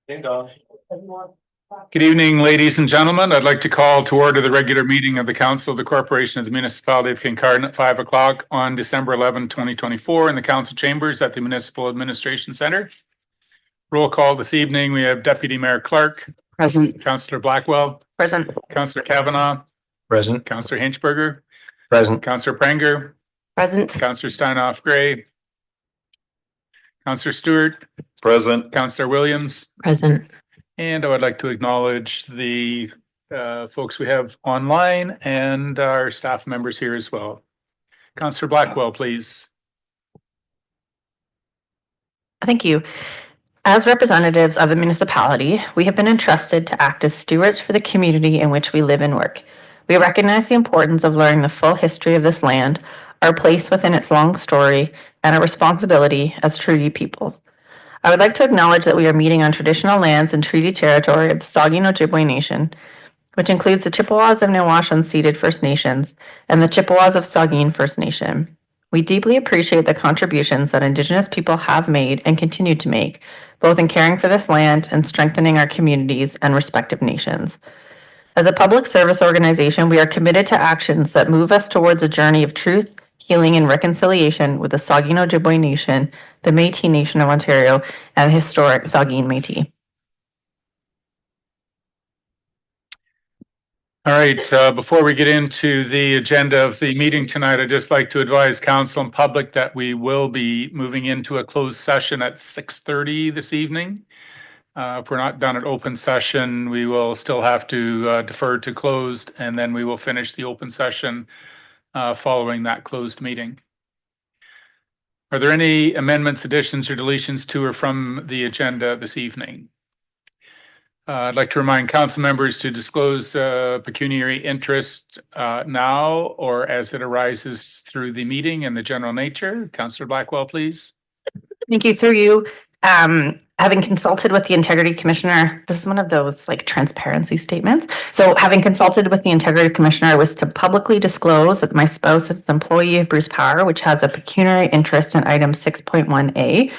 Good evening, ladies and gentlemen. I'd like to call to order the regular meeting of the Council of the Corporation of the Municipality of Kincardine at 5 o'clock on December 11, 2024 in the Council Chambers at the Municipal Administration Center. Roll call this evening. We have Deputy Mayor Clark. Present. Councillor Blackwell. Present. Councillor Kavanagh. Present. Councillor Hinchberger. Present. Councillor Pranger. Present. Councillor Steinoff Gray. Councillor Stewart. Present. Councillor Williams. Present. And I would like to acknowledge the folks we have online and our staff members here as well. Councillor Blackwell, please. Thank you. As representatives of the municipality, we have been entrusted to act as stewards for the community in which we live and work. We recognize the importance of learning the full history of this land, our place within its long story, and our responsibility as treaty peoples. I would like to acknowledge that we are meeting on traditional lands and treaty territory of the Saugeen Ojibwe Nation, which includes the Chippewas of Nawash unceded First Nations and the Chippewas of Saugeen First Nation. We deeply appreciate the contributions that Indigenous people have made and continue to make, both in caring for this land and strengthening our communities and respective nations. As a public service organization, we are committed to actions that move us towards a journey of truth, healing, and reconciliation with the Saugeen Ojibwe Nation, the Métis Nation of Ontario, and the historic Saugeen Métis. All right, before we get into the agenda of the meeting tonight, I'd just like to advise council and public that we will be moving into a closed session at 6:30 this evening. If we're not done at open session, we will still have to defer to closed, and then we will finish the open session following that closed meeting. Are there any amendments, additions, or deletions to or from the agenda this evening? I'd like to remind council members to disclose pecuniary interest now or as it arises through the meeting and the general nature. Councillor Blackwell, please. Thank you. Through you, having consulted with the Integrity Commissioner, this is one of those like transparency statements. So having consulted with the Integrity Commissioner was to publicly disclose that my spouse is an employee of Bruce Power, which has a pecuniary interest in item 6.1A.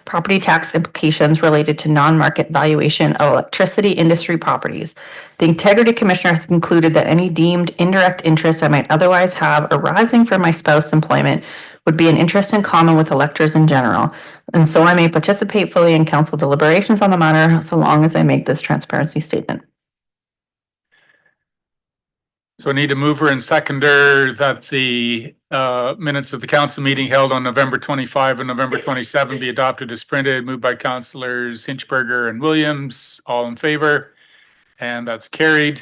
Property tax implications related to non-market valuation of electricity industry properties. The Integrity Commissioner has concluded that any deemed indirect interest I might otherwise have arising from my spouse's employment would be an interest in common with electors in general, and so I may participate fully in council deliberations on the matter so long as I make this transparency statement. So I need a mover and seconder that the minutes of the council meeting held on November 25 and November 27 be adopted as printed, moved by councillors Hinchberger and Williams. All in favor? And that's carried.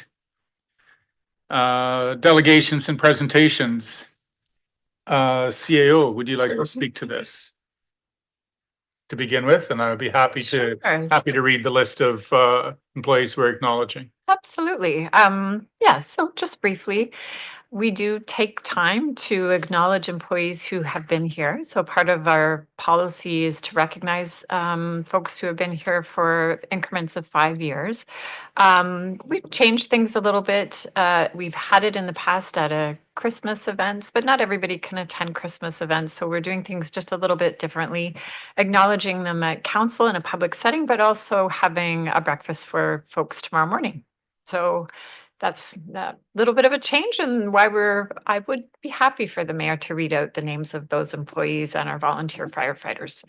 Delegations and presentations. CAO, would you like to speak to this to begin with? And I would be happy to read the list of employees we're acknowledging. Absolutely. So just briefly, we do take time to acknowledge employees who have been here. So part of our policy is to recognize folks who have been here for increments of 5 years. We've changed things a little bit. We've had it in the past at a Christmas events, but not everybody can attend Christmas events. So we're doing things just a little bit differently, acknowledging them at council in a public setting, but also having a breakfast for folks tomorrow morning. So that's a little bit of a change, and why I would be happy for the mayor to read out the names of those employees and our volunteer firefighters.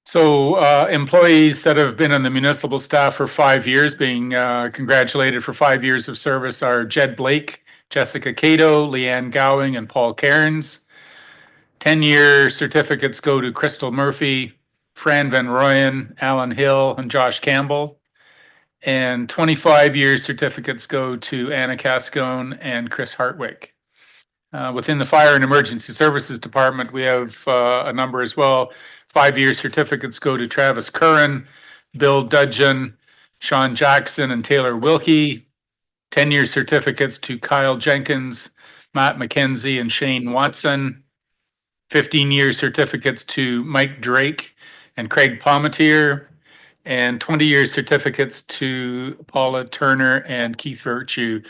So employees that have been on the municipal staff for 5 years being congratulated for 5 years of service are Jed Blake, Jessica Cato, Leanne Gowing, and Paul Cairns. 10-year certificates go to Crystal Murphy, Fran Van Rooyen, Alan Hill, and Josh Campbell. And 25-year certificates go to Anna Cascone and Chris Hartwick. Within the Fire and Emergency Services Department, we have a number as well. 5-year certificates go to Travis Curran, Bill Dudgeon, Sean Jackson, and Taylor Wilkie. 10-year certificates to Kyle Jenkins, Matt McKenzie, and Shane Watson. 15-year certificates to Mike Drake and Craig Palmetier. And 20-year certificates to Paula Turner and Keith Virtue.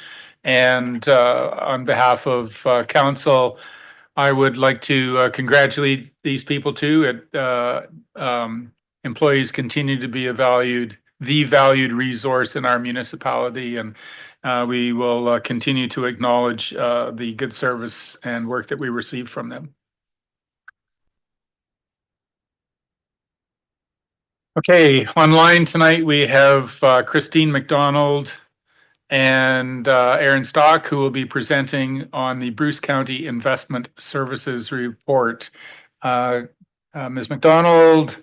And on behalf of council, I would like to congratulate these people too. employees continue to be the valued resource in our municipality, and we will continue to acknowledge the good service and work that we receive from them. Okay, online tonight we have Christine McDonald and Aaron Stock, who will be presenting on the Bruce County Investment Services Report. Ms. McDonald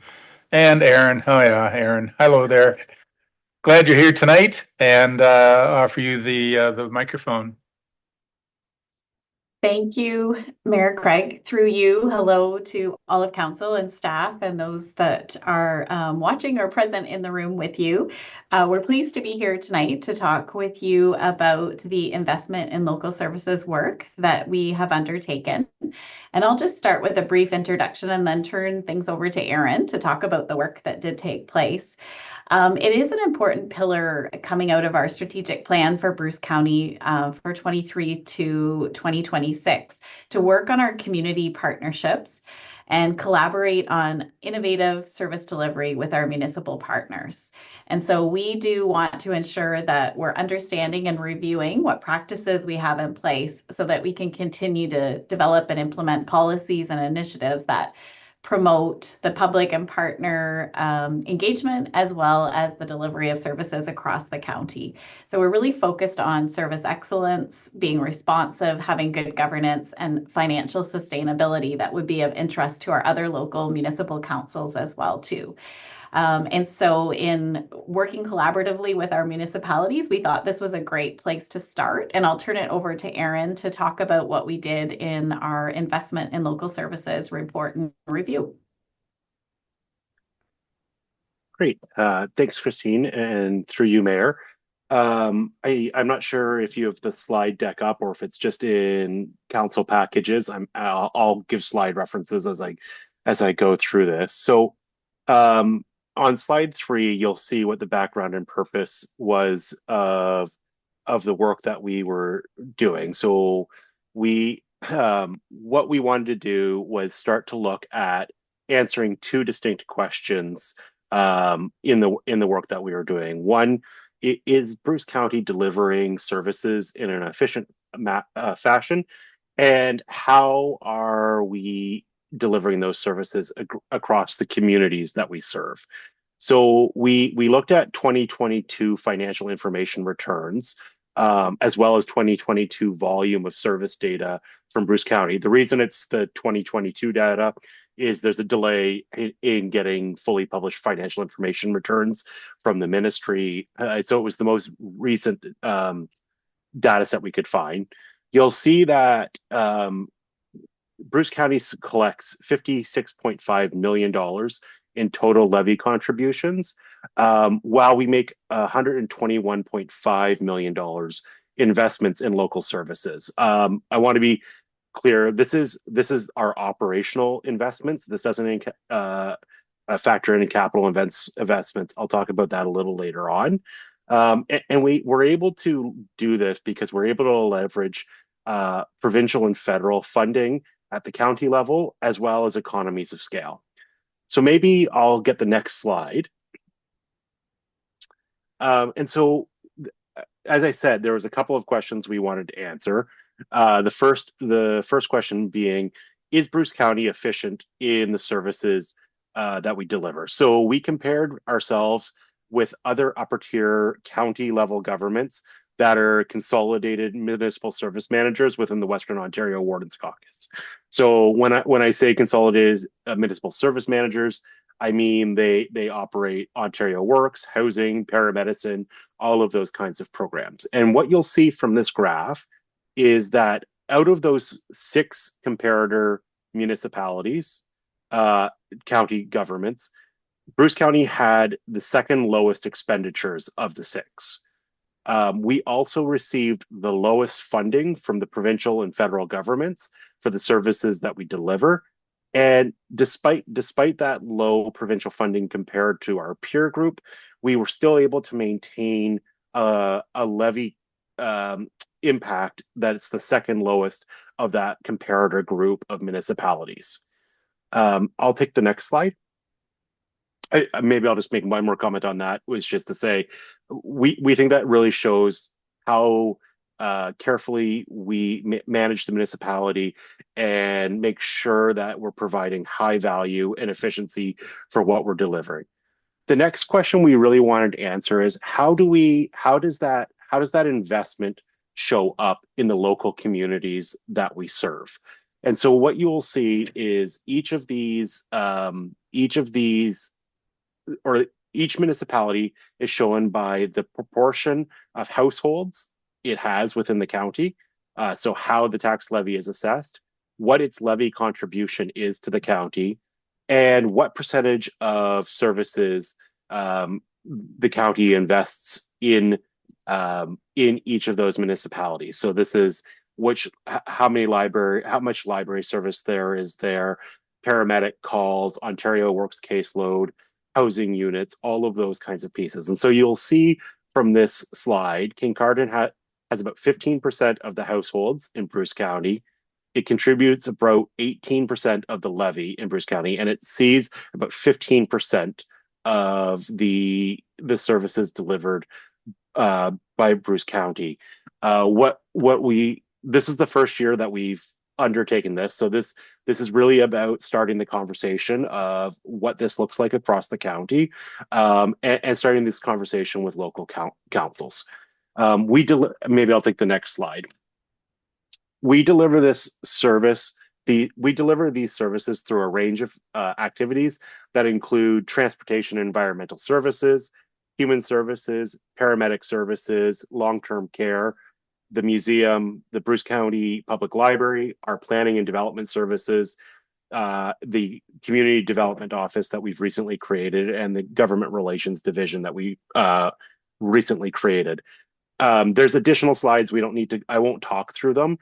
and Aaron. Oh yeah, Aaron. Hello there. Glad you're here tonight, and offer you the microphone. Thank you, Mayor Craig. Through you, hello to all of council and staff and those that are watching or present in the room with you. We're pleased to be here tonight to talk with you about the investment in local services work that we have undertaken. And I'll just start with a brief introduction and then turn things over to Aaron to talk about the work that did take place. It is an important pillar coming out of our strategic plan for Bruce County for 23 to 2026 to work on our community partnerships and collaborate on innovative service delivery with our municipal partners. And so we do want to ensure that we're understanding and reviewing what practices we have in place so that we can continue to develop and implement policies and initiatives that promote the public and partner engagement, as well as the delivery of services across the county. So we're really focused on service excellence, being responsive, having good governance, and financial sustainability that would be of interest to our other local municipal councils as well too. And so in working collaboratively with our municipalities, we thought this was a great place to start. And I'll turn it over to Aaron to talk about what we did in our investment in local services report and review. Great. Thanks, Christine, and through you, Mayor. I'm not sure if you have the slide deck up or if it's just in council packages. I'll give slide references as I go through this. So on slide 3, you'll see what the background and purpose was of the work that we were doing. So what we wanted to do was start to look at answering 2 distinct questions in the work that we were doing. One, is Bruce County delivering services in an efficient fashion, and how are we delivering those services across the communities that we serve? So we looked at 2022 financial information returns, as well as 2022 volume of service data from Bruce County. The reason it's the 2022 data is there's a delay in getting fully published financial information returns from the ministry. So it was the most recent data set we could find. You'll see that Bruce County collects $56.5 million in total levy contributions, while we make $121.5 million investments in local services. I want to be clear, this is our operational investments. This doesn't factor in capital investments. I'll talk about that a little later on. And we were able to do this because we're able to leverage provincial and federal funding at the county level, as well as economies of scale. So maybe I'll get the next slide. And so, as I said, there was a couple of questions we wanted to answer. The first question being, is Bruce County efficient in the services that we deliver? So we compared ourselves with other upper tier county level governments that are consolidated municipal service managers within the Western Ontario Wardens Caucus. So when I say consolidated municipal service managers, I mean they operate Ontario Works, housing, paramedicine, all of those kinds of programs. And what you'll see from this graph is that out of those 6 comparator municipalities, county governments, Bruce County had the second lowest expenditures of the 6. We also received the lowest funding from the provincial and federal governments for the services that we deliver. And despite that low provincial funding compared to our peer group, we were still able to maintain a levy impact that's the second lowest of that comparator group of municipalities. I'll take the next slide. maybe I'll just make one more comment on that, was just to say we think that really shows how carefully we manage the municipality and make sure that we're providing high value and efficiency for what we're delivering. The next question we really wanted to answer is how does that investment show up in the local communities that we serve? And so what you will see is each municipality is shown by the proportion of households it has within the county. So how the tax levy is assessed, what its levy contribution is to the county, and what percentage of services the county invests in each of those municipalities. So this is how much library service there is there, paramedic calls, Ontario Works caseload, housing units, all of those kinds of pieces. And so you'll see from this slide, Kincardine has about 15% of the households in Bruce County. It contributes about 18% of the levy in Bruce County, and it sees about 15% of the services delivered by Bruce County. This is the first year that we've undertaken this, so this is really about starting the conversation of what this looks like across the county, and starting this conversation with local councils. Maybe I'll take the next slide. We deliver this service. We deliver these services through a range of activities that include transportation and environmental services, human services, paramedic services, long-term care, the museum, the Bruce County Public Library, our planning and development services, the community development office that we've recently created, and the government relations division that we recently created. There's additional slides. I won't talk through them.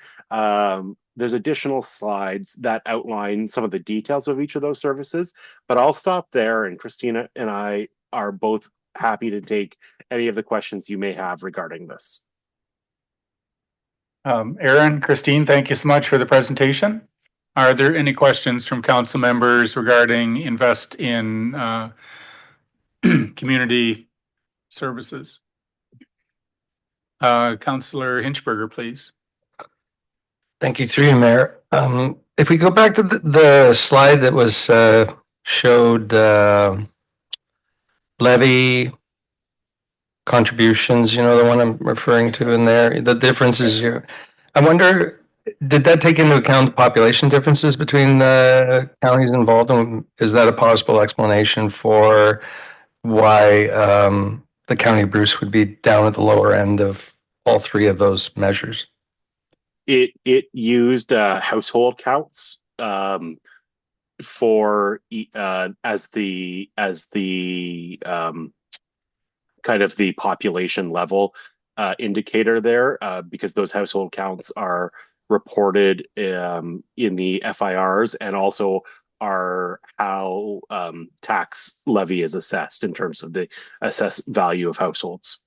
There's additional slides that outline some of the details of each of those services, but I'll stop there, and Christina and I are both happy to take any of the questions you may have regarding this. Aaron, Christine, thank you so much for the presentation. Are there any questions from council members regarding invest in community services? Councillor Hinchberger, please. Thank you, through you, Mayor. If we go back to the slide that was showed levy contributions, you know, the one I'm referring to in there, the differences here. I wonder, did that take into account the population differences between the counties involved? And is that a possible explanation for why the County of Bruce would be down at the lower end of all three of those measures? It used household counts for as the kind of the population level indicator there, because those household counts are reported in the FIRs, and also are how tax levy is assessed in terms of the assessed value of households.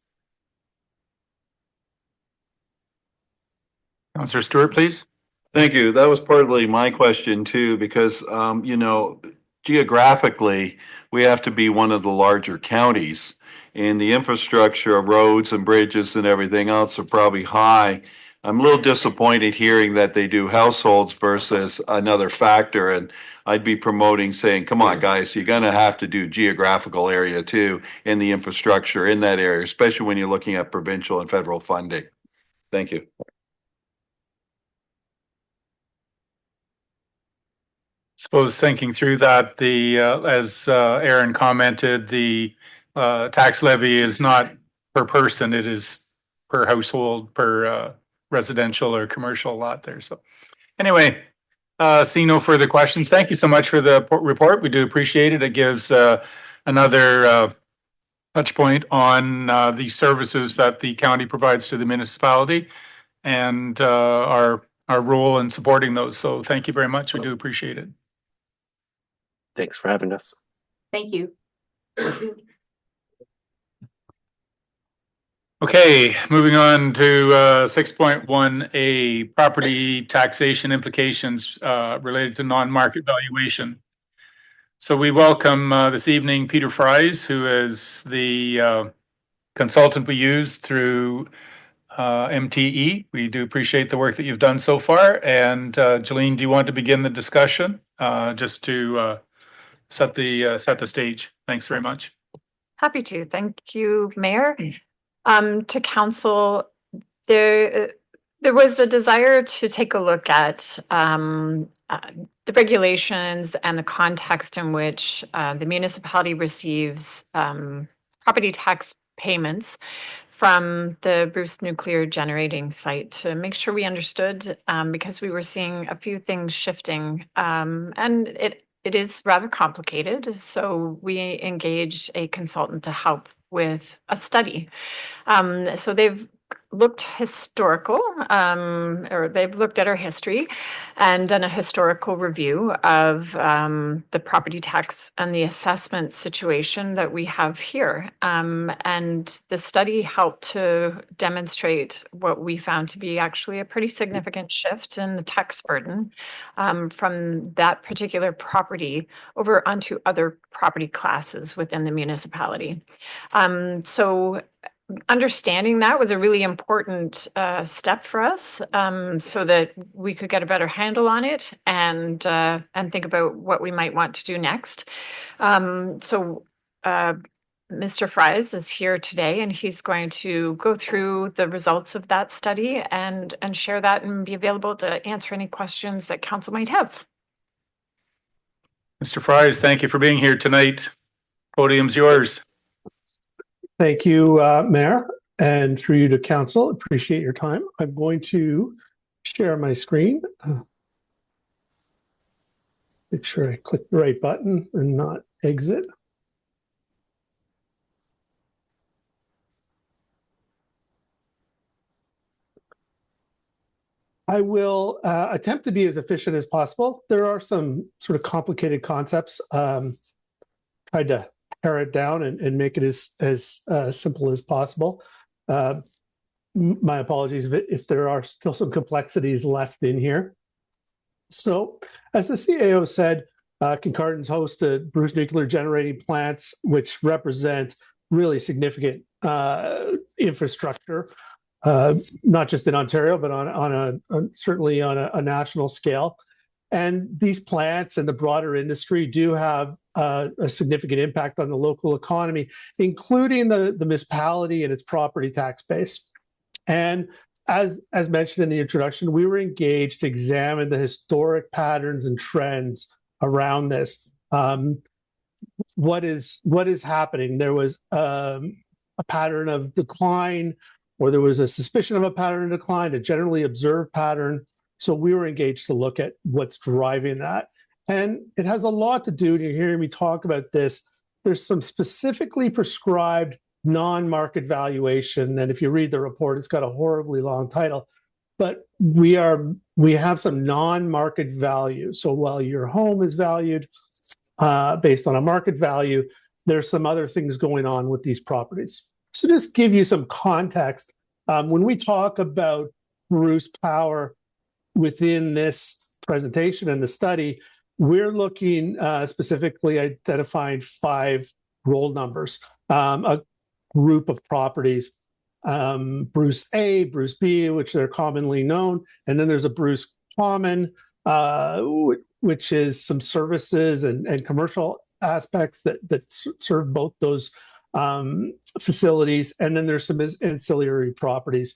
Councillor Stewart, please. Thank you. That was partly my question too, because, you know, geographically, we have to be one of the larger counties, and the infrastructure of roads and bridges and everything else are probably high. I'm a little disappointed hearing that they do households versus another factor, and I'd be promoting saying, come on, guys, you're going to have to do geographical area too, in the infrastructure in that area, especially when you're looking at provincial and federal funding. Thank you. Suppose thinking through that, as Aaron commented, the tax levy is not per person, it is per household, per residential or commercial lot there. So anyway, seeing no further questions, thank you so much for the report. We do appreciate it. It gives another touch point on the services that the county provides to the municipality, and our role in supporting those. So thank you very much. We do appreciate it. Thanks for having us. Thank you. Okay, moving on to 6.1A, property taxation implications related to non-market valuation. So we welcome this evening Peter Fries, who is the consultant we use through MTE. We do appreciate the work that you've done so far. And Jolene, do you want to begin the discussion just to set the stage? Thanks very much. Happy to. Thank you, Mayor. To council, there was a desire to take a look at the regulations and the context in which the municipality receives property tax payments from the Bruce Nuclear Generating Site to make sure we understood, because we were seeing a few things shifting, and it is rather complicated. So we engaged a consultant to help with a study. So they've looked historical, or they've looked at our history and done a historical review of the property tax and the assessment situation that we have here. And the study helped to demonstrate what we found to be actually a pretty significant shift in the tax burden from that particular property over onto other property classes within the municipality. So understanding that was a really important step for us, so that we could get a better handle on it and think about what we might want to do next. So Mr. Fries is here today, and he's going to go through the results of that study and share that and be available to answer any questions that council might have. Mr. Fries, thank you for being here tonight. Podium's yours. Thank you, Mayor, and through you to council. Appreciate your time. I'm going to share my screen. Make sure I click the right button and not exit. I will attempt to be as efficient as possible. There are some sort of complicated concepts. Tried to pare it down and make it as simple as possible. My apologies if there are still some complexities left in here. So, as the CAO said, Kincardines hosted Bruce Nuclear Generating Plants, which represent really significant infrastructure, not just in Ontario, but certainly on a national scale. And these plants and the broader industry do have a significant impact on the local economy, including the municipality and its property tax base. And as mentioned in the introduction, we were engaged to examine the historic patterns and trends around this. What is happening? There was a pattern of decline, or there was a suspicion of a pattern of decline, a generally observed pattern. So we were engaged to look at what's driving that. And it has a lot to do, and you're hearing me talk about this, there's some specifically prescribed non-market valuation. And if you read the report, it's got a horribly long title. But we have some non-market value. So while your home is valued based on a market value, there's some other things going on with these properties. So just give you some context. When we talk about Bruce Power within this presentation and the study, we're looking specifically identifying 5 roll numbers, a group of properties, Bruce A, Bruce B, which they're commonly known, and then there's a Bruce Common, which is some services and commercial aspects that serve both those facilities, and then there's some ancillary properties.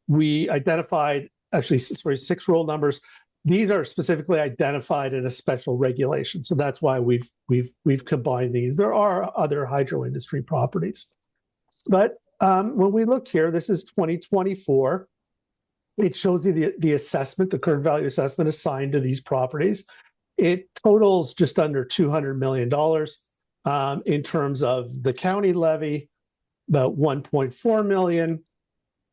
We identified actually 6 roll numbers. These are specifically identified in a special regulation, so that's why we've combined these. There are other hydro industry properties, but when we look here, this is 2024. It shows you the assessment, the current value assessment assigned to these properties. It totals just under $200 million in terms of the county levy, about $1.4 million.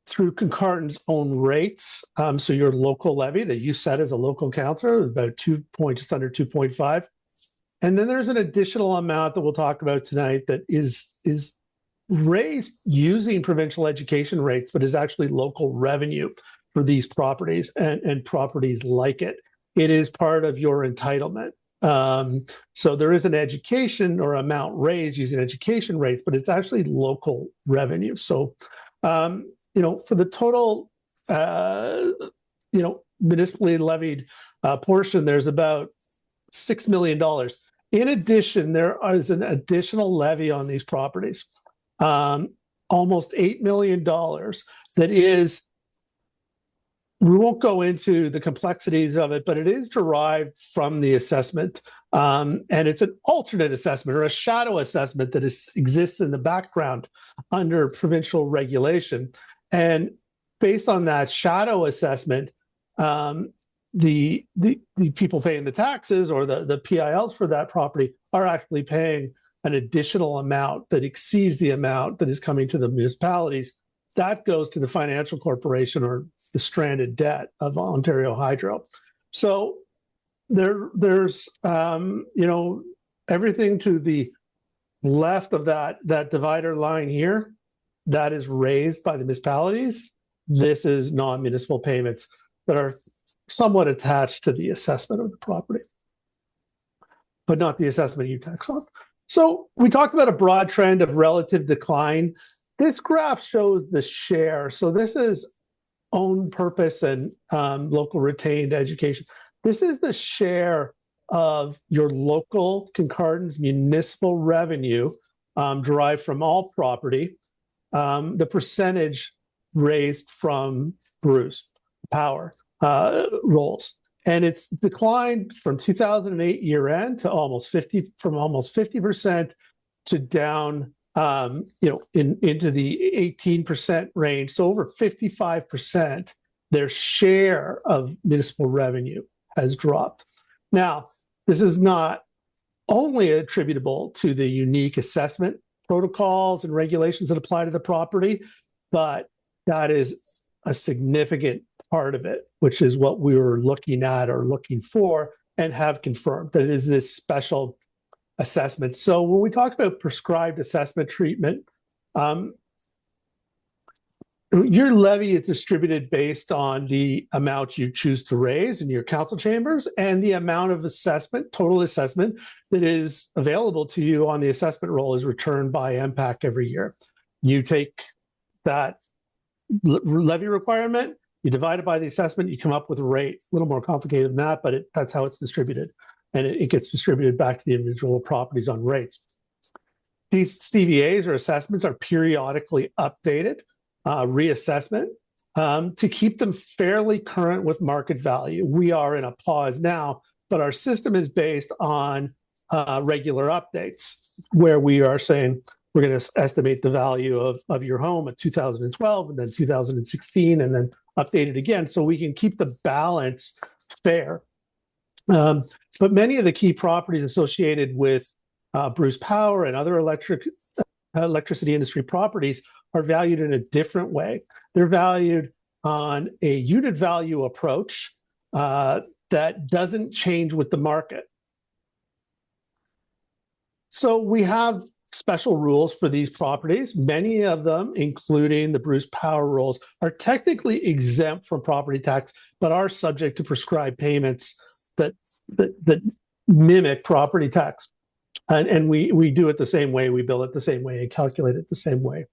Through Kincardines' own rates, so your local levy that you set as a local councillor, about just under 2.5, and then there's an additional amount that we'll talk about tonight that is raised using provincial education rates, but is actually local revenue for these properties and properties like it. It is part of your entitlement So there is an education or amount raised using education rates, but it's actually local revenue. So, for the total, municipally levied portion, there's about $6 million. In addition, there is an additional levy on these properties, almost $8 million. That is, we won't go into the complexities of it, but it is derived from the assessment. And it's an alternate assessment or a shadow assessment that exists in the background under provincial regulation. And based on that shadow assessment, the people paying the taxes or the PILs for that property are actually paying an additional amount that exceeds the amount that is coming to the municipalities. That goes to the financial corporation or the stranded debt of Ontario Hydro. So there's everything to the left of that divider line here that is raised by the municipalities. This is non-municipal payments that are somewhat attached to the assessment of the property, but not the assessment you tax on. So we talked about a broad trend of relative decline. This graph shows the share. So this is own purpose and local retained education. This is the share of your local concordance municipal revenue derived from all property, the percentage raised from Bruce Power rolls. And it's declined from 2008 year end to almost 50% to down into the 18% range. So over 55%, their share of municipal revenue has dropped. Now, this is not only attributable to the unique assessment protocols and regulations that apply to the property, but that is a significant part of it, which is what we were looking at or looking for and have confirmed that it is this special assessment. So when we talk about prescribed assessment treatment, your levy is distributed based on the amount you choose to raise in your council chambers and the amount of assessment, total assessment, that is available to you on the assessment roll is returned by MPAC every year. You take that levy requirement, you divide it by the assessment, you come up with a rate. A little more complicated than that, but that's how it's distributed. And it gets distributed back to the individual properties on rates. These CVAs or assessments are periodically updated, reassessment, to keep them fairly current with market value. We are in a pause now, but our system is based on regular updates where we are saying we're going to estimate the value of your home at 2012 and then 2016 and then update it again so we can keep the balance fair. But many of the key properties associated with Bruce Power and other electricity industry properties are valued in a different way. They're valued on a unit value approach that doesn't change with the market. So we have special rules for these properties. Many of them, including the Bruce Power rules, are technically exempt from property tax, but are subject to prescribed payments that mimic property tax. And we do it the same way, we bill it the same way and calculate it the same way.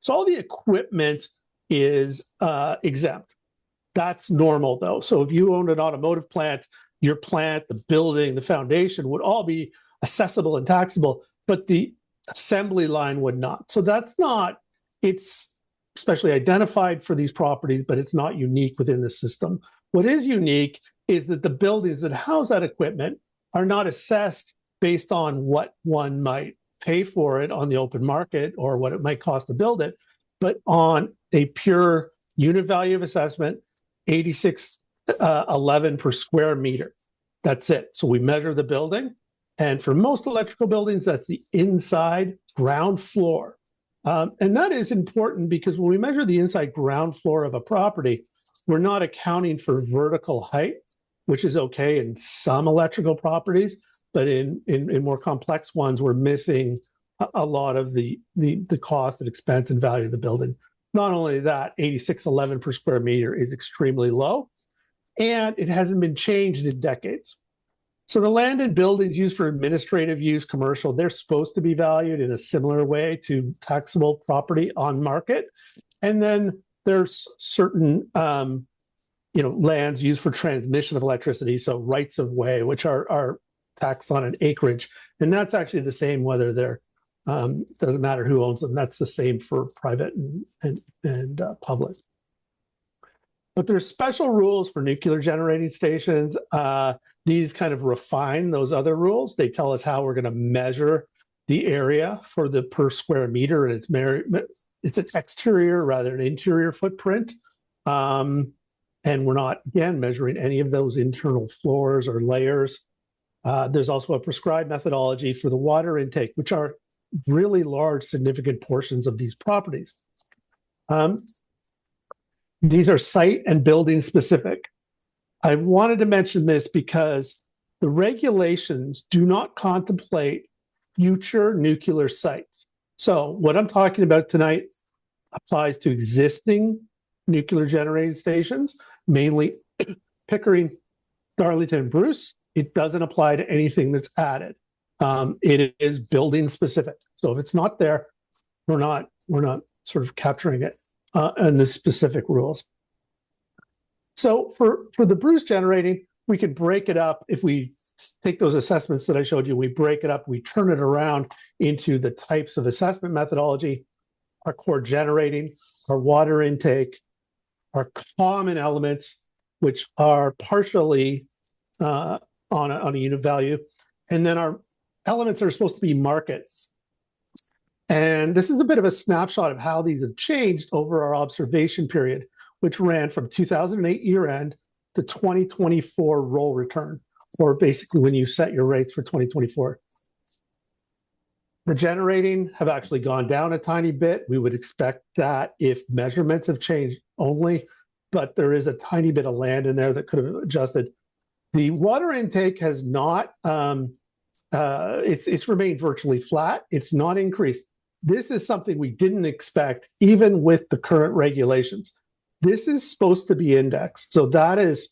So all the equipment is exempt. That's normal though. So if you owned an automotive plant, your plant, the building, the foundation would all be accessible and taxable, but the assembly line would not. So it's especially identified for these properties, but it's not unique within the system. What is unique is that the buildings that house that equipment are not assessed based on what one might pay for it on the open market or what it might cost to build it, but on a pure unit value of assessment, 86.11 per square meter. That's it. So we measure the building. And for most electrical buildings, that's the inside ground floor. And that is important because when we measure the inside ground floor of a property, we're not accounting for vertical height, which is okay in some electrical properties, but in more complex ones, we're missing a lot of the cost and expense and value of the building. Not only that, 86.11 per square meter is extremely low, and it hasn't been changed in decades. So the land and buildings used for administrative use, commercial, they're supposed to be valued in a similar way to taxable property on market. And then there's certain, lands used for transmission of electricity, so rights of way, which are taxed on an acreage. And that's actually the same whether they're, doesn't matter who owns them. That's the same for private and public. But there's special rules for nuclear generating stations. These kind of refine those other rules. They tell us how we're going to measure the area for the per square meter, and it's an exterior rather than interior footprint. And we're not, again, measuring any of those internal floors or layers. There's also a prescribed methodology for the water intake, which are really large, significant portions of these properties. These are site and building specific. I wanted to mention this because the regulations do not contemplate future nuclear sites. So what I'm talking about tonight applies to existing nuclear generating stations, mainly Pickering, Darlington, and Bruce. It doesn't apply to anything that's added. It is building specific. So if it's not there, we're not sort of capturing it in the specific rules. So for the Bruce generating, we could break it up. If we take those assessments that I showed you, we break it up, we turn it around into the types of assessment methodology, our core generating, our water intake, our common elements, which are partially on a unit value, and then our elements are supposed to be market. And this is a bit of a snapshot of how these have changed over our observation period, which ran from 2008 year end to 2024 roll return, or basically when you set your rates for 2024. The generating have actually gone down a tiny bit. We would expect that if measurements have changed only, but there is a tiny bit of land in there that could have adjusted. The water intake has not, it's remained virtually flat. It's not increased. This is something we didn't expect, even with the current regulations. This is supposed to be indexed. So that is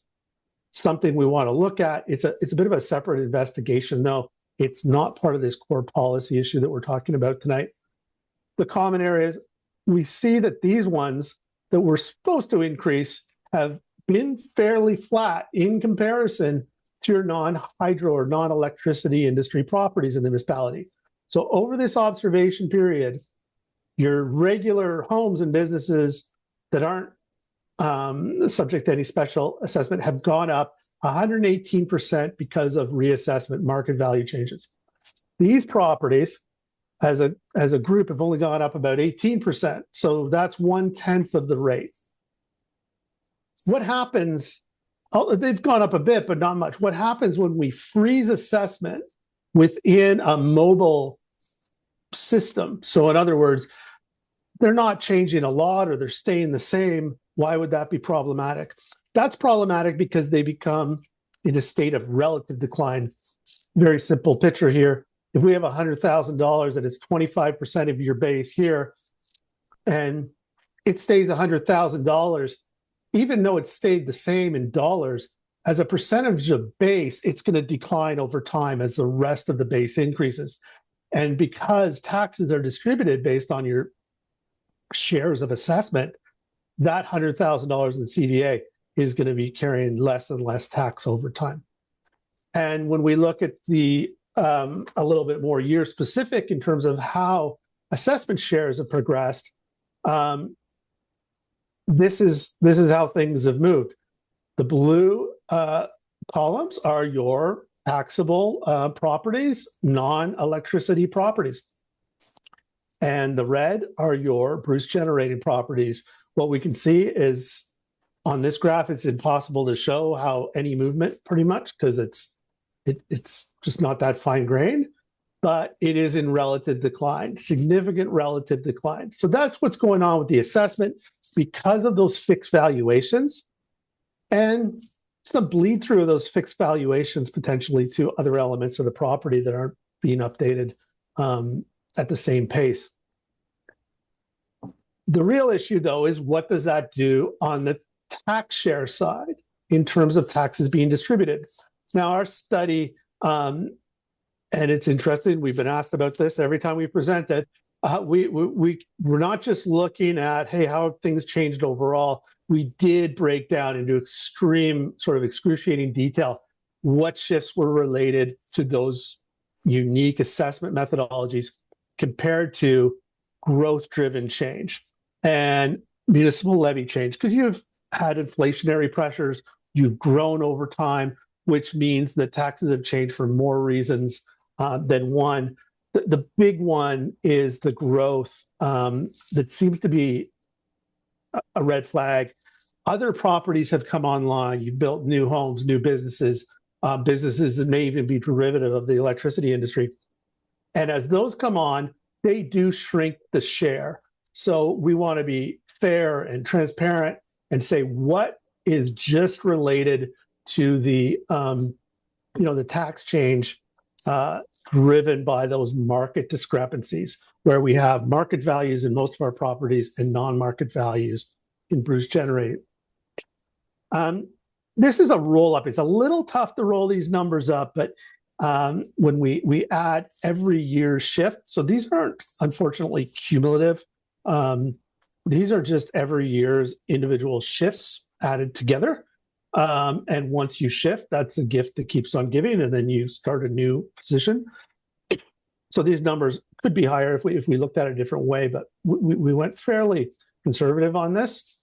something we want to look at. It's a bit of a separate investigation, though. It's not part of this core policy issue that we're talking about tonight. The common areas, we see that these ones that were supposed to increase have been fairly flat in comparison to your non-hydro or non-electricity industry properties in the municipality. So over this observation period, your regular homes and businesses that aren't subject to any special assessment have gone up 118% because of reassessment market value changes. These properties as a group have only gone up about 18%. So that's 1/10 of the rate. What happens? Oh, they've gone up a bit, but not much. What happens when we freeze assessment within a mobile system? So in other words, they're not changing a lot or they're staying the same. Why would that be problematic? That's problematic because they become in a state of relative decline. Very simple picture here. If we have $100,000 and it's 25% of your base here, and it stays $100,000, even though it stayed the same in dollars, as a percentage of base, it's going to decline over time as the rest of the base increases. And because taxes are distributed based on your shares of assessment, that $100,000 in CVA is going to be carrying less and less tax over time. And when we look at the a little bit more year specific in terms of how assessment shares have progressed, this is how things have moved. The blue columns are your taxable properties, non-electricity properties. And the red are your Bruce generating properties. What we can see is on this graph, it's impossible to show how any movement pretty much because it's just not that fine grained, but it is in relative decline, significant relative decline. So that's what's going on with the assessment because of those fixed valuations. And it's going to bleed through those fixed valuations potentially to other elements of the property that aren't being updated at the same pace. The real issue, though, is what does that do on the tax share side in terms of taxes being distributed? Now, our study And it's interesting. We've been asked about this every time we present it. We're not just looking at, hey, how have things changed overall. We did break down into extreme, sort of excruciating detail what shifts were related to those unique assessment methodologies compared to growth-driven change and municipal levy change. Because you've had inflationary pressures, you've grown over time, which means that taxes have changed for more reasons than one. The big one is the growth that seems to be a red flag. Other properties have come online. You've built new homes, new businesses, businesses that may even be derivative of the electricity industry. And as those come on, they do shrink the share. So we want to be fair and transparent and say what is just related to the the tax change driven by those market discrepancies, where we have market values in most of our properties and non-market values in Bruce Generating. This is a roll up. It's a little tough to roll these numbers up, but when we add every year's shift, so these aren't unfortunately cumulative. These are just every year's individual shifts added together. And once you shift, that's a gift that keeps on giving, and then you start a new position. So these numbers could be higher if we looked at it a different way, but we went fairly conservative on this.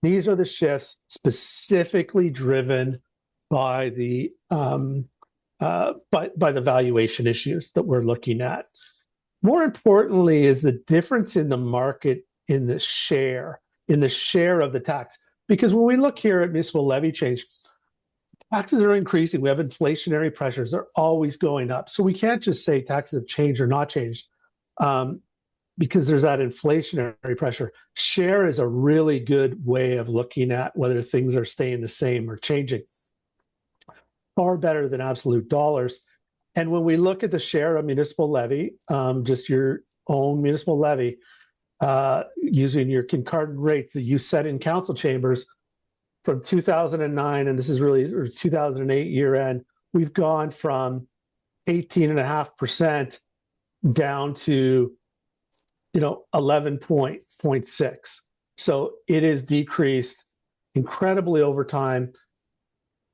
These are the shifts specifically driven by the by the valuation issues that we're looking at. More importantly is the difference in the market in the share of the tax. Because when we look here at municipal levy change, taxes are increasing. We have inflationary pressures. They're always going up. So we can't just say taxes have changed or not changed because there's that inflationary pressure. Share is a really good way of looking at whether things are staying the same or changing. Far better than absolute dollars. And when we look at the share of municipal levy, just your own municipal levy, using your concordant rates that you set in council chambers from 2009, and this is really 2008 year end, we've gone from 18.5% down to 11.6. So it is decreased incredibly over time.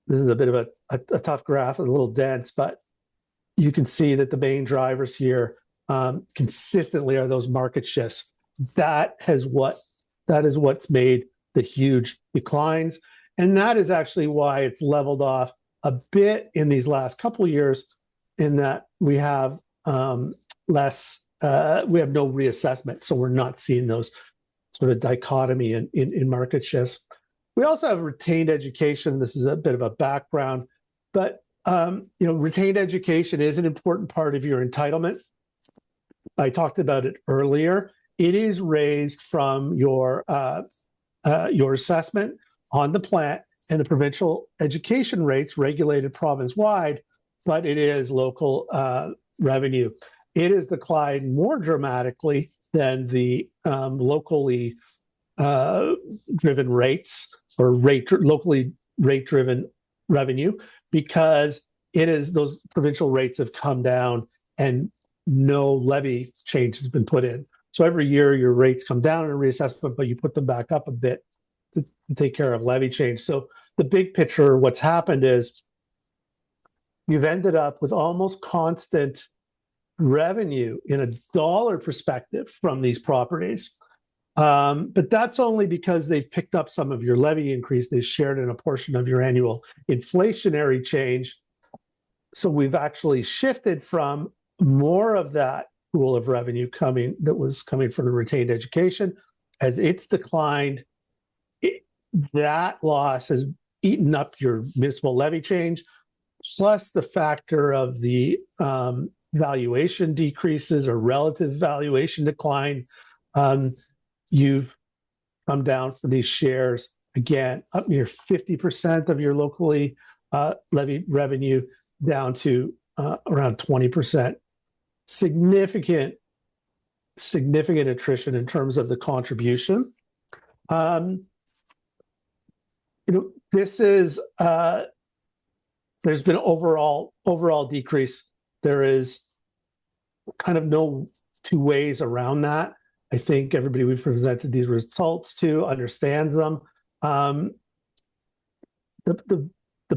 This is a bit of a tough graph, a little dense, but you can see that the main drivers here consistently are those market shifts. That is what's made the huge declines. And that is actually why it's leveled off a bit in these last couple of years, in that we have we have no reassessment. So we're not seeing those sort of dichotomy in market shifts. We also have retained education. This is a bit of a background, but retained education is an important part of your entitlement. I talked about it earlier. It is raised from your assessment on the plant and the provincial education rates regulated province-wide, but it is local revenue. It has declined more dramatically than the locally driven rates or locally rate-driven revenue, because those provincial rates have come down and no levy change has been put in. So every year your rates come down in a reassessment, but you put them back up a bit to take care of levy change. So the big picture, what's happened is you've ended up with almost constant revenue in a dollar perspective from these properties. But that's only because they've picked up some of your levy increase. They've shared in a portion of your annual inflationary change. So we've actually shifted from more of that pool of revenue that was coming from the retained education. As it's declined, that loss has eaten up your municipal levy change, plus the factor of the valuation decreases or relative valuation decline. You've come down for these shares, again, up near 50% of your locally levied revenue down to around 20%. Significant attrition in terms of the contribution. This is there's been overall decrease. There is kind of no two ways around that. I think everybody we've presented these results to understands them. The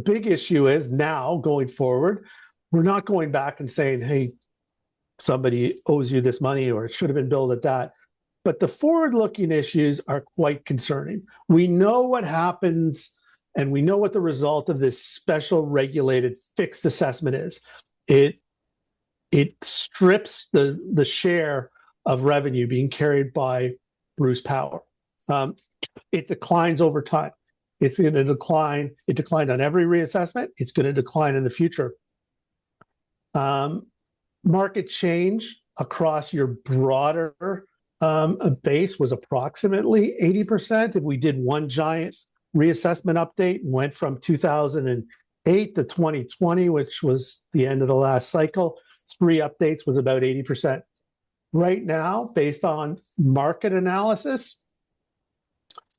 big issue is now going forward, we're not going back and saying, hey, somebody owes you this money or it should have been billed at that. But the forward-looking issues are quite concerning. We know what happens and we know what the result of this special regulated fixed assessment is. It strips the share of revenue being carried by Bruce Power. It declines over time. It's going to decline. It declined on every reassessment. It's going to decline in the future. Market change across your broader base was approximately 80%. If we did one giant reassessment update and went from 2008 to 2020, which was the end of the last cycle, 3 updates was about 80%. Right now, based on market analysis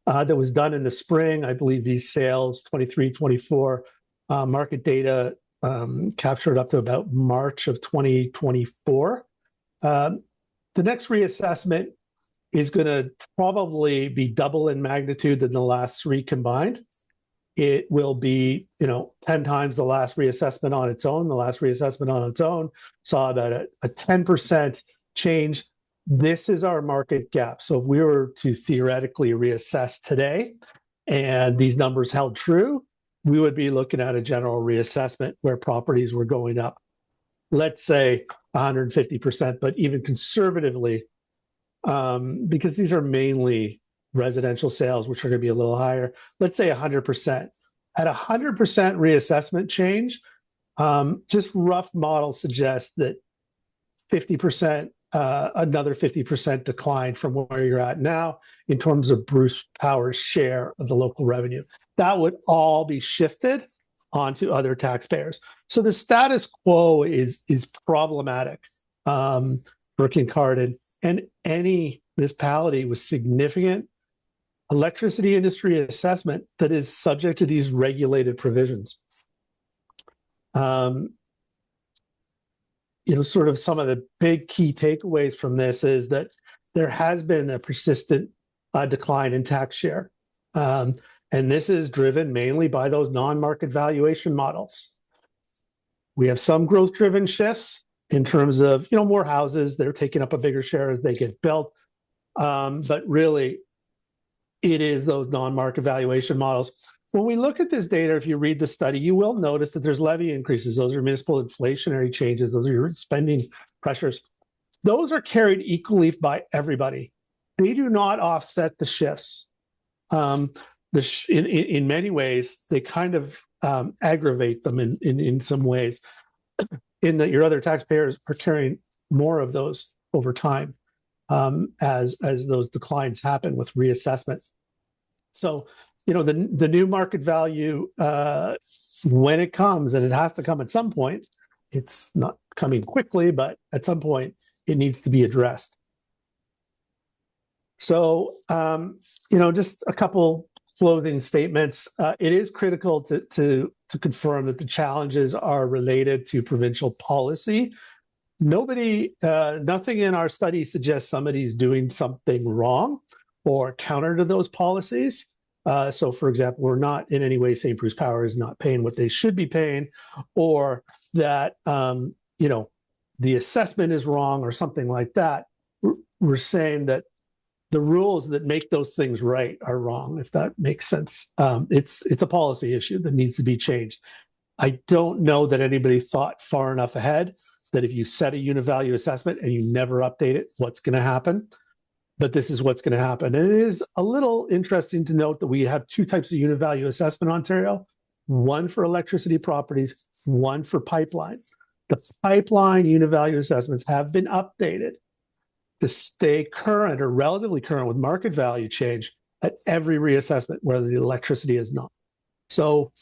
that was done in the spring, I believe these sales, 23, 24, market data captured up to about March of 2024. The next reassessment is going to probably be double in magnitude than the last 3 combined. It will be, 10 times the last reassessment on its own. The last reassessment on its own saw about a 10% change. This is our market gap. So if we were to theoretically reassess today and these numbers held true, we would be looking at a general reassessment where properties were going up, let's say 150%, but even conservatively, because these are mainly residential sales, which are going to be a little higher, let's say 100%. At 100% reassessment change, just rough models suggest that 50%, another 50% decline from where you're at now in terms of Bruce Power's share of the local revenue. That would all be shifted onto other taxpayers. So the status quo is problematic for Kincardine and any municipality with significant electricity industry assessment that is subject to these regulated provisions. Sort of some of the big key takeaways from this is that there has been a persistent decline in tax share. And this is driven mainly by those non-market valuation models. We have some growth-driven shifts in terms of, more houses that are taking up a bigger share as they get built. But really, it is those non-market valuation models. When we look at this data, if you read the study, you will notice that there's levy increases. Those are municipal inflationary changes. Those are your spending pressures. Those are carried equally by everybody. They do not offset the shifts. In many ways, they kind of aggravate them in some ways, in that your other taxpayers are carrying more of those over time as those declines happen with reassessment. So, the new market value, when it comes, and it has to come at some point, it's not coming quickly, but at some point it needs to be addressed. So, just a couple closing statements. It is critical to confirm that the challenges are related to provincial policy. Nothing in our study suggests somebody's doing something wrong or counter to those policies. So, for example, we're not in any way saying Bruce Power is not paying what they should be paying, or that the assessment is wrong or something like that. We're saying that the rules that make those things right are wrong, if that makes sense. It's a policy issue that needs to be changed. I don't know that anybody thought far enough ahead that if you set a unit value assessment and you never update it, what's going to happen. But this is what's going to happen. And it is a little interesting to note that we have 2 types of unit value assessment in Ontario, one for electricity properties, one for pipelines. The pipeline unit value assessments have been updated to stay current or relatively current with market value change at every reassessment, where the electricity is not. So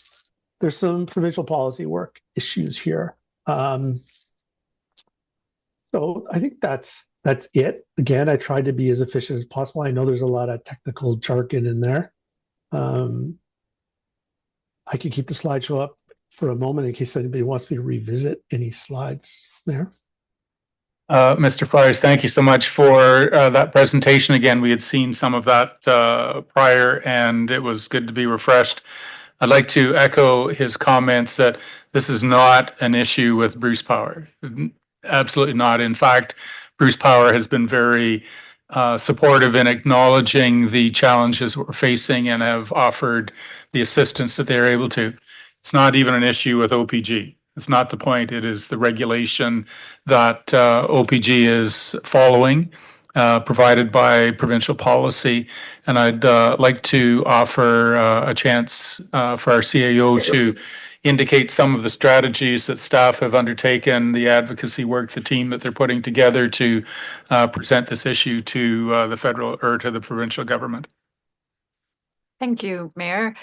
there's some provincial policy work issues here. So I think that's it. Again, I tried to be as efficient as possible. I know there's a lot of technical jargon in there. I can keep the slideshow up for a moment in case anybody wants me to revisit any slides there. Mr. Fryers, thank you so much for that presentation. Again, we had seen some of that prior, and it was good to be refreshed. I'd like to echo his comments that this is not an issue with Bruce Power. Absolutely not. In fact, Bruce Power has been very supportive in acknowledging the challenges we're facing and have offered the assistance that they're able to. It's not even an issue with OPG. It's not the point. It is the regulation that OPG is following, provided by provincial policy. And I'd like to offer a chance for our CAO to indicate some of the strategies that staff have undertaken, the advocacy work, the team that they're putting together to present this issue to the federal or to the provincial government. Thank you, Mayor.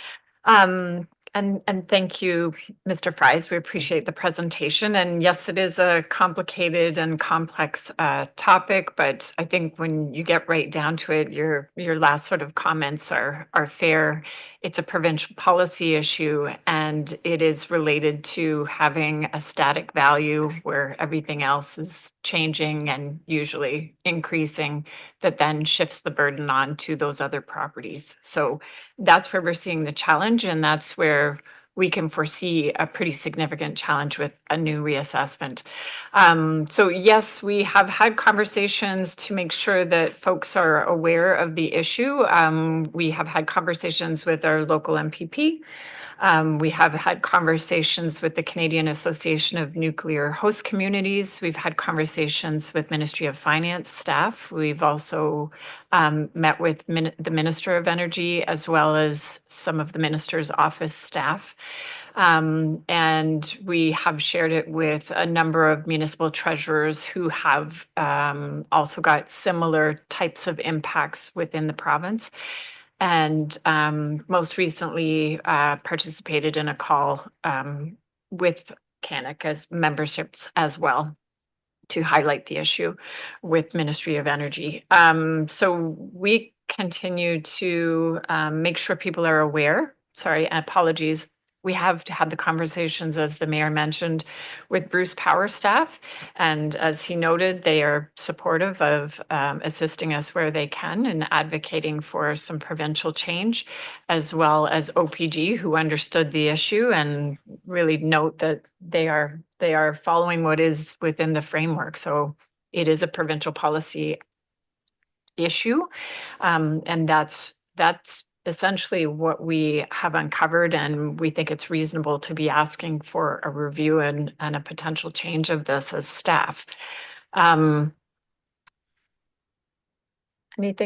And thank you, Mr. Fries. We appreciate the presentation. And yes, it is a complicated and complex topic, but I think when you get right down to it, your last sort of comments are fair. It's a provincial policy issue, and it is related to having a static value where everything else is changing and usually increasing, that then shifts the burden on to those other properties. So that's where we're seeing the challenge, and that's where we can foresee a pretty significant challenge with a new reassessment. So yes, we have had conversations to make sure that folks are aware of the issue. We have had conversations with our local MPP. We have had conversations with the Canadian Association of Nuclear Host Communities. We've had conversations with Ministry of Finance staff. We've also met with the Minister of Energy, as well as some of the Minister's office staff. And we have shared it with a number of municipal treasurers who have also got similar types of impacts within the province. And most recently participated in a call with CANIC as memberships as well to highlight the issue with Ministry of Energy. So we continue to make sure people are aware. Sorry, apologies. We have had the conversations, as the mayor mentioned, with Bruce Power staff. And as he noted, they are supportive of assisting us where they can and advocating for some provincial change, as well as OPG, who understood the issue and really note that they are following what is within the framework. So it is a provincial policy issue. And that's essentially what we have uncovered, and we think it's reasonable to be asking for a review and a potential change of this as staff. Anything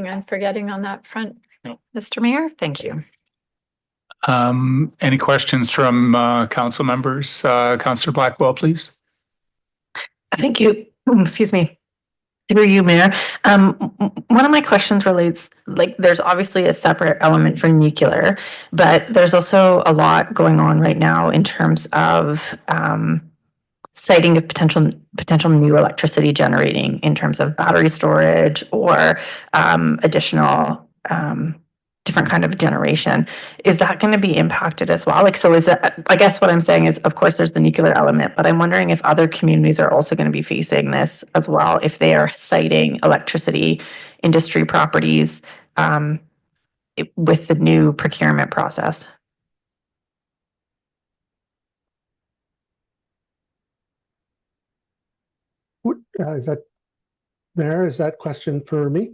I'm forgetting on that front, No. Mr. Mayor? Thank you. Any questions from council members? Councillor Blackwell, please. Thank you. Excuse me. Through you, Mayor. One of my questions relates, like, there's obviously a separate element for nuclear, but there's also a lot going on right now in terms of citing of potential new electricity generating in terms of battery storage or additional different kind of generation. Is that going to be impacted as well? Like, so is that, I guess what I'm saying is, of course, there's the nuclear element, but I'm wondering if other communities are also going to be facing this as well, if they are citing electricity industry properties with the new procurement process. Is that, Mayor, is that question for me?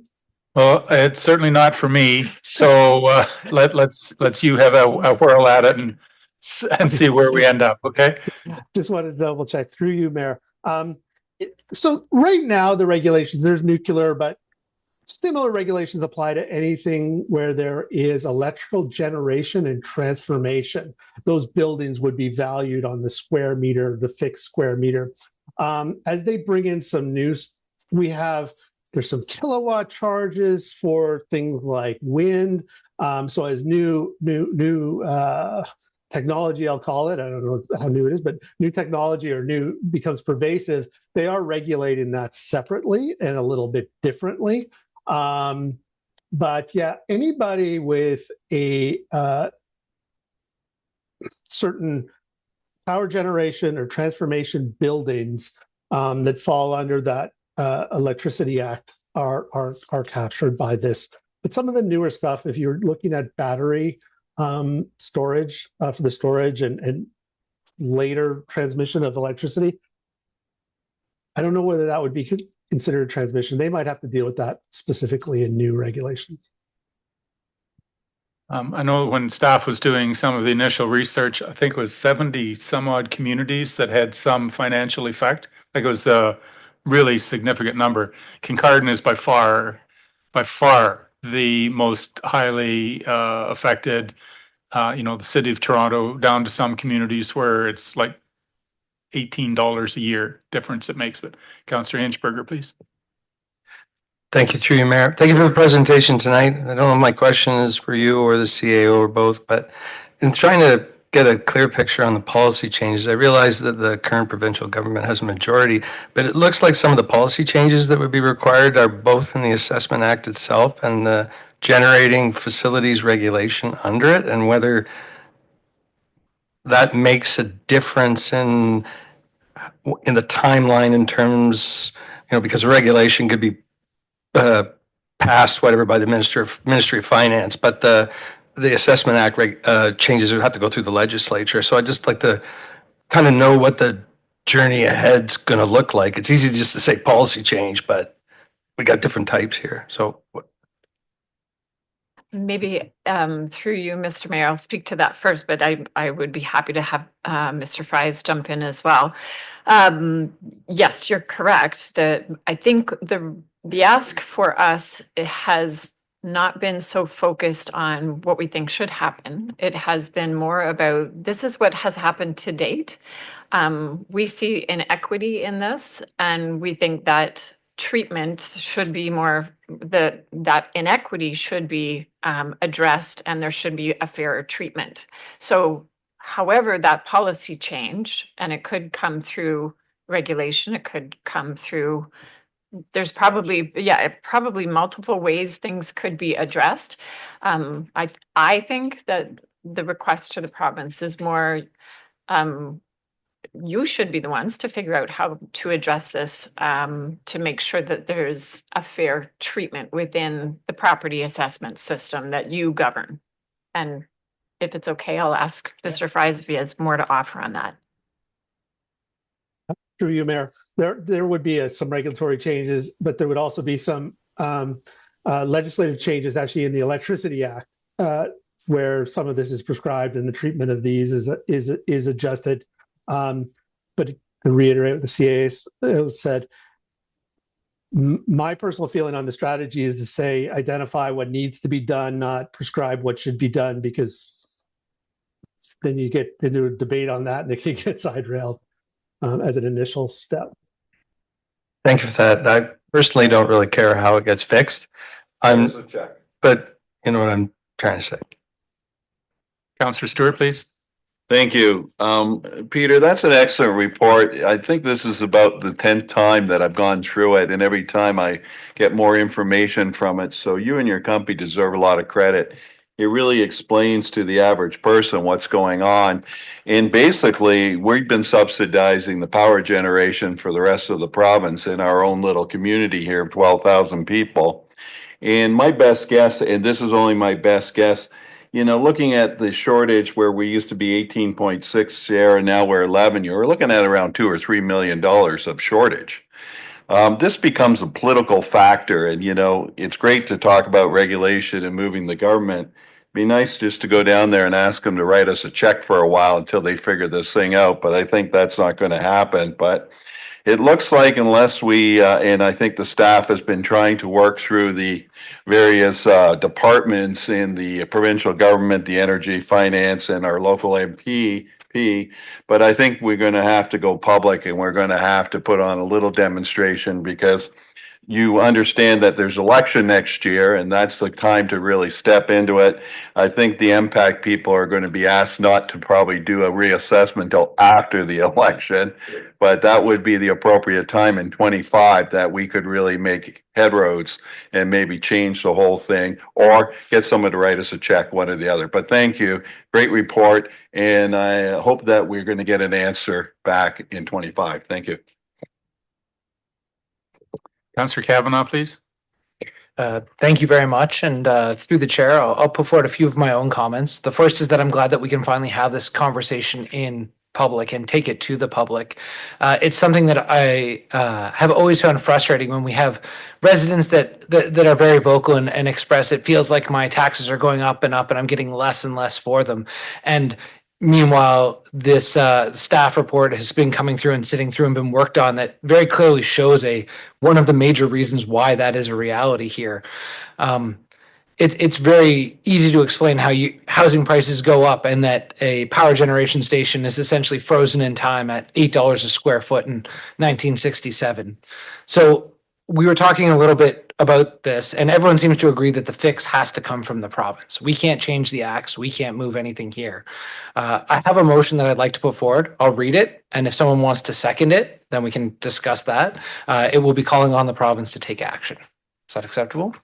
Well, it's certainly not for me. So let's you have a whirl at it and see where we end up. Okay. Just wanted to double check through you, Mayor. So right now, the regulations, there's nuclear, but similar regulations apply to anything where there is electrical generation and transformation. Those buildings would be valued on the square meter, the fixed square meter. As they bring in some news, there's some kilowatt charges for things like wind. So as new technology, I'll call it, I don't know how new it is, but new technology or new becomes pervasive, they are regulating that separately and a little bit differently. But yeah, anybody with a certain power generation or transformation buildings that fall under that Electricity Act are captured by this. But some of the newer stuff, if you're looking at battery storage for the storage and later transmission of electricity, I don't know whether that would be considered transmission. They might have to deal with that specifically in new regulations. I know when staff was doing some of the initial research, I think it was 70 some odd communities that had some financial effect. Like it was a really significant number. Kincardine is by far the most highly affected. The city of Toronto, down to some communities where it's like $18 a year difference it makes. But Councillor Inchberger, please. Thank you, through you, Mayor. Thank you for the presentation tonight. I don't know if my question is for you or the CAO or both, but in trying to get a clear picture on the policy changes, I realize that the current provincial government has a majority, but it looks like some of the policy changes that would be required are both in the Assessment Act itself and the generating facilities regulation under it, and whether that makes a difference in the timeline in terms, because regulation could be passed whatever by the Ministry of Finance, but the Assessment Act changes would have to go through the legislature. So I'd just like to kind of know what the journey ahead's going to look like. It's easy just to say policy change, but we got different types here. So maybe through you, Mr. Mayor, I'll speak to that first, but I would be happy to have Mr. Fries jump in as well. Yes, you're correct that I think the ask for us, it has not been so focused on what we think should happen. It has been more about, this is what has happened to date. We see inequity in this, and we think that treatment should be more, that inequity should be addressed, and there should be a fairer treatment. So however that policy change, and it could come through regulation, it could come through, there's probably multiple ways things could be addressed. I think that the request to the province is more, you should be the ones to figure out how to address this, to make sure that there's a fair treatment within the property assessment system that you govern. And if it's okay, I'll ask Mr. Fries if he has more to offer on that. Through you, Mayor, there would be some regulatory changes, but there would also be some legislative changes actually in the Electricity Act, where some of this is prescribed and the treatment of these is adjusted. But to reiterate what the CAA said, my personal feeling on the strategy is to say identify what needs to be done, not prescribe what should be done, because then you get into a debate on that and it can get side railed. As an initial step. Thank you for that. I personally don't really care how it gets fixed. But you know what I'm trying to say. Councillor Stewart, please. Thank you. Peter, that's an excellent report. I think this is about the 10th time that I've gone through it, and every time I get more information from it. So you and your company deserve a lot of credit. It really explains to the average person what's going on. And basically, we've been subsidizing the power generation for the rest of the province in our own little community here of 12,000 people. And my best guess, and this is only my best guess, looking at the shortage where we used to be 18.6 share and now we're 11, you're looking at around $2 or $3 million of shortage. This becomes a political factor, and it's great to talk about regulation and moving the government. It'd be nice just to go down there and ask them to write us a check for a while until they figure this thing out, but I think that's not going to happen. But it looks like unless we, and I think the staff has been trying to work through the various departments in the provincial government, the energy, finance, and our local MP, but I think we're going to have to go public, and we're going to have to put on a little demonstration, because you understand that there's election next year and that's the time to really step into it. I think the impact people are going to be asked not to probably do a reassessment until after the election, but that would be the appropriate time in 25 that we could really make headroads and maybe change the whole thing or get someone to write us a check, one or the other. But thank you. Great report. And I hope that we're going to get an answer back in 25. Thank you. Councillor Kavanaugh, please. Thank you very much. And through the chair, I'll put forward a few of my own comments. The first is that I'm glad that we can finally have this conversation in public and take it to the public. It's something that I have always found frustrating when we have residents that are very vocal and express it feels like my taxes are going up and I'm getting less and less for them. And meanwhile, this staff report has been coming through and sitting through and been worked on that very clearly shows one of the major reasons why that is a reality here. It's very easy to explain how housing prices go up and that a power generation station is essentially frozen in time at $8 a square foot in 1967. So we were talking a little bit about this, and everyone seems to agree that the fix has to come from the province. We can't change the acts. We can't move anything here. I have a motion that I'd like to put forward. I'll read it, and if someone wants to second it, then we can discuss that. It will be calling on the province to take action. Is that acceptable?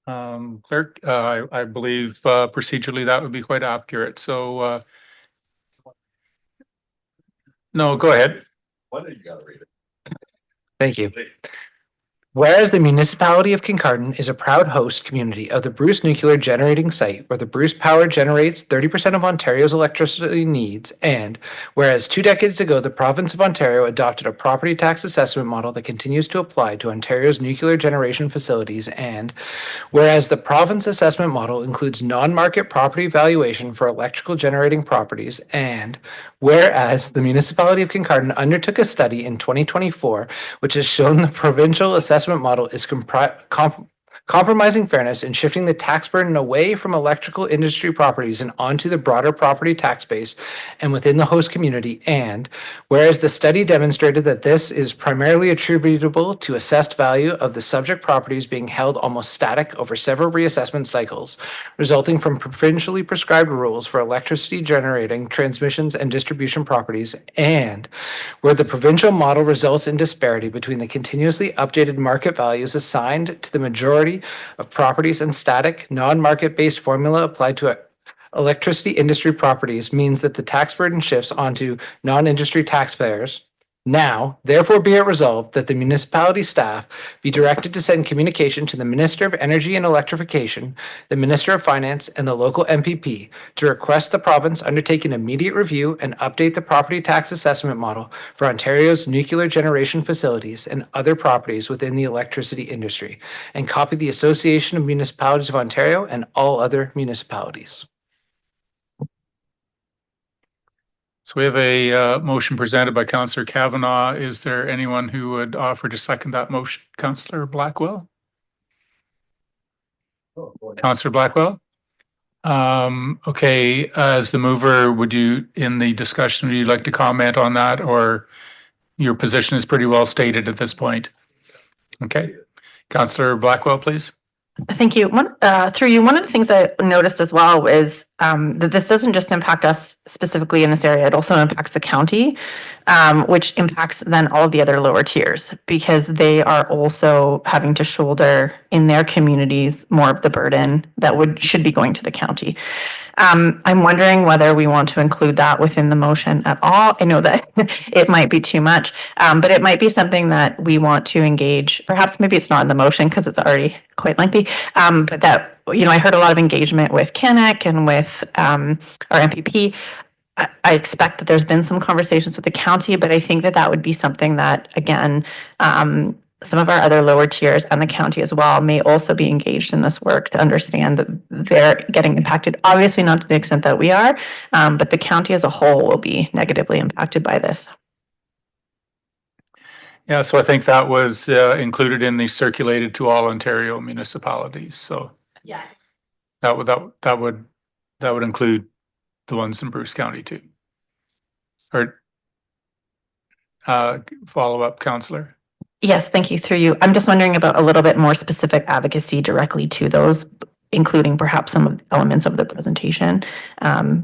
Clerk, I believe procedurally that would be quite accurate. So, no, go ahead. Why don't you gotta read it? Thank you. Whereas the municipality of Kincardine is a proud host community of the Bruce Nuclear Generating Site, where the Bruce Power generates 30% of Ontario's electricity needs, and whereas 2 decades ago the province of Ontario adopted a property tax assessment model that continues to apply to Ontario's nuclear generation facilities, and whereas the province assessment model includes non-market property valuation for electrical generating properties, and whereas the municipality of Kincardine undertook a study in 2024 which has shown the provincial assessment model is compromising fairness and shifting the tax burden away from electrical industry properties and onto the broader property tax base and within the host community, and whereas the study demonstrated that this is primarily attributable to assessed value of the subject properties being held almost static over several reassessment cycles, resulting from provincially prescribed rules for electricity generating, transmissions, and distribution properties, and where the provincial model results in disparity between the continuously updated market values assigned to the majority of properties and static, non-market-based formula applied to electricity industry properties means that the tax burden shifts onto non-industry taxpayers. Now, therefore be it resolved that the municipality staff be directed to send communication to the Minister of Energy and Electrification, the Minister of Finance, and the local MPP to request the province undertake an immediate review and update the property tax assessment model for Ontario's nuclear generation facilities and other properties within the electricity industry, and copy the Association of Municipalities of Ontario and all other municipalities. So we have a motion presented by Councillor Kavanaugh. Is there anyone who would offer to second that motion? Councillor Blackwell? Councillor Blackwell? Okay, as the mover, would you, in the discussion, would you like to comment on that, or your position is pretty well stated at this point? Okay. Councillor Blackwell, please. Thank you. Through you, one of the things I noticed as well is that this doesn't just impact us specifically in this area, it also impacts the county, which impacts then all of the other lower tiers because they are also having to shoulder in their communities more of the burden that should be going to the county. I'm wondering whether we want to include that within the motion at all. I know that it might be too much, but it might be something that we want to engage. Perhaps maybe it's not in the motion because it's already quite lengthy, but that, I heard a lot of engagement with CANEC and with our MPP. I expect that there's been some conversations with the county, but I think that would be something that, again, some of our other lower tiers and the county as well may also be engaged in this work to understand that they're getting impacted. Obviously not to the extent that we are, but the county as a whole will be negatively impacted by this. Yeah, so I think that was included in the circulated to all Ontario municipalities. So yeah, that would include the ones in Bruce County too. Or follow up, Councillor. Yes, thank you. Through you. I'm just wondering about a little bit more specific advocacy directly to those, including perhaps some of the elements of the presentation,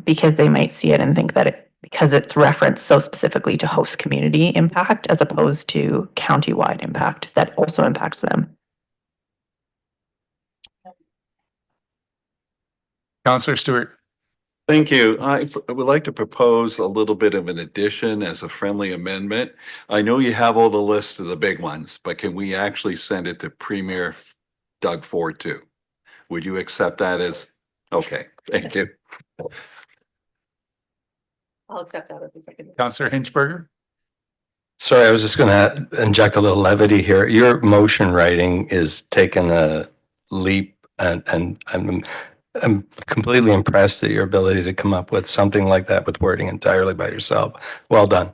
because they might see it and think that because it's referenced so specifically to host community impact as opposed to county-wide impact that also impacts them. Councillor Stewart. Thank you. I would like to propose a little bit of an addition as a friendly amendment. I know you have all the lists of the big ones, but can we actually send it to Premier Doug Ford too? Would you accept that as, okay, thank you. I'll accept that as a second. Councillor Hinchberger. Sorry, I was just going to inject a little levity here. Your motion writing is taking a leap, and I'm completely impressed at your ability to come up with something like that with wording entirely by yourself. Well done.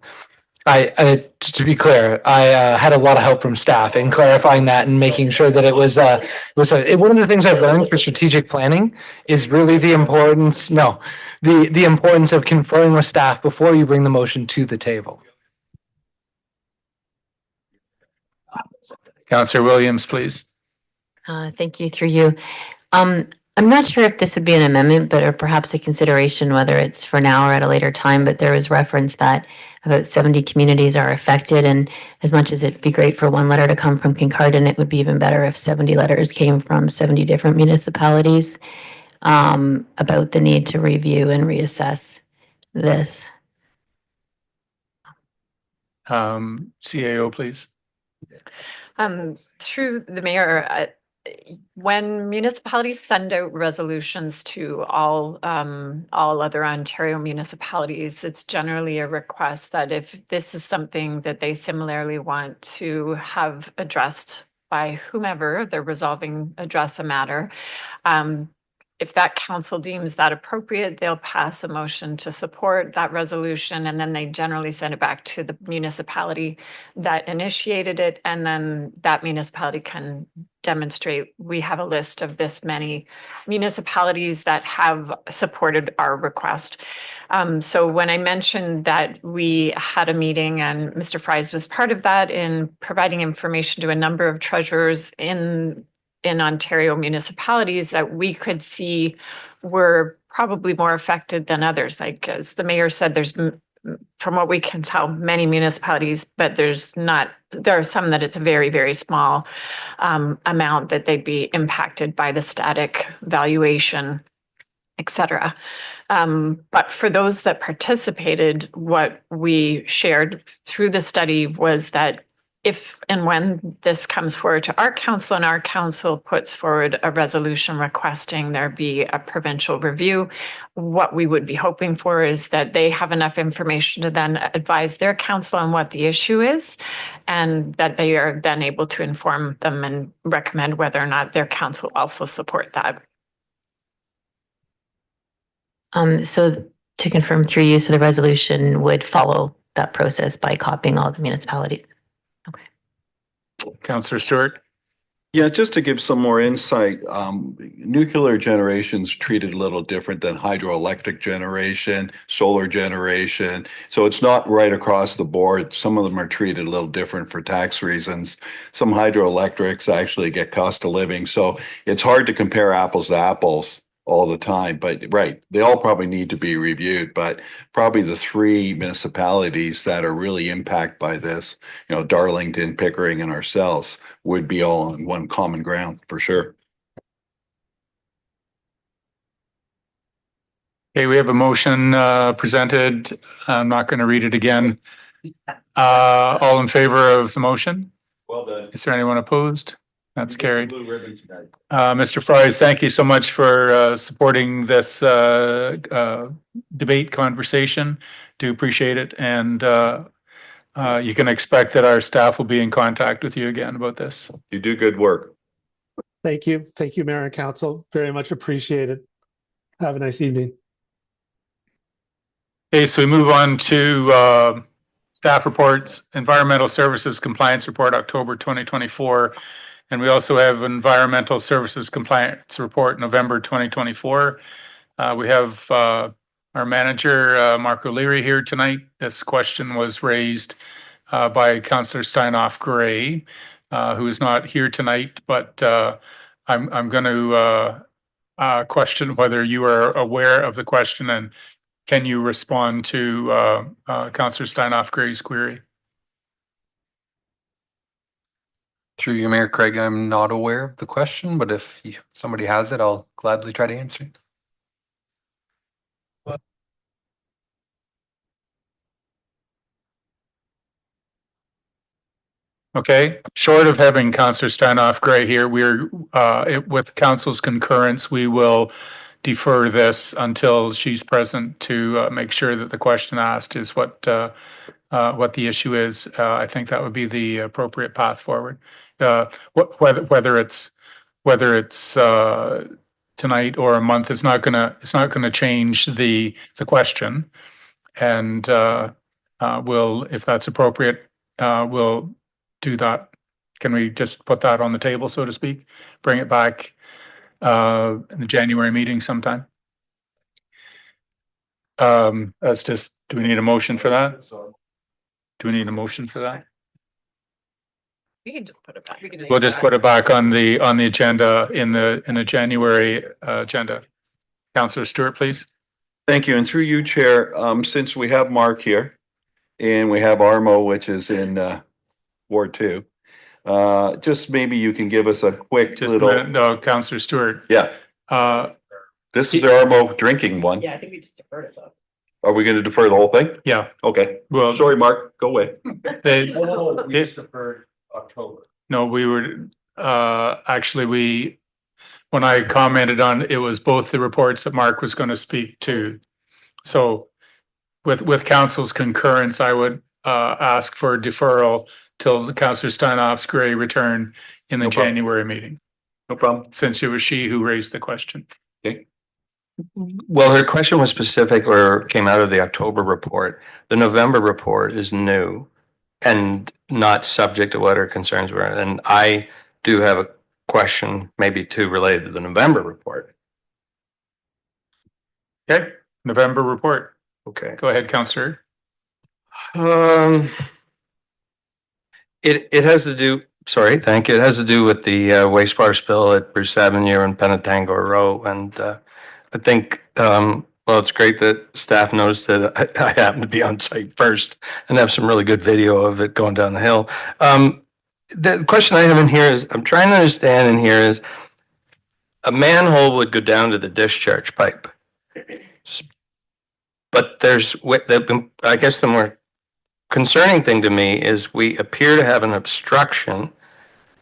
To be clear, I had a lot of help from staff in clarifying that and making sure that it was one of the things I've learned for strategic planning is really the importance of conferring with staff before you bring the motion to the table. Councillor Williams, please. Thank you. Through you. I'm not sure if this would be an amendment, but or perhaps a consideration, whether it's for now or at a later time, but there was reference that about 70 communities are affected. And as much as it'd be great for one letter to come from Kincardine, it would be even better if 70 letters came from 70 different municipalities about the need to review and reassess this. CAO, please. Through the mayor, when municipalities send out resolutions to all other Ontario municipalities, it's generally a request that if this is something that they similarly want to have addressed by whomever they're resolving, address a matter, if that council deems that appropriate, they'll pass a motion to support that resolution, and then they generally send it back to the municipality that initiated it, and then that municipality can demonstrate, we have a list of this many municipalities that have supported our request. So when I mentioned that we had a meeting and Mr. Fries was part of that in providing information to a number of treasurers in Ontario municipalities that we could see were probably more affected than others. Like as the mayor said, there's, from what we can tell, many municipalities, but there are some that it's a very, very small amount that they'd be impacted by the static valuation, et cetera. But for those that participated, what we shared through the study was that if and when this comes forward to our council and our council puts forward a resolution requesting there be a provincial review, what we would be hoping for is that they have enough information to then advise their council on what the issue is, and that they are then able to inform them and recommend whether or not their council also support that. So to confirm through you, so the resolution would follow that process by copying all the municipalities. Councillor Stewart. Yeah, just to give some more insight, nuclear generation is treated a little different than hydroelectric generation, solar generation. So it's not right across the board. Some of them are treated a little different for tax reasons. Some hydroelectrics actually get cost of living. So it's hard to compare apples to apples all the time, but right, they all probably need to be reviewed, but probably the three municipalities that are really impacted by this, Darlington, Pickering, and ourselves would be all on one common ground for sure. Okay, we have a motion presented. I'm not going to read it again. All in favor of the motion? Well done. Is there anyone opposed? That's carried. Mr. Fries, thank you so much for supporting this debate conversation. Do appreciate it. And you can expect that our staff will be in contact with you again about this. You do good work. Thank you. Thank you, Mayor and Council. Very much appreciated. Have a nice evening. Okay, so we move on to staff reports, Environmental Services Compliance Report, October 2024. And we also have Environmental Services Compliance Report, November 2024. We have our manager, Mark O'Leary, here tonight. This question was raised by Councillor Steinhoff Gray, who is not here tonight, but I'm going to question whether you are aware of the question and can you respond to Councillor Steinhoff Gray's query? Through you, Mayor Craig, I'm not aware of the question, but if somebody has it, I'll gladly try to answer it. Okay, short of having Councillor Steinhoff Gray here, we're with council's concurrence, we will defer this until she's present to make sure that the question asked is what the issue is. I think that would be the appropriate path forward. Whether it's tonight or a month, it's not gonna change the question. And we'll, if that's appropriate, we'll do that. Can we just put that on the table, so to speak? Bring it back in the January meeting sometime? That's just, do we need a motion for that? Do we need a motion for that? We can just put it back. We'll just put it back on the agenda in the January agenda. Councillor Stewart, please. Thank you. And through you, Chair, since we have Mark here and we have Armo, which is in Ward 2, just maybe you can give us a quick Just little. a minute, no, Councillor Stewart. Yeah, this is the Armo drinking one. Yeah, I think we just deferred it though. Are we going to defer the whole thing? Yeah, Okay. well, Sorry, Mark, go away. they, We just deferred October. no, we were, actually, when I commented on, it was both the reports that Mark was going to speak to. So with council's concurrence, I would ask for deferral till the Councillor Steinhoff's Gray return in the No problem. January meeting, No problem. since it was she who raised the question. Well, her question was specific or came out of the October report. The November report is new and not subject to what her concerns were. And I do have a question, maybe two related to the November report. Okay, November report. Okay. Go ahead, Councillor. It has to do, sorry, thank you. It has to do with the wastewater spill at Bruce Avenue and Penetango Row. And I think, well, it's great that staff knows that I happen to be on site first and have some really good video of it going down the hill. The question I have in here is, I'm trying to understand in here is, a manhole would go down to the discharge pipe. But I guess the more concerning thing to me is we appear to have an obstruction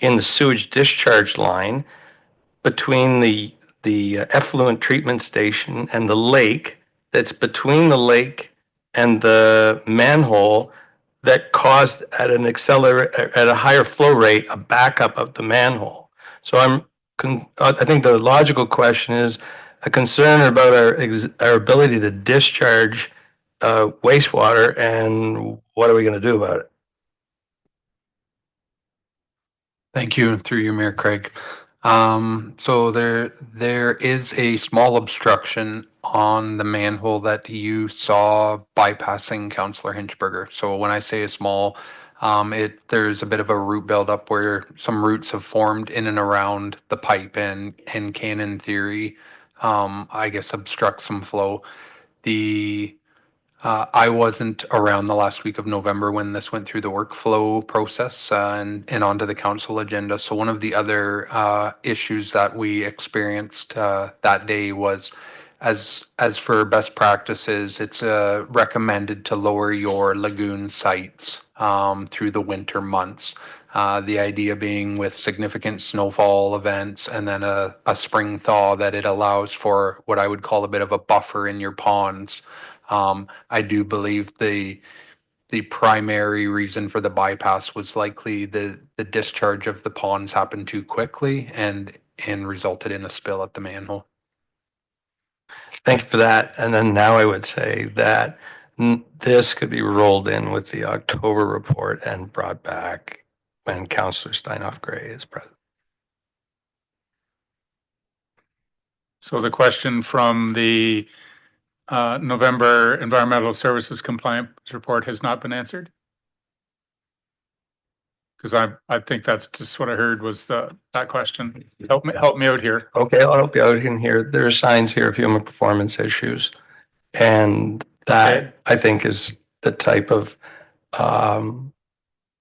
in the sewage discharge line between the effluent treatment station and the lake, that's between the lake and the manhole, that caused at a higher flow rate a backup of the manhole. So I think the logical question is a concern about our ability to discharge wastewater, and what are we going to do about it? Thank you, through you, Mayor Craig. So there is a small obstruction on the manhole that you saw bypassing Councillor Hinchberger. So when I say a small, there's a bit of a root buildup where some roots have formed in and around the pipe and can, in theory, I guess, obstruct some flow. I wasn't around the last week of November when this went through the workflow process and onto the council agenda. So one of the other issues that we experienced that day was, as for best practices, it's recommended to lower your lagoon sites through the winter months. The idea being, with significant snowfall events and then a spring thaw, that it allows for what I would call a bit of a buffer in your ponds. I do believe the primary reason for the bypass was likely the discharge of the ponds happened too quickly and resulted in a spill at the manhole. Thank you for that. And then now I would say that this could be rolled in with the October report and brought back when Councillor Steinhoff Gray is present. So the question from the November Environmental Services Compliance Report has not been answered? Because I think that's just what I heard was that question. Help me out here. Okay, I'll help you out in here. There are signs here of human performance issues. And that Okay. I think is the type of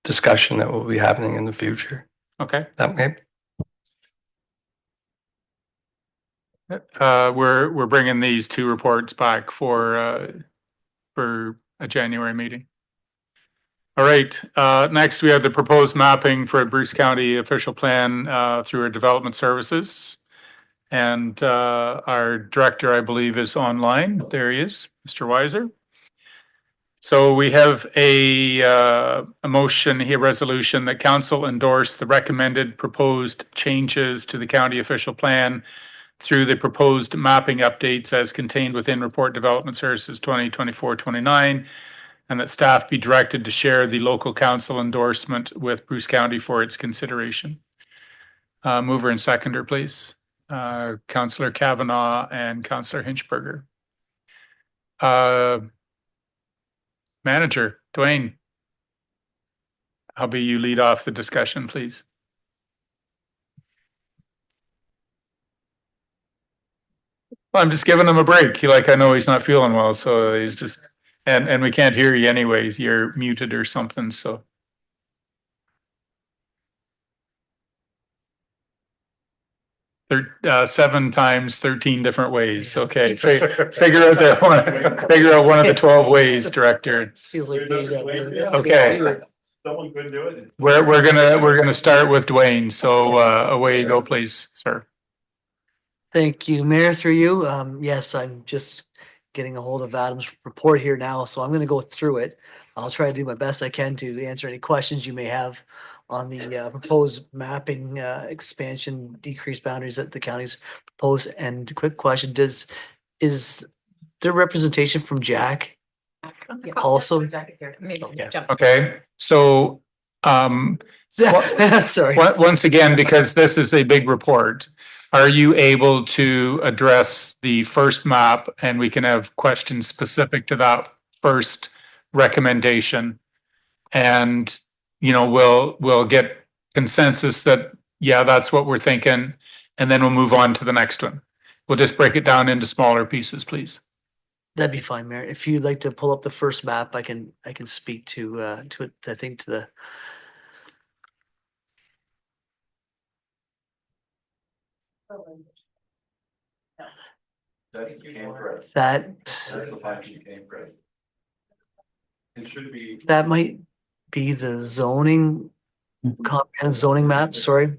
discussion that will be happening in the future. Okay. That may, We're bringing these two reports back for a January meeting. All right, next we have the proposed mapping for Bruce County official plan through our development services. And our director, I believe, is online. There he is, Mr. Weiser. So we have a motion here, resolution that council endorse the recommended proposed changes to the county official plan through the proposed mapping updates as contained within Report Development Services 2024-29, and that staff be directed to share the local council endorsement with Bruce County for its consideration. Mover and seconder, please. Councillor Kavanaugh and Councillor Hinchberger. Manager, Dwayne, how about you lead off the discussion, please? Well, I'm just giving him a break. I know he's not feeling well, so he's just, and we can't hear you anyways. You're muted or something, so. 7 times 13 different ways. Okay, figure out one of the 12 ways, Director. It feels like deja vu. Okay. Someone couldn't do it. We're gonna start with Dwayne. So away you go, please, sir. Thank you, Mayor, through you. Yes, I'm just getting a hold of Adam's report here now, so I'm going to go through it. I'll try to do my best I can to answer any questions you may have on the proposed mapping expansion, decreased boundaries that the county's proposed. And quick question, is there representation from Jack also? Okay, so sorry. Once again, because this is a big report, are you able to address the first map and we can have questions specific to that first recommendation? And, we'll get consensus that, yeah, that's what we're thinking. And then we'll move on to the next one. We'll just break it down into smaller pieces, please. That'd be fine, Mayor. If you'd like to pull up the first map, I can speak to it. I think to the. That's the campground. That's the flagship campground. It should be. That might be the zoning, comprehensive zoning map. Sorry,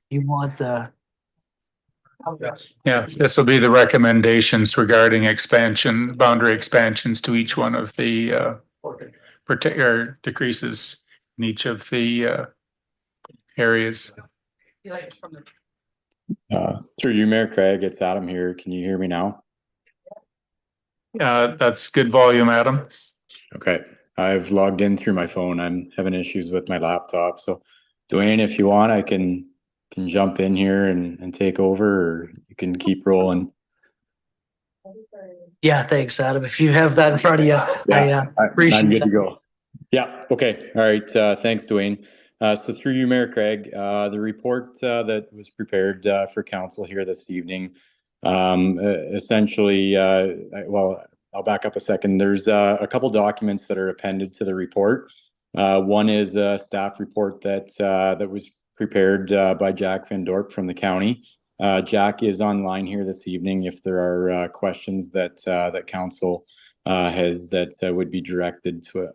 you want the. Yeah, this will be the recommendations regarding boundary expansions to each one of the particular decreases in each of the areas. Through you, Mayor Craig, it's Adam here. Can you hear me now? That's good volume, Adam. Okay. I've logged in through my phone. I'm having issues with my laptop. So Dwayne, if you want, I can jump in here and take over, or you can keep rolling. Yeah, thanks, Adam. If you have that in front of you, I appreciate it. I'm good to go. Yeah. Okay. All right. Thanks, Dwayne. So through you, Mayor Craig, the report that was prepared for council here this evening, essentially, well, I'll back up a second. There's a couple documents that are appended to the report. One is a staff report that was prepared by Jack Van Dorp from the county. Jack is online here this evening if there are questions that council has that would be directed to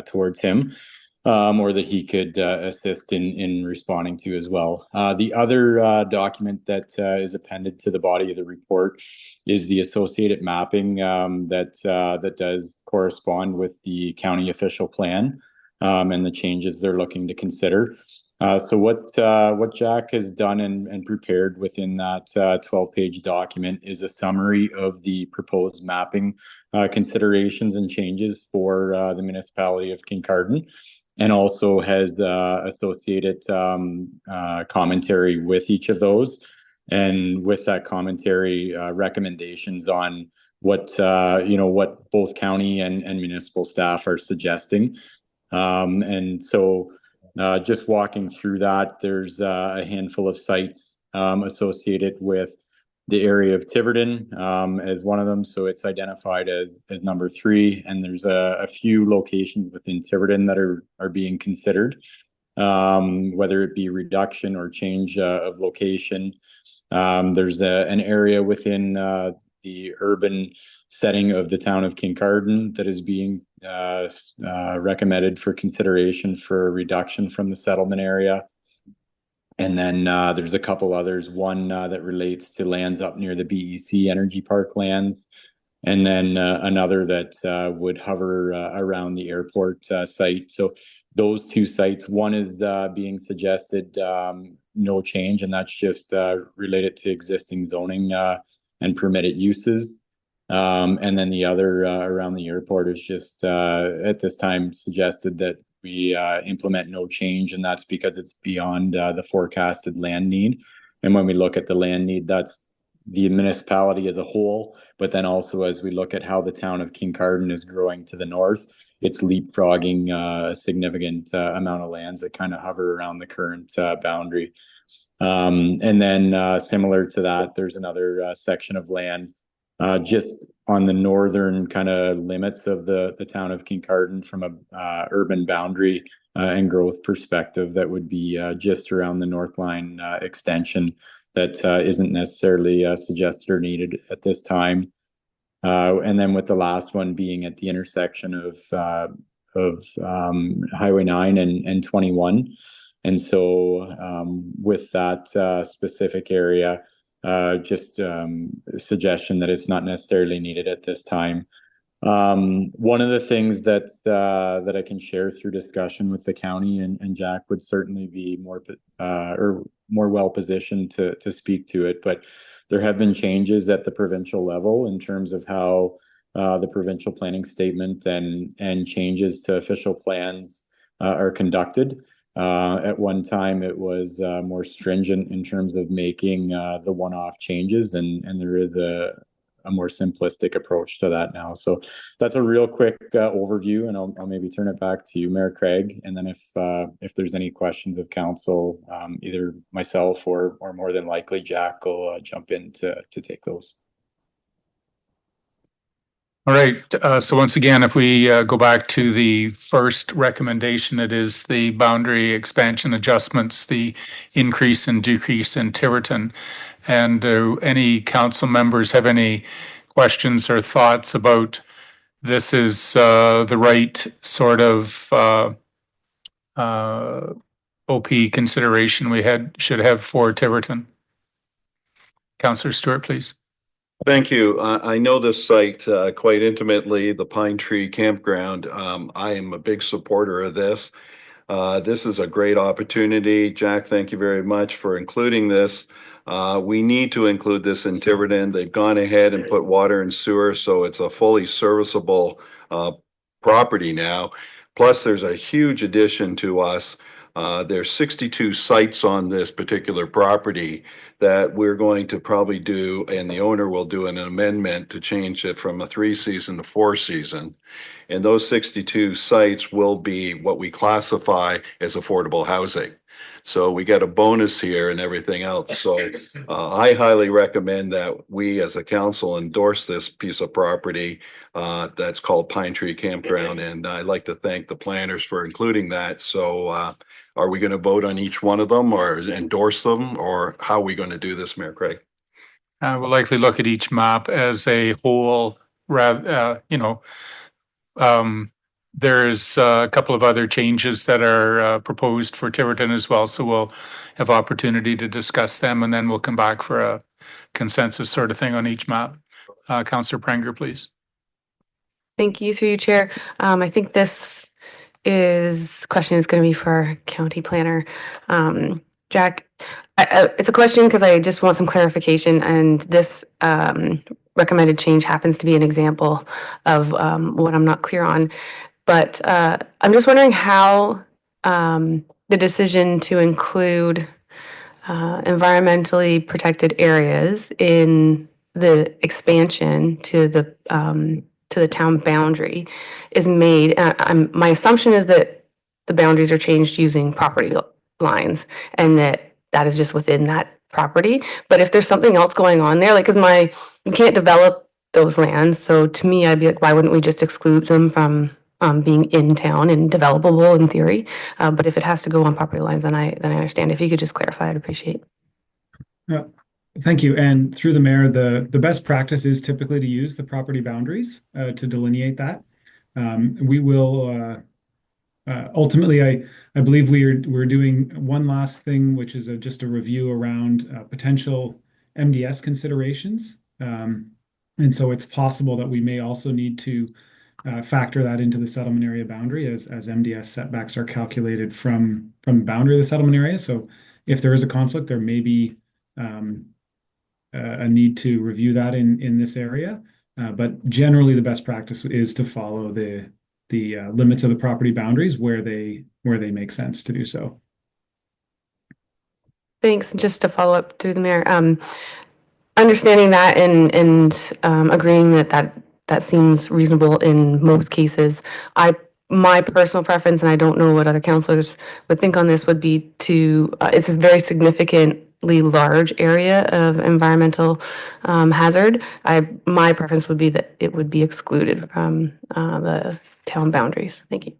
towards him. Or that he could assist in responding to as well. The other document that is appended to the body of the report is the associated mapping that does correspond with the county official plan and the changes they're looking to consider. So what Jack has done and prepared within that 12-page document is a summary of the proposed mapping considerations and changes for the municipality of Kincardine, and also has associated commentary with each of those, and with that commentary, recommendations on what what both county and municipal staff are suggesting. And so Just walking through that, there's a handful of sites associated with the area of Tiverton as one of them. So it's identified as number 3, and there's a few locations within Tiverton that are being considered, whether it be reduction or change of location. There's an area within the urban setting of the town of Kincardine that is being recommended for consideration for a reduction from the settlement area. And then there's a couple others, one that relates to lands up near the BEC Energy Park lands, and then another that would hover around the airport site. So those 2 sites, one is being suggested no change, and that's just related to existing zoning and permitted uses. And then the other around the airport is just at this time suggested that we implement no change, and that's because it's beyond the forecasted land need. And when we look at the land need, that's the municipality as a whole, but then also as we look at how the town of Kincardine is growing to the north, it's leapfrogging a significant amount of lands that kind of hover around the current boundary. And then similar to that, there's another section of land just on the northern kind of limits of the town of Kincardine from a urban boundary and growth perspective that would be just around the North Line extension that isn't necessarily suggested or needed at this time. And then with the last one being at the intersection of Highway 9 and 21. And so with that specific area, just suggestion that it's not necessarily needed at this time. One of the things that I can share through discussion with the county, and Jack would certainly be more well positioned to speak to it, but there have been changes at the provincial level in terms of how the provincial planning statement and changes to official plans are conducted. At one time, it was more stringent in terms of making the one-off changes, and there is a more simplistic approach to that now. So that's a real quick overview, and I'll maybe turn it back to you, Mayor Craig, and then if there's any questions of council, either myself or more than likely Jack will jump in to take those. All right. So once again, if we go back to the first recommendation, it is the boundary expansion adjustments, the increase and decrease in Tiverton. And do any council members have any questions or thoughts about this is the right sort of OP consideration we should have for Tiverton? Councillor Stewart, please. Thank you. I know this site quite intimately, the Pine Tree Campground. I am a big supporter of this. This is a great opportunity. Jack, thank you very much for including this. We need to include this in Tiverton. They've gone ahead and put water and sewer, so it's a fully serviceable property now. Plus, there's a huge addition to us. There's 62 sites on this particular property that we're going to probably do, and the owner will do an amendment to change it from a 3-season to 4-season. And those 62 sites will be what we classify as affordable housing. So we get a bonus here and everything else. So I highly recommend that we as a council endorse this piece of property that's called Pine Tree Campground. And I'd like to thank the planners for including that. So are we going to vote on each one of them or endorse them, or how are we going to do this, Mayor Craig? We'll likely look at each map as a whole. There's a couple of other changes that are proposed for Tiverton as well, so we'll have opportunity to discuss them, and then we'll come back for a consensus sort of thing on each map. Councillor Pranger, please. Thank you, through you, Chair. I think this question is going to be for our county planner. Jack, it's a question because I just want some clarification, and this recommended change happens to be an example of what I'm not clear on. But I'm just wondering how the decision to include environmentally protected areas in the expansion to the town boundary is made. My assumption is that the boundaries are changed using property lines, and that is just within that property. But if there's something else going on there, like, you can't develop those lands. So to me, I'd be like, why wouldn't we just exclude them from being in town and developable in theory? But if it has to go on property lines, then I understand. If you could just clarify, I'd appreciate. Yeah. Thank you. And through the mayor, the best practice is typically to use the property boundaries to delineate that. We will ultimately, I believe we're doing one last thing, which is just a review around potential MDS considerations. And so it's possible that we may also need to factor that into the settlement area boundary as MDS setbacks are calculated from the boundary of the settlement area. So if there is a conflict, there may be a need to review that in this area. But generally, the best practice is to follow the limits of the property boundaries where they make sense to do so. Thanks. Just to follow up through the mayor, understanding that and agreeing that seems reasonable in most cases. My personal preference, and I don't know what other councillors would think on this, would be to it's a very significantly large area of environmental hazard. My preference would be that it would be excluded from the town boundaries. Thank you.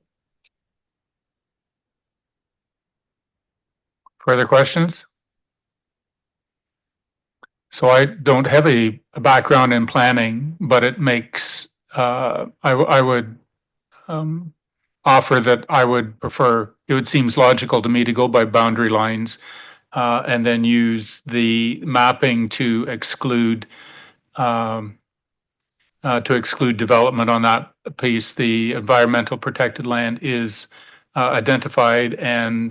Further questions? So I don't have a background in planning, but it makes, I would offer that I would prefer, it would seems logical to me to go by boundary lines and then use the mapping to exclude development on that piece. The environmental protected land is identified, and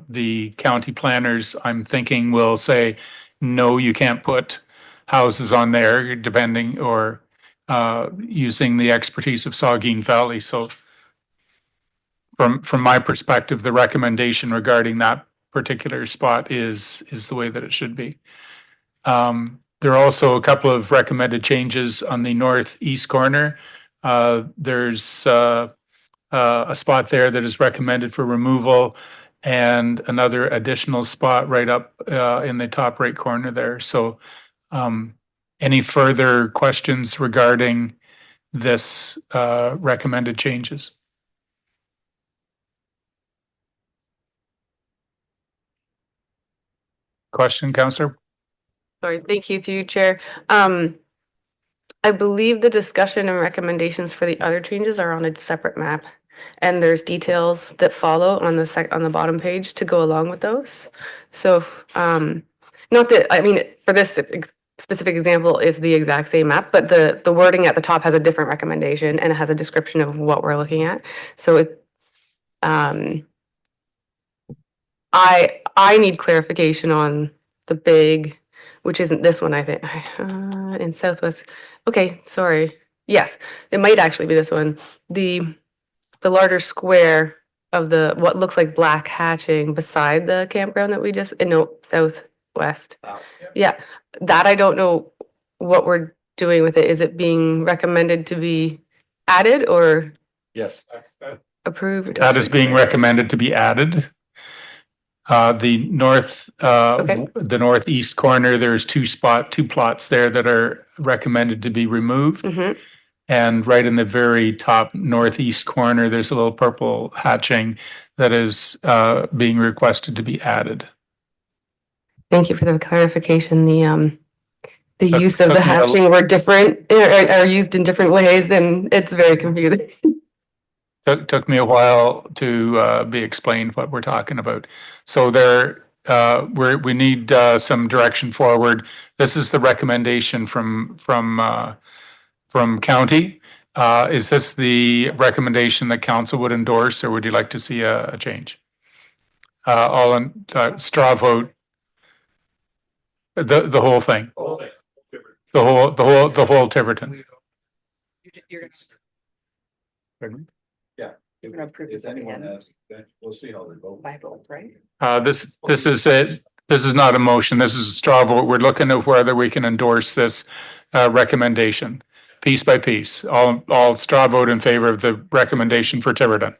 the county planners, I'm thinking, will say, no, you can't put houses on there, depending, or using the expertise of Saugeen Valley. So from my perspective, the recommendation regarding that particular spot is the way that it should be. There are also a couple of recommended changes on the northeast corner. There's a spot there that is recommended for removal, and another additional spot right up in the top right corner there. So any further questions regarding this recommended changes? Question, Councillor? Sorry, thank you, through you, Chair. I believe the discussion and recommendations for the other changes are on a separate map, and there's details that follow on the bottom page to go along with those. So, not that, I mean, for this specific example is the exact same map, but the wording at the top has a different recommendation and it has a description of what we're looking at. So I need clarification on the big, which isn't this one, I think, in Southwest. Okay, sorry. Yes, it might actually be this one. The larger square of what looks like black hatching beside the campground that we just, no, Southwest. Yeah, that I don't know what we're doing with it. Is it being recommended to be added or? Yes. Approved? That is being recommended to be added. The northeast corner, there's two plots there that are recommended to be removed. Mm-hmm. And right in the very top northeast corner, there's a little purple hatching that is being requested to be added. Thank you for the clarification. The use of the hatching were different, are used in different ways, and it's very confusing. Took me a while to be explained what we're talking about. So we need some direction forward. This is the recommendation from county. Is this the recommendation that council would endorse, or would you like to see a change? All in straw vote. The whole thing. The whole Tiverton. Pardon? You're gonna approve this again. We'll see how they go. By vote, right? This is it. This is not a motion. This is a straw vote. We're looking at whether we can endorse this recommendation piece by piece. All straw vote in favor of the recommendation for Tiverton.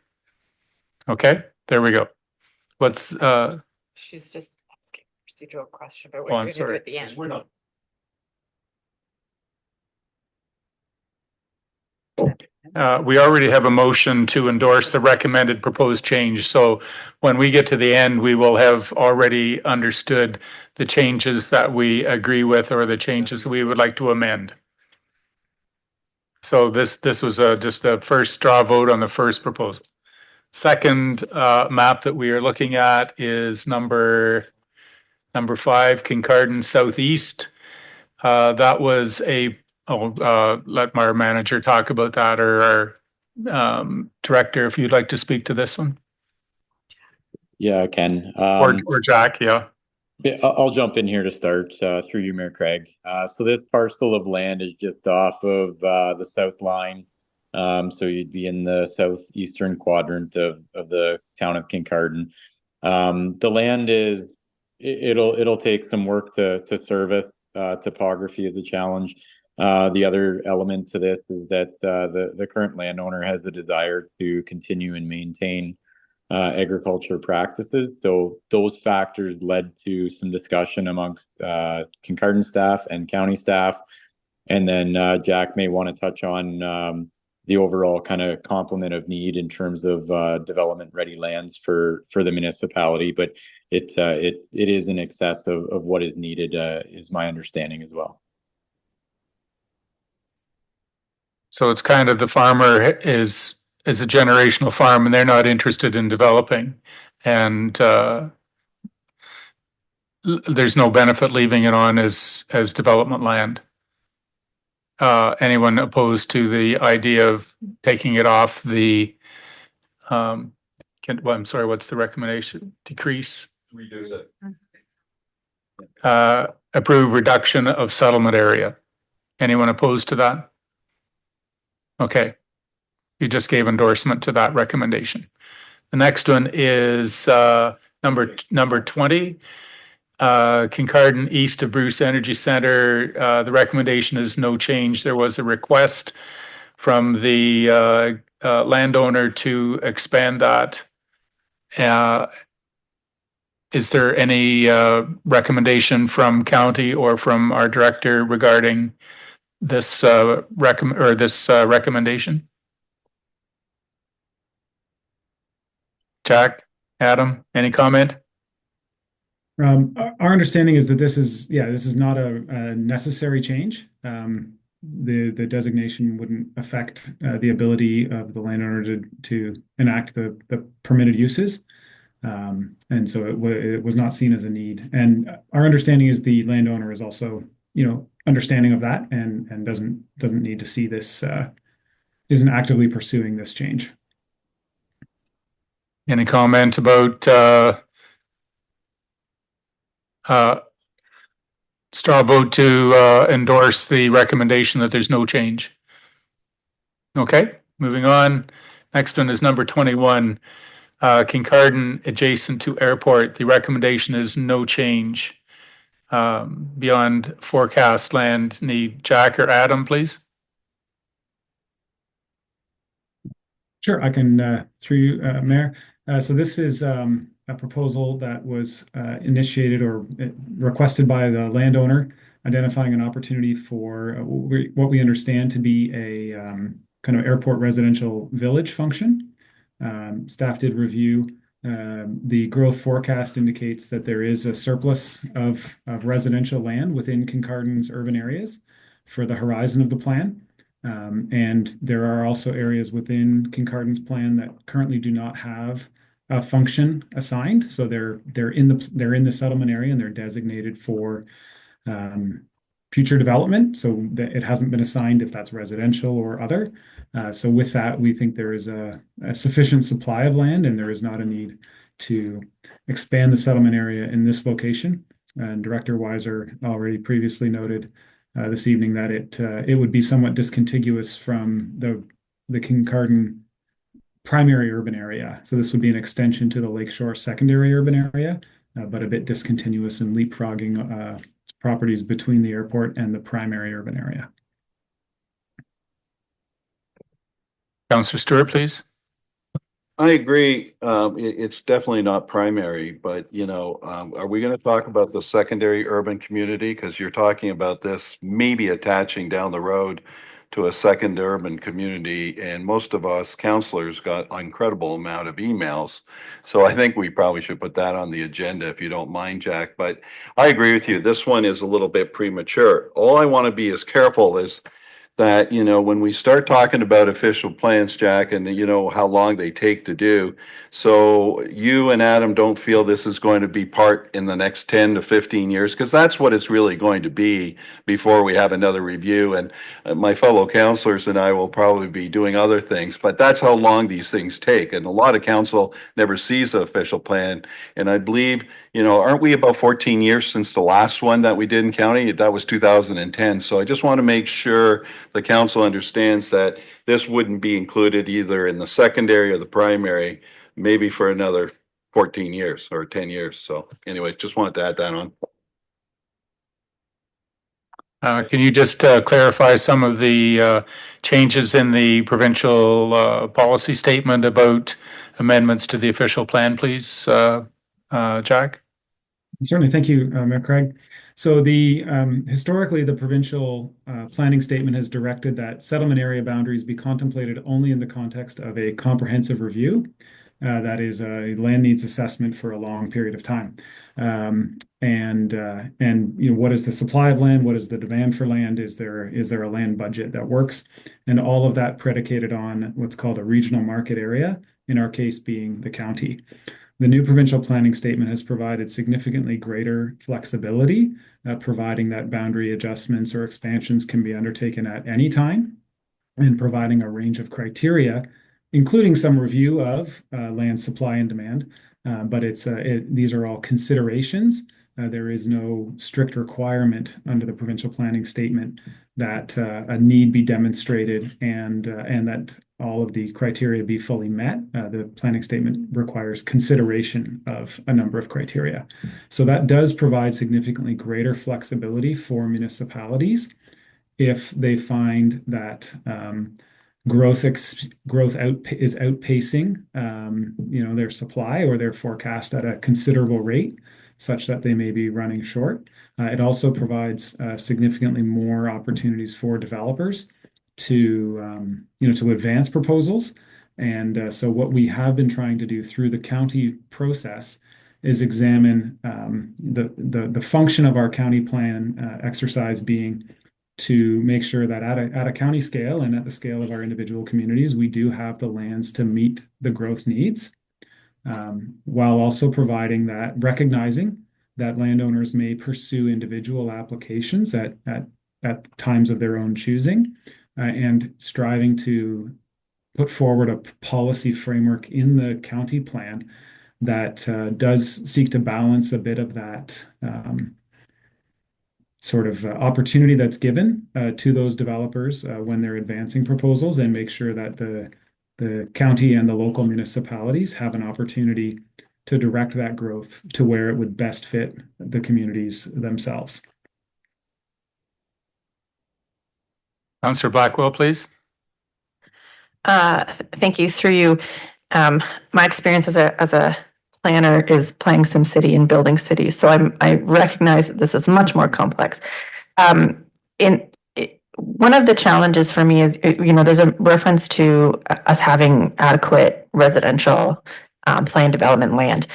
Okay. There we go. What's, She's just asking a procedural question about Oh, what I'm you're gonna do sorry. at the end. we already have a motion to endorse the recommended proposed change. So when we get to the end, we will have already understood the changes that we agree with or the changes we would like to amend. So this was just a first straw vote on the first proposal. Second map that we are looking at is number 5, Kincardine Southeast. That was let our manager talk about that, or our director, if you'd like to speak to this one. Yeah, I can. Or Jack, yeah. Yeah, I'll jump in here to start through you, Mayor Craig. So this parcel of land is just off of the south line. So you'd be in the southeastern quadrant of the town of Kincardine. The land is it'll take some work to service. Topography is a challenge. The other element to this is that the current landowner has the desire to continue and maintain agriculture practices. So those factors led to some discussion amongst Kincardine staff and county staff. And then Jack may want to touch on the overall kind of complement of need in terms of development ready lands for the municipality. But it is in excess of what is needed, is my understanding as well. So it's kind of the farmer is a generational farm and they're not interested in developing, and there's no benefit leaving it on as development land. Anyone opposed to the idea of taking it off the I'm sorry, what's the recommendation? Decrease? Reduce it. Approve reduction of settlement area. Anyone opposed to that? Okay. You just gave endorsement to that recommendation. The next one is number 20, Kincardine east of Bruce Energy Center. The recommendation is no change. There was a request from the landowner to expand that. Is there any recommendation from county or from our director regarding this recommendation? Jack, Adam, any comment? Our understanding is that this is not a necessary change. The designation wouldn't affect the ability of the landowner to enact the permitted uses. And so it was not seen as a need. And our understanding is the landowner is also, understanding of that and doesn't need to see this, isn't actively pursuing this change. Any comment about straw vote to endorse the recommendation that there's no change? Okay, moving on. Next one is number 21, Kincardine adjacent to airport. The recommendation is no change beyond forecast land need. Jack or Adam, please. Sure, I can through you, Mayor. So this is a proposal that was initiated or requested by the landowner, identifying an opportunity for what we understand to be a kind of airport residential village function. Staff did review. The growth forecast indicates that there is a surplus of residential land within Kincardine's urban areas for the horizon of the plan. And there are also areas within Kincardine's plan that currently do not have a function assigned. So they're in the settlement area and they're designated for future development. So that it hasn't been assigned if that's residential or other. So with that, we think there is a sufficient supply of land and there is not a need to expand the settlement area in this location. And Director Weiser already previously noted this evening that it would be somewhat discontiguous from the Kincardine primary urban area. So this would be an extension to the Lakeshore secondary urban area, but a bit discontinuous and leapfrogging properties between the airport and the primary urban area. Councillor Stewart, please. I agree. It's definitely not primary, but are we going to talk about the secondary urban community? Because you're talking about this maybe attaching down the road to a second urban community, and most of us counselors got an incredible amount of emails. So I think we probably should put that on the agenda if you don't mind, Jack. But I agree with you. This one is a little bit premature. All I want to be as careful is that, when we start talking about official plans, Jack, and how long they take to do. So you and Adam don't feel this is going to be part in the next 10 to 15 years, because that's what it's really going to be before we have another review. And my fellow counselors and I will probably be doing other things, but that's how long these things take. And a lot of council never sees the official plan. And I believe, aren't we about 14 years since the last one that we did in county? That was 2010. So I just want to make sure the council understands that this wouldn't be included either in the secondary or the primary, maybe for another 14 years or 10 years. So anyways, just wanted to add that on. Can you just clarify some of the changes in the provincial policy statement about amendments to the official plan, please, Jack? Certainly. Thank you, Mayor Craig. So historically, the provincial planning statement has directed that settlement area boundaries be contemplated only in the context of a comprehensive review. That is a land needs assessment for a long period of time. And what is the supply of land? What is the demand for land? Is there a land budget that works? And all of that predicated on what's called a regional market area, in our case being the county. The new provincial planning statement has provided significantly greater flexibility, providing that boundary adjustments or expansions can be undertaken at any time, and providing a range of criteria, including some review of land supply and demand. But these are all considerations. There is no strict requirement under the provincial planning statement that a need be demonstrated and that all of the criteria be fully met. The planning statement requires consideration of a number of criteria. So that does provide significantly greater flexibility for municipalities if they find that growth is outpacing their supply or their forecast at a considerable rate, such that they may be running short. It also provides significantly more opportunities for developers to advance proposals. And so what we have been trying to do through the county process is examine the function of our county plan exercise being to make sure that at a county scale and at the scale of our individual communities, we do have the lands to meet the growth needs, while also recognizing that landowners may pursue individual applications at times of their own choosing, and striving to put forward a policy framework in the county plan that does seek to balance a bit of that sort of opportunity that's given to those developers when they're advancing proposals, and make sure that the county and the local municipalities have an opportunity to direct that growth to where it would best fit the communities themselves. Councillor Blackwell, please. Thank you. Through you, my experience as a planner is playing SimCity and building cities, so I recognize that this is much more complex. One of the challenges for me is, there's a reference to us having adequate residential planned development land.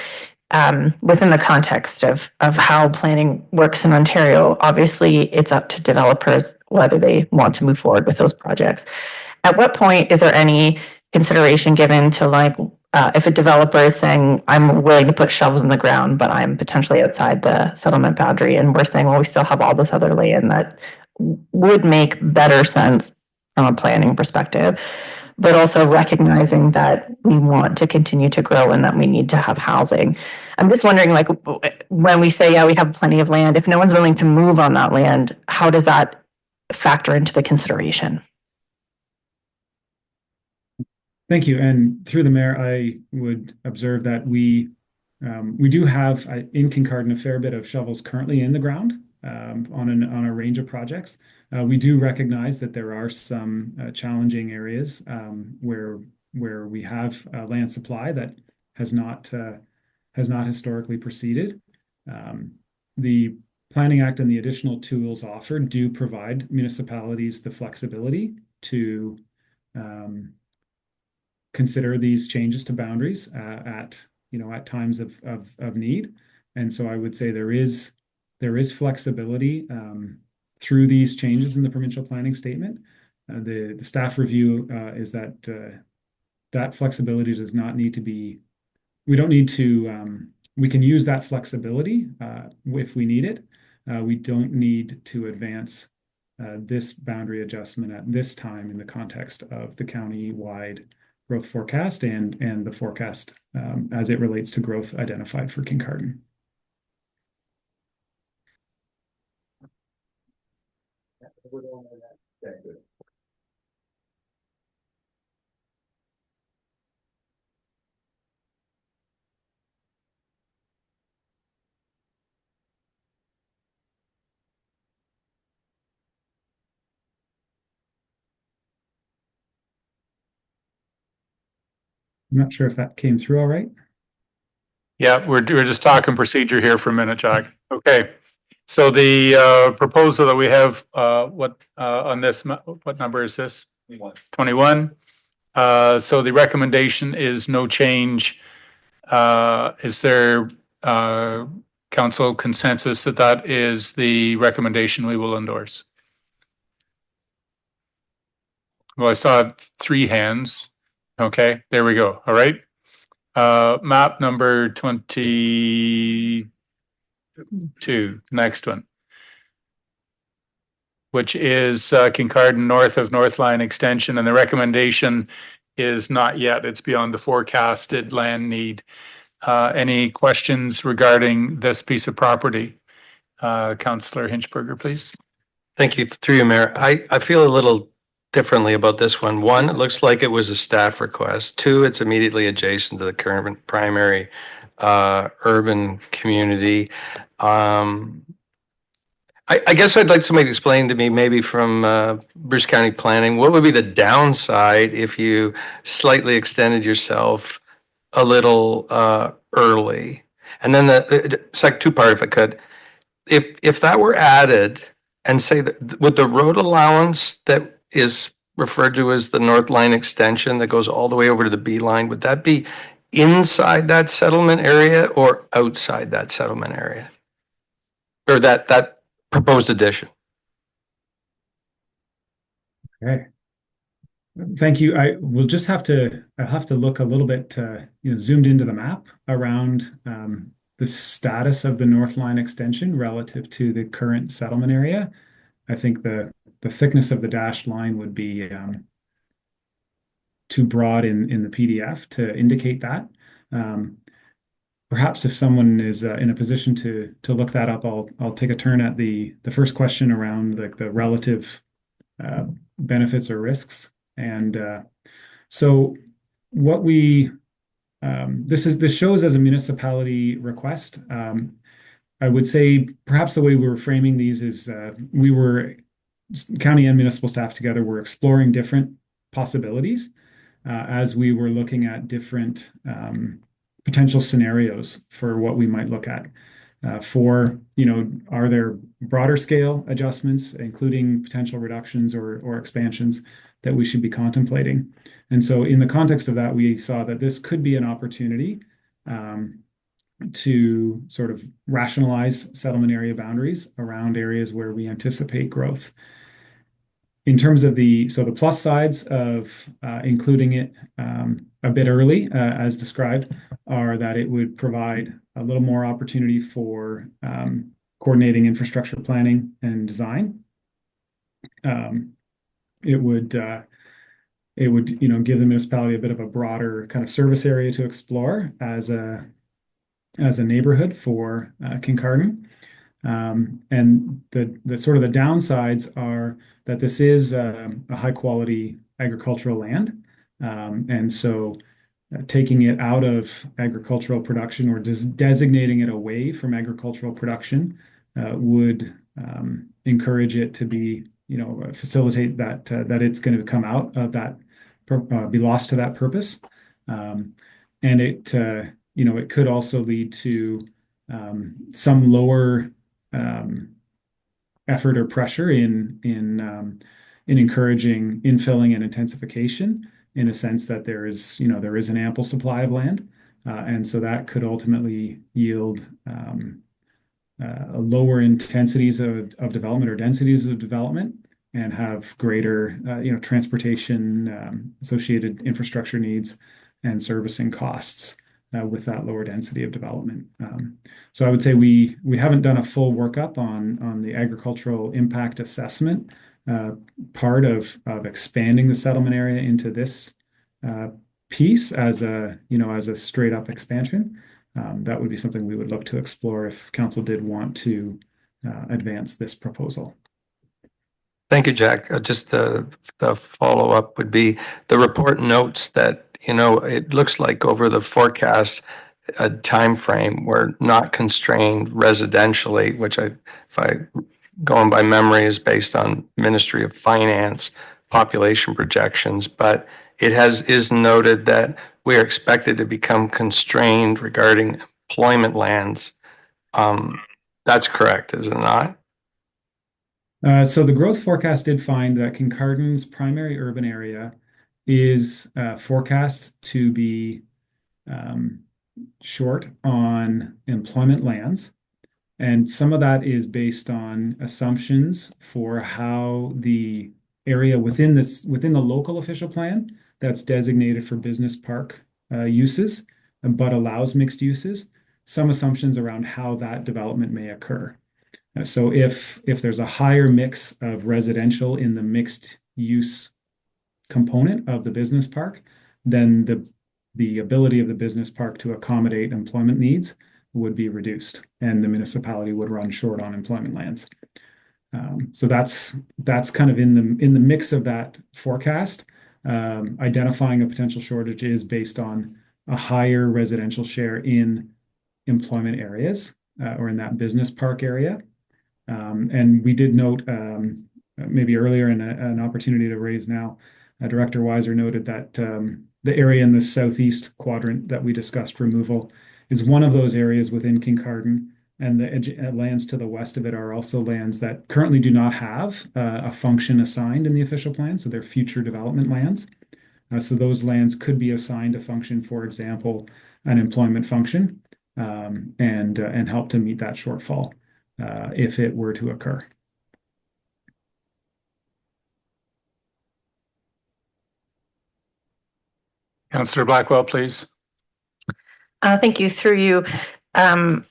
Within the context of how planning works in Ontario, obviously it's up to developers whether they want to move forward with those projects. At what point is there any consideration given to if a developer is saying, I'm willing to put shovels in the ground, but I'm potentially outside the settlement boundary, and we're saying, well, we still have all this other land that would make better sense from a planning perspective, but also recognizing that we want to continue to grow and that we need to have housing. I'm just wondering, when we say, yeah, we have plenty of land, if no one's willing to move on that land, how does that factor into the consideration? Thank you. And through the mayor, I would observe that we do have in Kincardine a fair bit of shovels currently in the ground on a range of projects. We do recognize that there are some challenging areas where where we have land supply that has not historically proceeded. The Planning Act and the additional tools offered do provide municipalities the flexibility to consider these changes to boundaries at times of need. And so I would say there is flexibility through these changes in the provincial planning statement. The staff review is that that flexibility does not need to be. We don't need to. We can use that flexibility if we need it. We don't need to advance this boundary adjustment at this time in the context of the county-wide growth forecast and the forecast as it relates to growth identified for Kincardine. I'm not sure if that came through all right. Yeah, we're just talking procedure here for a minute, Jack. Okay. So the proposal that we have, on this, what number is this? 21. So the recommendation is no change. Is there council consensus that that is the recommendation we will endorse? Well, I saw 3 hands. Okay, there we go. All right. Map number 22, next one, which is Kincardine north of Northline Extension, and the recommendation is not yet. It's beyond the forecasted land need. Any questions regarding this piece of property? Councillor Hinchberger, please. Thank you. Through you, Mayor. I feel a little differently about this one. One, it looks like it was a staff request. 2, it's immediately adjacent to the current primary urban community. I guess I'd like somebody to explain to me, maybe from Bruce County Planning, what would be the downside if you slightly extended yourself a little early? And then it's like 2-part, if I could. If that were added, and say that with the road allowance that is referred to as the Northline Extension that goes all the way over to the B line, would that be inside that settlement area or outside that settlement area? Or that proposed addition? Okay. Thank you. I will just have to look a little bit zoomed into the map around the status of the Northline Extension relative to the current settlement area. I think the thickness of the dashed line would be too broad in the PDF to indicate that. Perhaps if someone is in a position to look that up, I'll take a turn at the first question around the relative benefits or risks. And so what we this shows as a municipality request. I would say perhaps the way we were framing these is we were, county and municipal staff together, were exploring different possibilities as we were looking at different potential scenarios for what we might look at. Are there broader scale adjustments, including potential reductions or expansions that we should be contemplating? And so in the context of that, we saw that this could be an opportunity to sort of rationalize settlement area boundaries around areas where we anticipate growth. In terms of the plus sides of including it a bit early, as described, are that it would provide a little more opportunity for coordinating infrastructure planning and design. It would give the municipality a bit of a broader kind of service area to explore as a neighborhood for Kincardine. And the sort of the downsides are that this is a high quality agricultural land. And so taking it out of agricultural production or designating it away from agricultural production would encourage it to be, facilitate that it's going to come out of that be lost to that purpose. And it, it could also lead to some lower effort or pressure in encouraging infilling and intensification, in a sense that there is an ample supply of land, and so that could ultimately yield lower intensities of development or densities of development, and have greater transportation associated infrastructure needs and servicing costs with that lower density of development. So I would say we haven't done a full workup on the agricultural impact assessment part of expanding the settlement area into this piece as a straight up expansion. That would be something we would look to explore if council did want to advance this proposal. Thank you, Jack. Just the follow-up would be, the report notes that, it looks like over the forecast time frame, we're not constrained residentially, which if I going by memory is based on Ministry of Finance population projections, but it is noted that we are expected to become constrained regarding employment lands. That's correct, is it not? So the growth forecast did find that Kincardin's primary urban area is forecast to be short on employment lands. And some of that is based on assumptions for how the area within the local official plan that's designated for business park uses, but allows mixed uses, some assumptions around how that development may occur. So if there's a higher mix of residential in the mixed use component of the business park, then the ability of the business park to accommodate employment needs would be reduced, and the municipality would run short on employment lands. So that's kind of in the mix of that forecast. Identifying a potential shortage is based on a higher residential share in employment areas or in that business park area. And we did note maybe earlier in an opportunity to raise now, Director Weiser noted that the area in the southeast quadrant that we discussed removal is one of those areas within Kincardine, and the lands to the west of it are also lands that currently do not have a function assigned in the official plan, so they're future development lands. So those lands could be assigned a function, for example, an employment function, and help to meet that shortfall if it were to occur. Councillor Blackwell, please. Thank you. Through you, I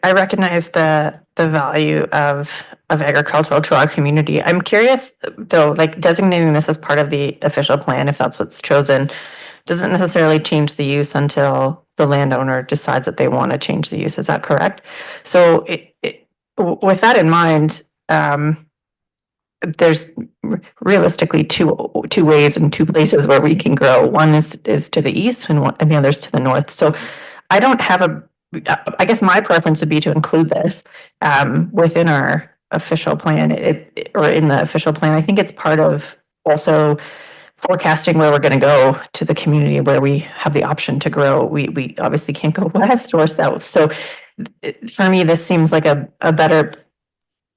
recognize the value of agricultural to our community. I'm curious, though, like designating this as part of the official plan, if that's what's chosen, doesn't necessarily change the use until the landowner decides that they want to change the use. Is that correct? So with that in mind, there's realistically two ways and two places where we can grow. One is to the east, and the other is to the north. So I don't have I guess my preference would be to include this within our official plan, or in the official plan. I think it's part of also forecasting where we're going to go to the community where we have the option to grow. We obviously can't go west or south. So for me, this seems like a better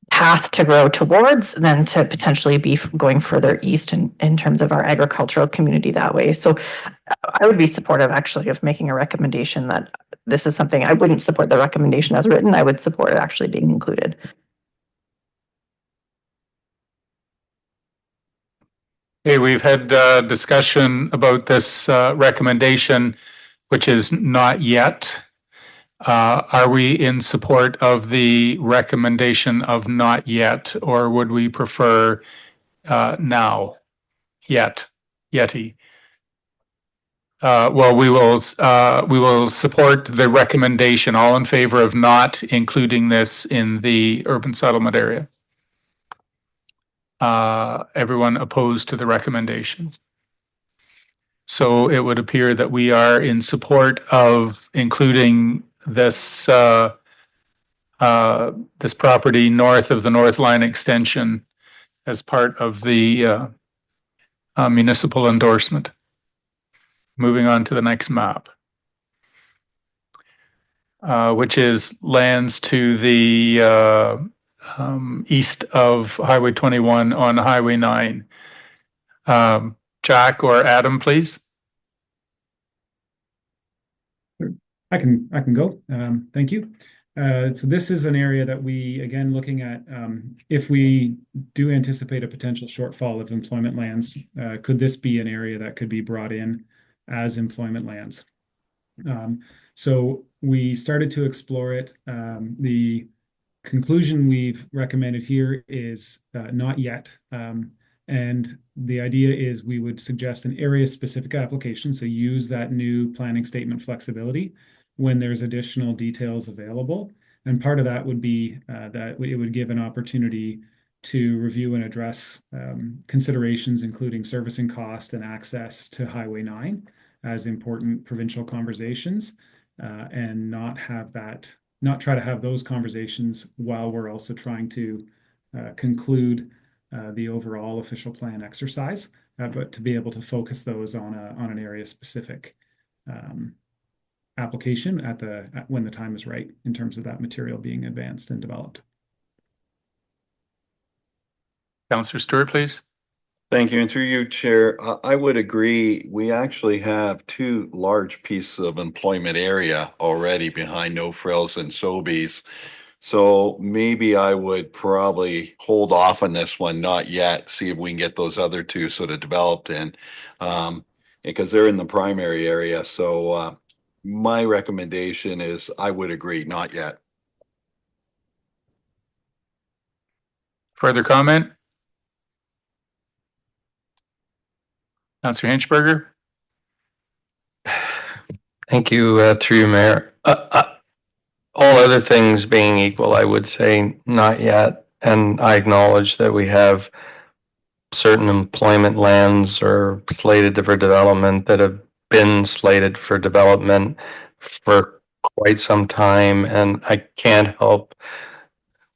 path to grow towards than to potentially be going further east in terms of our agricultural community that way. So I would be supportive actually of making a recommendation that this is something. I wouldn't support the recommendation as written. I would support it actually being included. Hey, we've had discussion about this recommendation, which is not yet. Are we in support of the recommendation of not yet, or would we prefer now? Yeti. Well, we will support the recommendation. All in favor of not including this in the urban settlement area? Everyone opposed to the recommendation? So it would appear that we are in support of including this this property north of the North Line extension as part of the municipal endorsement. Moving on to the next map, which is lands to the east of Highway 21 on Highway 9. Jack or Adam, please. I can go. Thank you. So this is an area that we, again, looking at if we do anticipate a potential shortfall of employment lands, could this be an area that could be brought in as employment lands? So we started to explore it. The conclusion we've recommended here is not yet. And the idea is we would suggest an area-specific application, so use that new planning statement flexibility when there's additional details available. And part of that would be that it would give an opportunity to review and address considerations, including servicing cost and access to Highway 9 as important provincial conversations, and not try to have those conversations while we're also trying to conclude the overall official plan exercise, but to be able to focus those on an area-specific application when the time is right in terms of that material being advanced and developed. Councillor Stewart, please. Thank you. And through you, Chair, I would agree. We actually have two large pieces of employment area already behind No Frills and Sobeys. So maybe I would probably hold off on this one, not yet, see if we can get those other two sort of developed in, because they're in the primary area. So my recommendation is I would agree, not yet. Further comment? Councillor Hinchberger? Thank you, through you, Mayor. All other things being equal, I would say not yet. And I acknowledge that we have certain employment lands or slated for development that have been slated for development for quite some time. And I can't help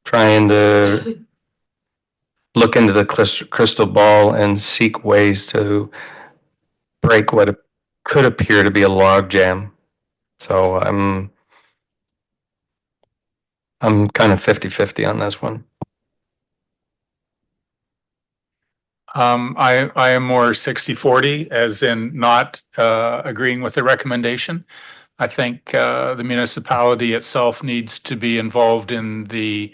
trying to look into the crystal ball and seek ways to break what could appear to be a logjam. So I'm kind of 50-50 on this one. I am more 60-40, as in not agreeing with the recommendation. I think the municipality itself needs to be involved in the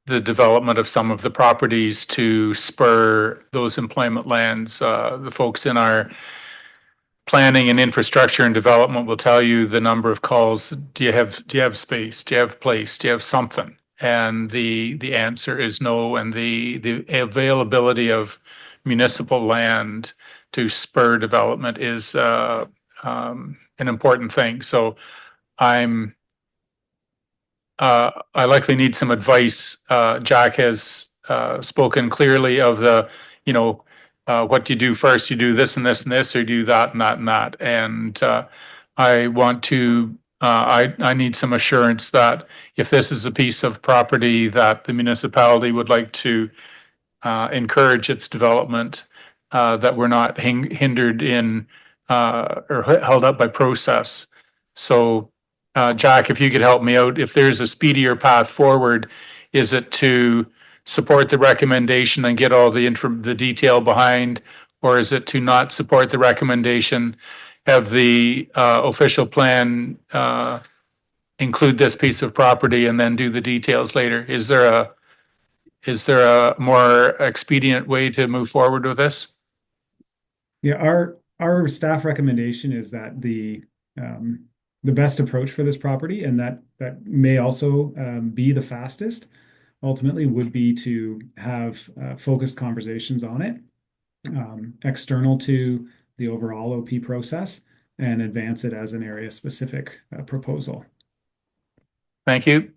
development of some of the properties to spur those employment lands. The folks in our planning and infrastructure and development will tell you the number of calls. Do you have space? Do you have place? Do you have something? And the answer is no. And the availability of municipal land to spur development is an important thing. So I likely need some advice. Jack has spoken clearly of the, what do you do first? You do this and this and this, or do that and that and that. And I want to, I need some assurance that if this is a piece of property that the municipality would like to encourage its development, that we're not hindered in or held up by process. So, Jack, if you could help me out, if there's a speedier path forward, is it to support the recommendation and get all the detail behind, or is it to not support the recommendation, have the official plan include this piece of property and then do the details later? Is there a more expedient way to move forward with this? Yeah, our staff recommendation is that the best approach for this property, and that may also be the fastest, ultimately would be to have focused conversations on it, external to the overall OP process, and advance it as an area-specific proposal. Thank you.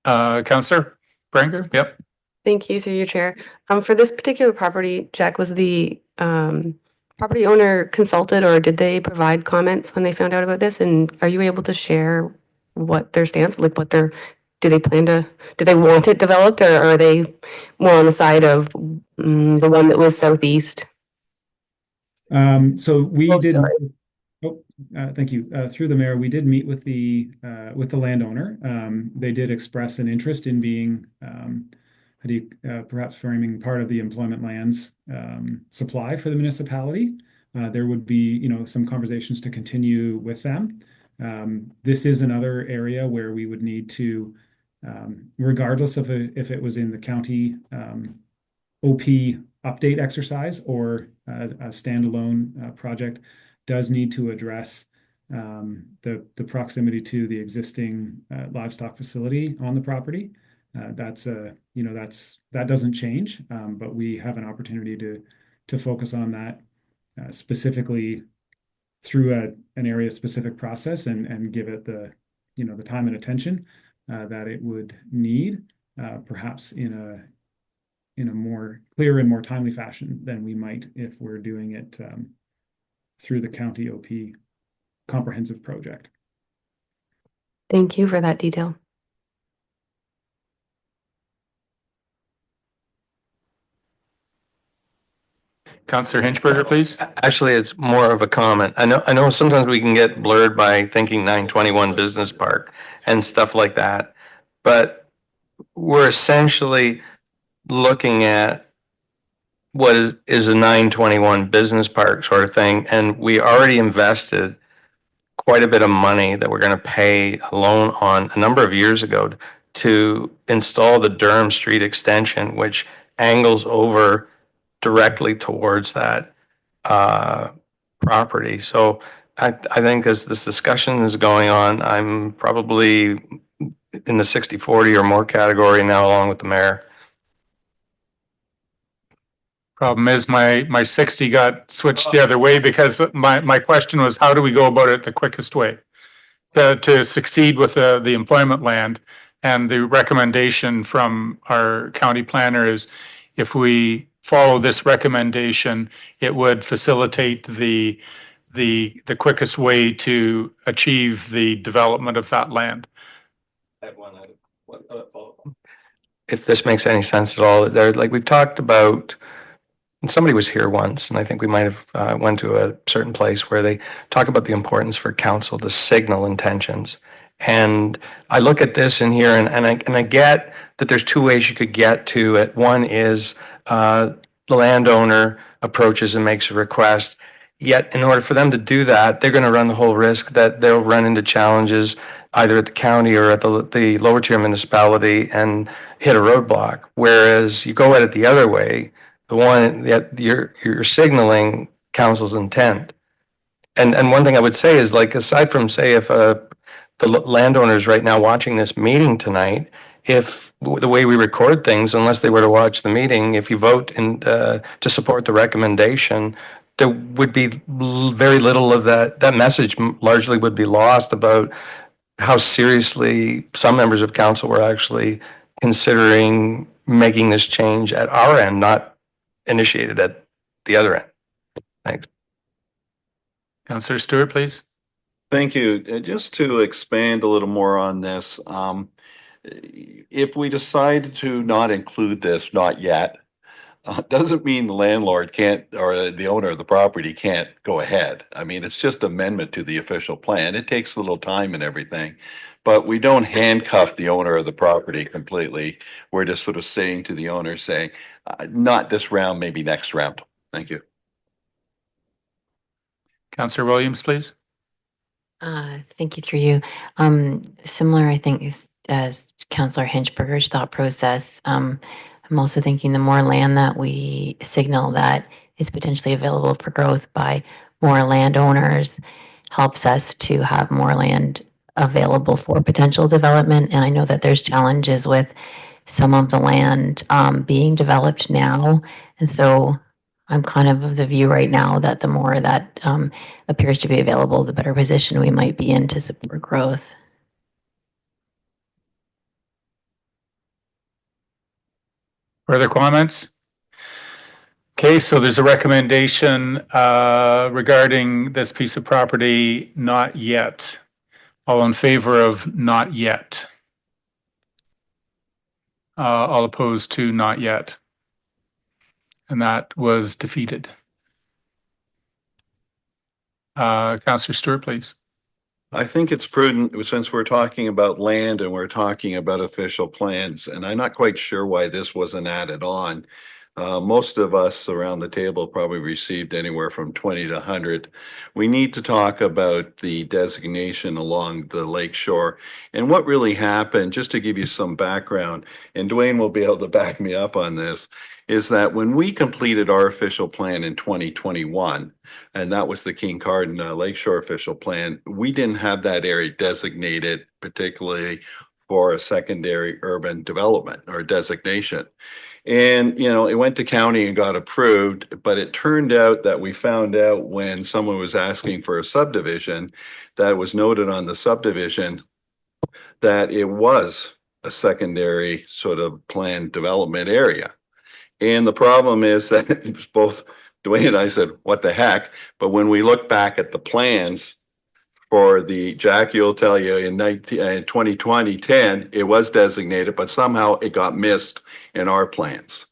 Councillor Branger? Yep. Thank you, through your chair. For this particular property, Jack, was the property owner consulted, or did they provide comments when they found out about this? And are you able to share what their stance, like what they're do they want it developed, or are they more on the side of the one that was southeast? So we Oh, did. sorry. Thank you. Through the mayor, we did meet with the landowner. They did express an interest in being perhaps forming part of the employment lands supply for the municipality. There would be, some conversations to continue with them. This is another area where we would need to, regardless of if it was in the county OP update exercise or a standalone project, does need to address the proximity to the existing livestock facility on the property. That doesn't change, but we have an opportunity to focus on that specifically through an area specific process and give it the time and attention that it would need, perhaps in a more clear and more timely fashion than we might if we're doing it through the county OP comprehensive project. Thank you for that detail. Councillor Hinchberger, please. Actually, it's more of a comment. I know sometimes we can get blurred by thinking 921 Business Park and stuff like that, but we're essentially looking at what is a 921 Business Park sort of thing, and we already invested quite a bit of money that we're going to pay a loan on a number of years ago to install the Durham Street extension, which angles over directly towards that property. So I think as this discussion is going on, I'm probably in the 60-40 or more category now, along with the mayor. Problem is my 60 got switched the other way because my question was, how do we go about it the quickest way to succeed with the employment land? And the recommendation from our county planner is if we follow this recommendation, it would facilitate the quickest way to achieve the development of that land. If this makes any sense at all, like we've talked about, and somebody was here once, and I think we might have went to a certain place where they talk about the importance for council to signal intentions. And I look at this in here, and I get that there's two ways you could get to it. One is the landowner approaches and makes a request. Yet, in order for them to do that, they're going to run the whole risk that they'll run into challenges either at the county or at the lower tier municipality and hit a roadblock. Whereas you go at it the other way, the one that you're signaling council's intent. And one thing I would say is, like, aside from, say, if the landowners right now watching this meeting tonight, if the way we record things, unless they were to watch the meeting, if you vote to support the recommendation, there would be very little of that message largely would be lost about how seriously some members of council were actually considering making this change at our end, not initiated at the other end. Thanks. Councillor Stewart, please. Thank you. Just to expand a little more on this, if we decide to not include this, not yet, doesn't mean the landlord can't, or the owner of the property can't go ahead. I mean, it's just amendment to the official plan. It takes a little time and everything, but we don't handcuff the owner of the property completely. We're just sort of saying to the owner, saying, not this round, maybe next round. Thank you. Councillor Williams, please. Thank you through you. Similar, I think, as Councillor Hinchberger's thought process. I'm also thinking the more land that we signal that is potentially available for growth by more landowners helps us to have more land available for potential development. And I know that there's challenges with some of the land being developed now. And so I'm kind of the view right now that the more that appears to be available, the better position we might be in to support growth. Further comments? Okay, so there's a recommendation regarding this piece of property, not yet. All in favor of not yet? All opposed to not yet. And that was defeated. Councillor Stewart, please. I think it's prudent, since we're talking about land and we're talking about official plans, and I'm not quite sure why this wasn't added on. Most of us around the table probably received anywhere from 20 to 100. We need to talk about the designation along the lake shore and what really happened, just to give you some background, and Dwayne will be able to back me up on this, is that when we completed our official plan in 2021, and that was the Kincardine Lakeshore official plan, we didn't have that area designated particularly for a secondary urban development or designation. And, you know, it went to county and got approved, but it turned out that we found out when someone was asking for a subdivision that was noted on the subdivision that it was a secondary sort of planned development area. And the problem is that it was both Dwayne and I said, what the heck? But when we look back at the plans for the, Jackie will tell you in 2010, it was designated, but somehow it got missed in our plans.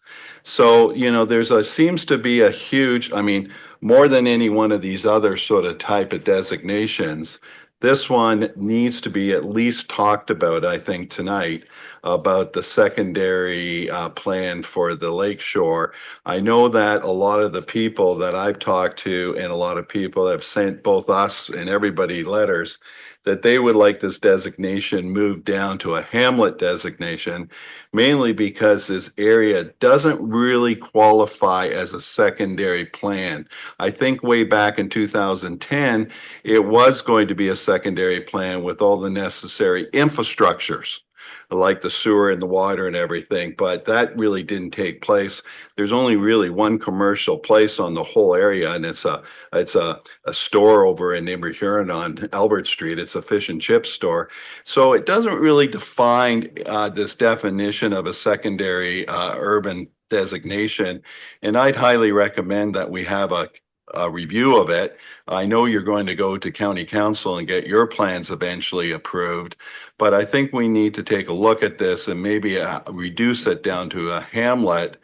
So, you know, seems to be a huge, I mean, more than any one of these other sort of type of designations, this one needs to be at least talked about, I think, tonight, about the secondary plan for the lakeshore. I know that a lot of the people that I've talked to and a lot of people have sent both us and everybody letters that they would like this designation moved down to a hamlet designation, mainly because this area doesn't really qualify as a secondary plan. I think way back in 2010, it was going to be a secondary plan with all the necessary infrastructures, like the sewer and the water and everything, but that really didn't take place. There's only really one commercial place on the whole area, and it's a store over in Neighbor Huron on Albert Street. It's a fish and chip store. So it doesn't really define this definition of a secondary urban designation. And I'd highly recommend that we have a review of it. I know you're going to go to county council and get your plans eventually approved, but I think we need to take a look at this and maybe reduce it down to a hamlet,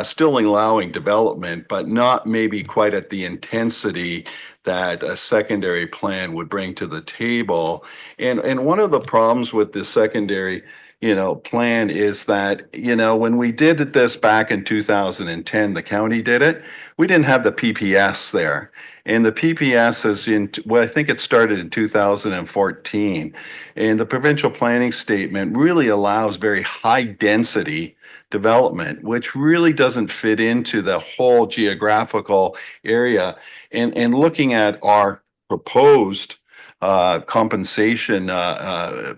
still allowing development, but not maybe quite at the intensity that a secondary plan would bring to the table. And one of the problems with the secondary plan is that, when we did this back in 2010, the county did it, we didn't have the PPS there. And the PPS is I think it started in 2014. And the provincial planning statement really allows very high density development, which really doesn't fit into the whole geographical area. And looking at our proposed compensation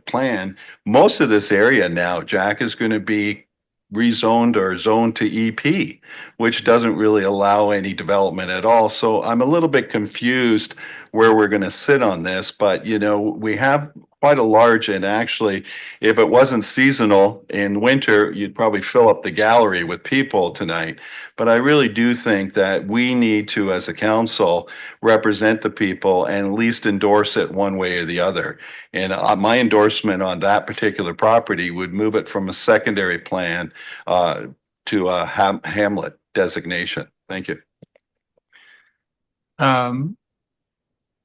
plan, most of this area now, Jack, is going to be rezoned or zoned to EP, which doesn't really allow any development at all. So I'm a little bit confused where we're going to sit on this, but we have quite a large, and actually, if it wasn't seasonal in winter, you'd probably fill up the gallery with people tonight. But I really do think that we need to, as a council, represent the people and at least endorse it one way or the other. And my endorsement on that particular property would move it from a secondary plan to a hamlet designation. Thank you.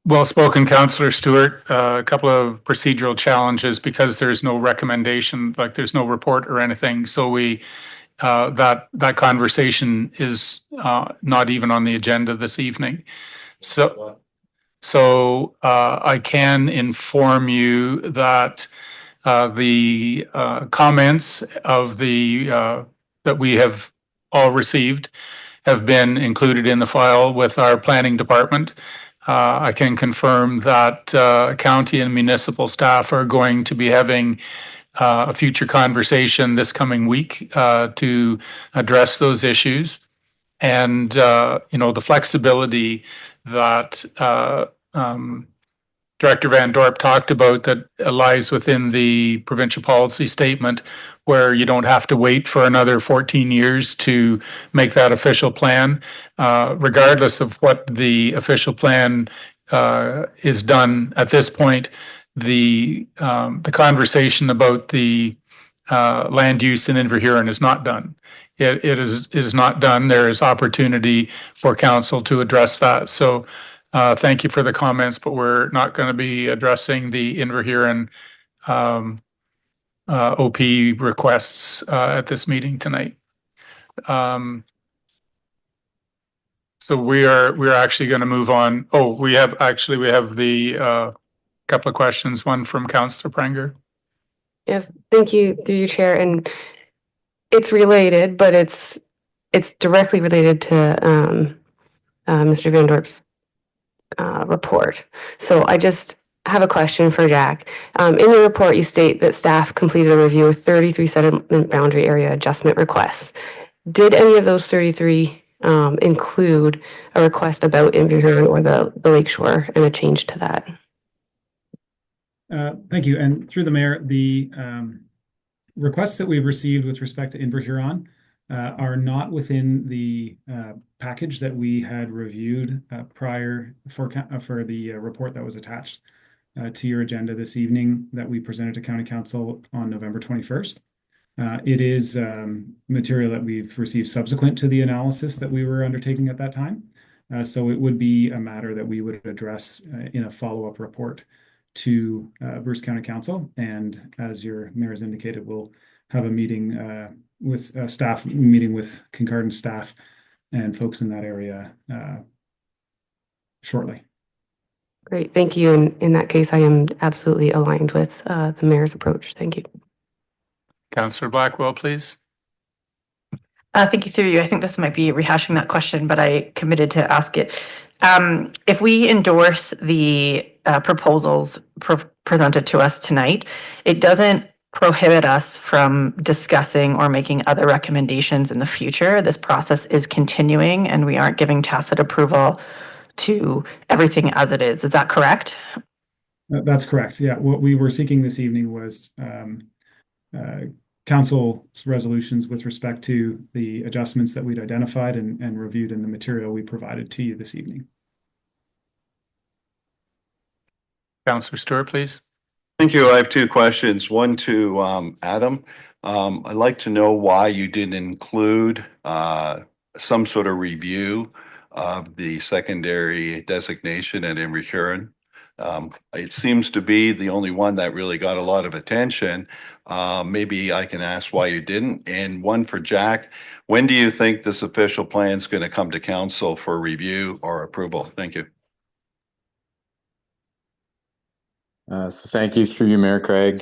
Well spoken, Councillor Stewart. A couple of procedural challenges because there's no recommendation, like there's no report or anything. So that conversation is not even on the agenda this evening. So I can inform you that the comments of that we have all received have been included in the file with our planning department. I can confirm that county and municipal staff are going to be having a future conversation this coming week to address those issues. And, the flexibility that Director Van Dorp talked about that lies within the provincial policy statement, where you don't have to wait for another 14 years to make that official plan. Regardless of what the official plan is done at this point, the conversation about the land use in Inverhuron is not done. It is not done. There is opportunity for council to address that. So thank you for the comments, but we're not going to be addressing the Inverhuron OP requests at this meeting tonight. So we're actually going to move on. Oh, we have the couple of questions. One from Councillor Pranger. Yes, thank you, through you, Chair. And it's related, but it's directly related to Mr. Van Dorp's report. So I just have a question for Jack. In your report, you state that staff completed a review of 33 settlement boundary area adjustment requests. Did any of those 33 include a request about Inverhuron or the lakeshore and a change to that? Thank you. And through the mayor, the requests that we've received with respect to Inverhuron are not within the package that we had reviewed prior for the report that was attached to your agenda this evening that we presented to County Council on November 21st. It is material that we've received subsequent to the analysis that we were undertaking at that time. So it would be a matter that we would address in a follow-up report to Bruce County Council. And as your mayor has indicated, we'll have a meeting with staff, meeting with Kincardine staff and folks in that area shortly. Great, thank you. And in that case, I am absolutely aligned with the mayor's approach. Thank you. Councillor Blackwell, please. Thank you, through you. I think this might be rehashing that question, but I committed to ask it. If we endorse the proposals presented to us tonight, it doesn't prohibit us from discussing or making other recommendations in the future. This process is continuing and we aren't giving tacit approval to everything as it is. Is that correct? That's correct. Yeah, what we were seeking this evening was council's resolutions with respect to the adjustments that we'd identified and reviewed in the material we provided to you this evening. Councillor Stewart, please. Thank you. I have two questions. One to Adam. I'd like to know why you didn't include some sort of review of the secondary designation at Inverhuron. It seems to be the only one that really got a lot of attention. Maybe I can ask why you didn't. And one for Jack. When do you think this official plan is going to come to council for review or approval? Thank you. So thank you, through you, Mayor Craig.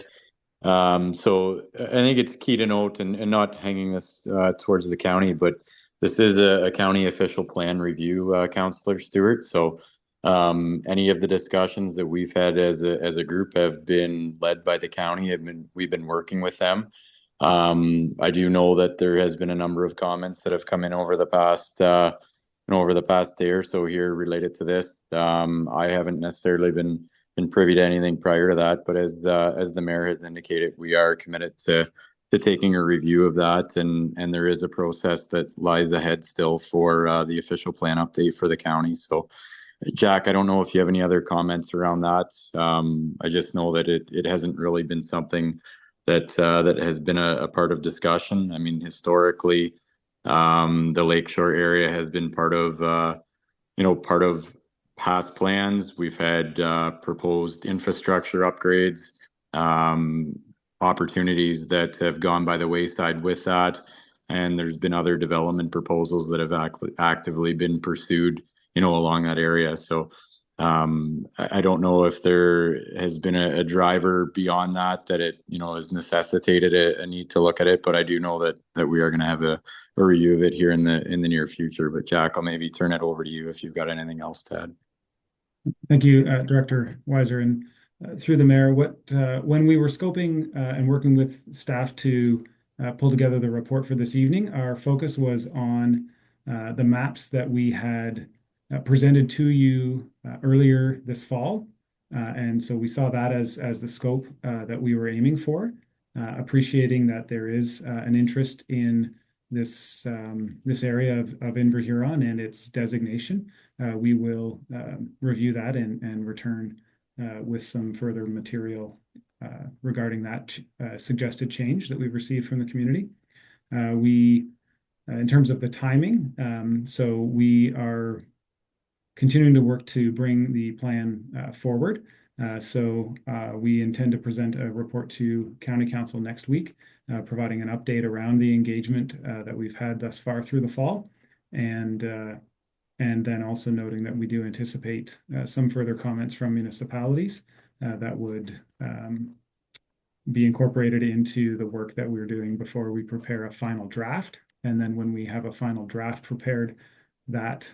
So I think it's key to note, and not hanging this towards the county, but this is a county official plan review, Councillor Stewart. So any of the discussions that we've had as a group have been led by the county. We've been working with them. I do know that there has been a number of comments that have come in over the past day or so here related to this. I haven't necessarily been privy to anything prior to that, but as the mayor has indicated, we are committed to taking a review of that, and there is a process that lies ahead still for the official plan update for the county. So Jack, I don't know if you have any other comments around that. I just know that it hasn't really been something that has been a part of discussion. I mean, historically, the Lakeshore area has been part of past plans. We've had proposed infrastructure upgrades, opportunities that have gone by the wayside with that, and there's been other development proposals that have actively been pursued, along that area. So I don't know if there has been a driver beyond that it has necessitated a need to look at it, but I do know that we are going to have a review of it here in the near future. But Jack, I'll maybe turn it over to you if you've got anything else to add. Thank you, Director Weiser, and through the mayor. When we were scoping and working with staff to pull together the report for this evening, our focus was on the maps that we had presented to you earlier this fall, and so we saw that as the scope that we were aiming for. Appreciating that there is an interest in this area of Inverhuron and its designation, we will review that and return with some further material regarding that suggested change that we've received from the community. In terms of the timing, so we are continuing to work to bring the plan forward. So we intend to present a report to County Council next week, providing an update around the engagement that we've had thus far through the fall, and then also noting that we do anticipate some further comments from municipalities that would be incorporated into the work that we're doing before we prepare a final draft. And then when we have a final draft prepared, that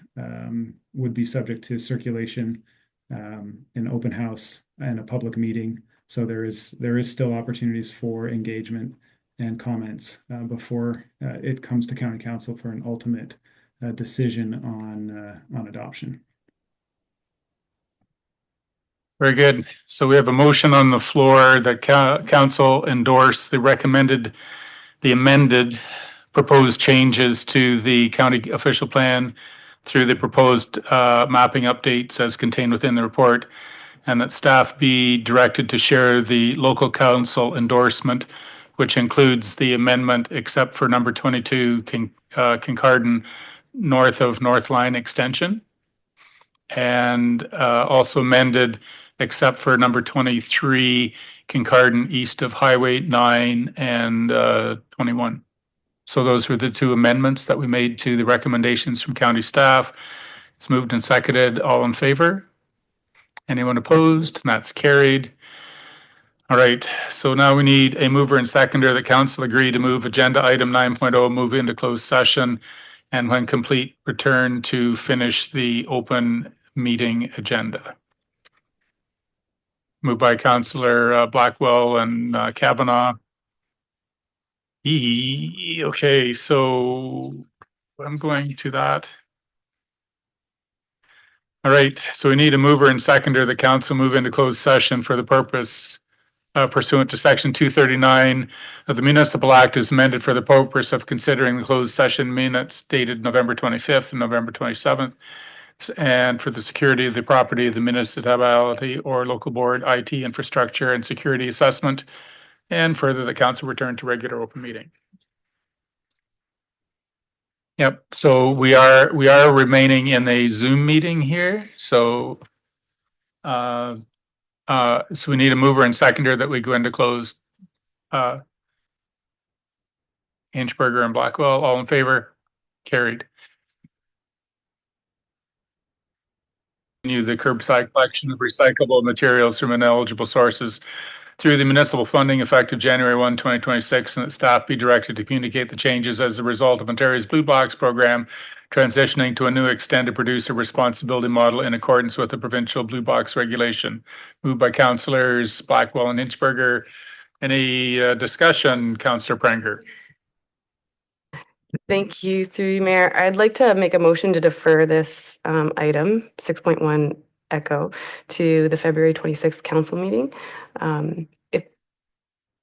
would be subject to circulation, an open house, and a public meeting. So there is still opportunities for engagement and comments before it comes to County Council for an ultimate decision on adoption. Very good. So we have a motion on the floor that council endorse the amended proposed changes to the county official plan through the proposed mapping updates as contained within the report, and that staff be directed to share the local council endorsement, which includes the amendment except for number 22, Kincardine north of North Line extension, and also amended except for number 23, Kincardine east of Highway 9 and 21. So those were the two amendments that we made to the recommendations from county staff. It's moved and seconded. All in favor? Anyone opposed? And that's carried. All right, so now we need a mover and seconder. The council agree to move agenda item 9.0, move into closed session, and when complete, return to finish the open meeting agenda. Moved by Councillor Blackwell and Kavanaugh. Okay, so I'm going to that. All right, so we need a mover and seconder. The council move into closed session for the purpose pursuant to section 239 of the Municipal Act is amended for the purpose of considering the closed session minutes dated November 25th and November 27th, and for the security of the property of the municipality or local board, IT infrastructure and security assessment, and further the council return to regular open meeting. Yep, so we are remaining in a Zoom meeting here, so so we need a mover and seconder that we go into closed. Inchberger and Blackwell, all in favor? Carried. The curbside collection of recyclable materials from ineligible sources through the municipal funding effective January 1, 2026, and that staff be directed to communicate the changes as a result of Ontario's Blue Box program transitioning to a new extended producer responsibility model in accordance with the provincial Blue Box regulation. Moved by councillors Blackwell and Inchberger. Any discussion, Councillor Pranger? Thank you, through you, Mayor. I'd like to make a motion to defer this item 6.1 Echo to the February 26th council meeting. If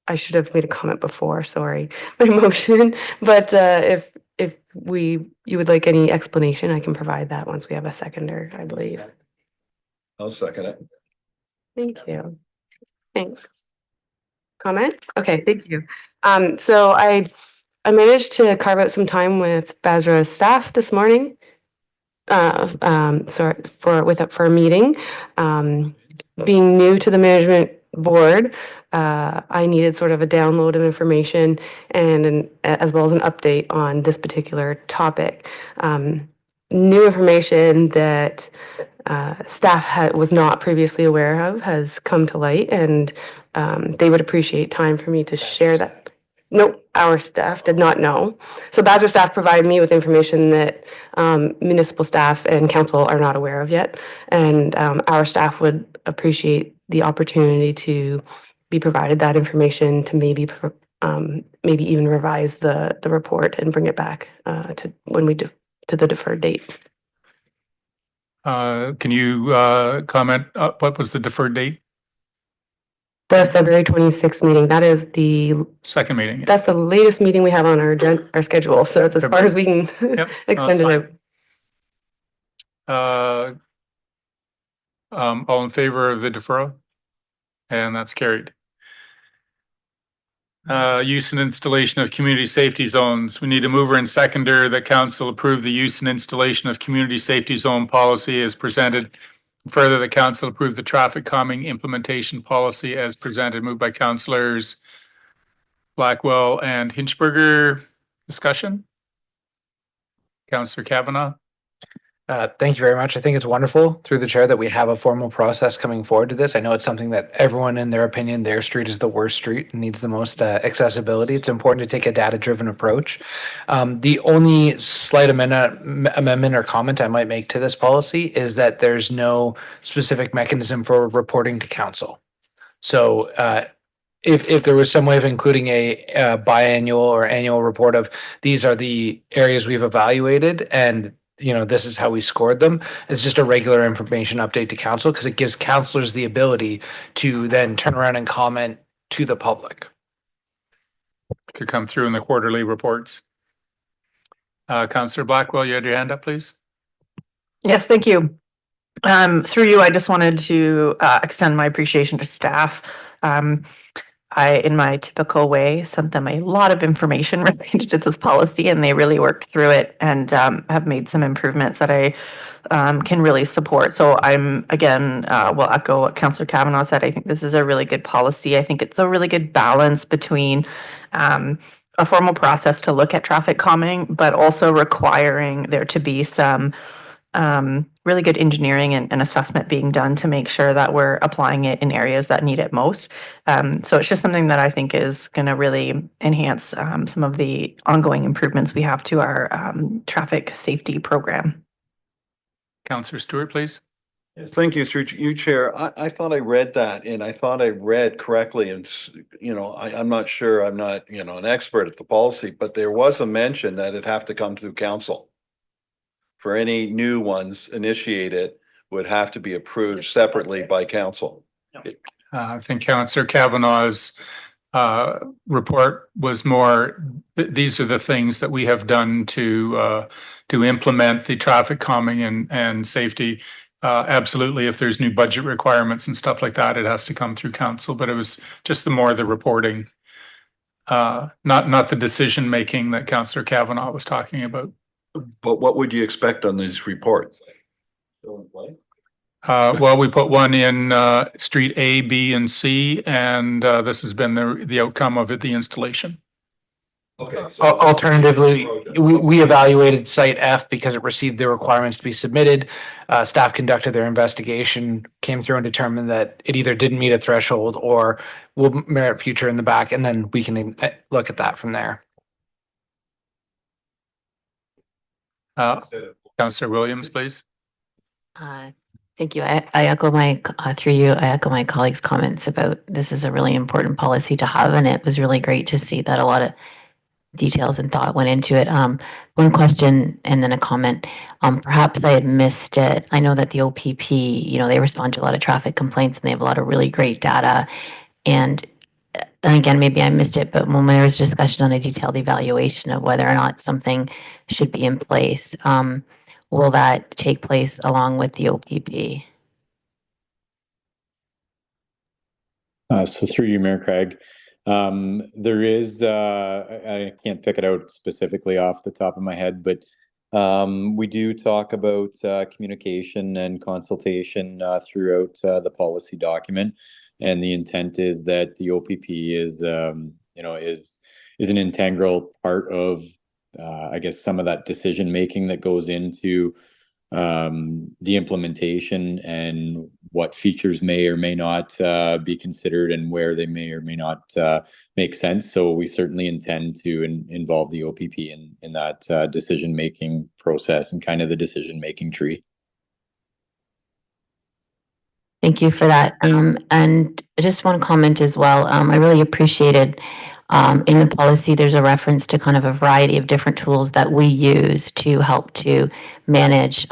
I should have made a comment before, sorry, my motion, but if you would like any explanation, I can provide that once we have a seconder, I believe. I'll second it. Thank you. Thanks. Comment? Okay, thank you. So I managed to carve out some time with Basra staff this morning. For a meeting. Being new to the management board, I needed sort of a download of information and as well as an update on this particular topic. New information that staff was not previously aware of has come to light, and they would appreciate time for me to share that. No, our staff did not know. So Basra staff provided me with information that municipal staff and council are not aware of yet. And our staff would appreciate the opportunity to be provided that information to maybe even revise the report and bring it back to when we to the deferred date. Can you comment? What was the deferred date? The February 26th meeting. That is the second meeting. That's the latest meeting we have on our schedule. So it's as far as we can extend it out. All in favor of the deferral? And that's carried. Use and installation of community safety zones. We need a mover and seconder that council approve the use and installation of community safety zone policy as presented. Further, the council approve the traffic calming implementation policy as presented. Moved by councillors Blackwell and Hinchberger. Discussion? Councillor Kavanaugh. Thank you very much. I think it's wonderful through the chair that we have a formal process coming forward to this. I know it's something that everyone, in their opinion, their street is the worst street and needs the most accessibility. It's important to take a data-driven approach. The only slight amendment or comment I might make to this policy is that there's no specific mechanism for reporting to council. So if there was some way of including a biannual or annual report of these are the areas we've evaluated and this is how we scored them. It's just a regular information update to council because it gives councilors the ability to then turn around and comment to the public. Could come through in the quarterly reports. Councillor Blackwell, you had your hand up, please. Yes, thank you. Through you, I just wanted to extend my appreciation to staff. I, in my typical way, sent them a lot of information related to this policy, and they really worked through it and have made some improvements that I can really support. So I'm, again, will echo what Councillor Kavanaugh said. I think this is a really good policy. I think it's a really good balance between a formal process to look at traffic calming, but also requiring there to be some really good engineering and assessment being done to make sure that we're applying it in areas that need it most. So it's just something that I think is going to really enhance some of the ongoing improvements we have to our traffic safety program. Councillor Stewart, please. Thank you, through you, Chair. I thought I read that and I thought I read correctly. And, I'm not sure, I'm not, an expert at the policy, but there was a mention that it'd have to come through council. For any new ones initiated would have to be approved separately by council. I think Councillor Kavanaugh's report was more, these are the things that we have done to implement the traffic calming and safety. Absolutely, if there's new budget requirements and stuff like that, it has to come through council, but it was just the reporting, not the decision making that Councillor Kavanaugh was talking about. But what would you expect on these reports? Well, we put one in street A, B, and C, and this has been the outcome of it, the installation. Okay. Alternatively, we evaluated site F because it received the requirements to be submitted. Staff conducted their investigation, came through and determined that it either didn't meet a threshold or will merit future in the back, and then we can look at that from there. Councillor Williams, please. Thank you. I echo my through you. I echo my colleagues' comments about this is a really important policy to have, and it was really great to see that a lot of details and thought went into it. One question and then a comment. Perhaps I had missed it. I know that the OPP, they respond to a lot of traffic complaints and they have a lot of really great data. And again, maybe I missed it, but when there was discussion on a detailed evaluation of whether or not something should be in place, will that take place along with the OPP? So through you, Mayor Craig, there is, I can't pick it out specifically off the top of my head, but we do talk about communication and consultation throughout the policy document. And the intent is that the OPP is an integral part of, I guess, some of that decision making that goes into the implementation and what features may or may not be considered and where they may or may not make sense. So we certainly intend to involve the OPP in that decision making process and kind of the decision making tree. Thank you for that. And just one comment as well. I really appreciated in the policy, there's a reference to kind of a variety of different tools that we use to help to manage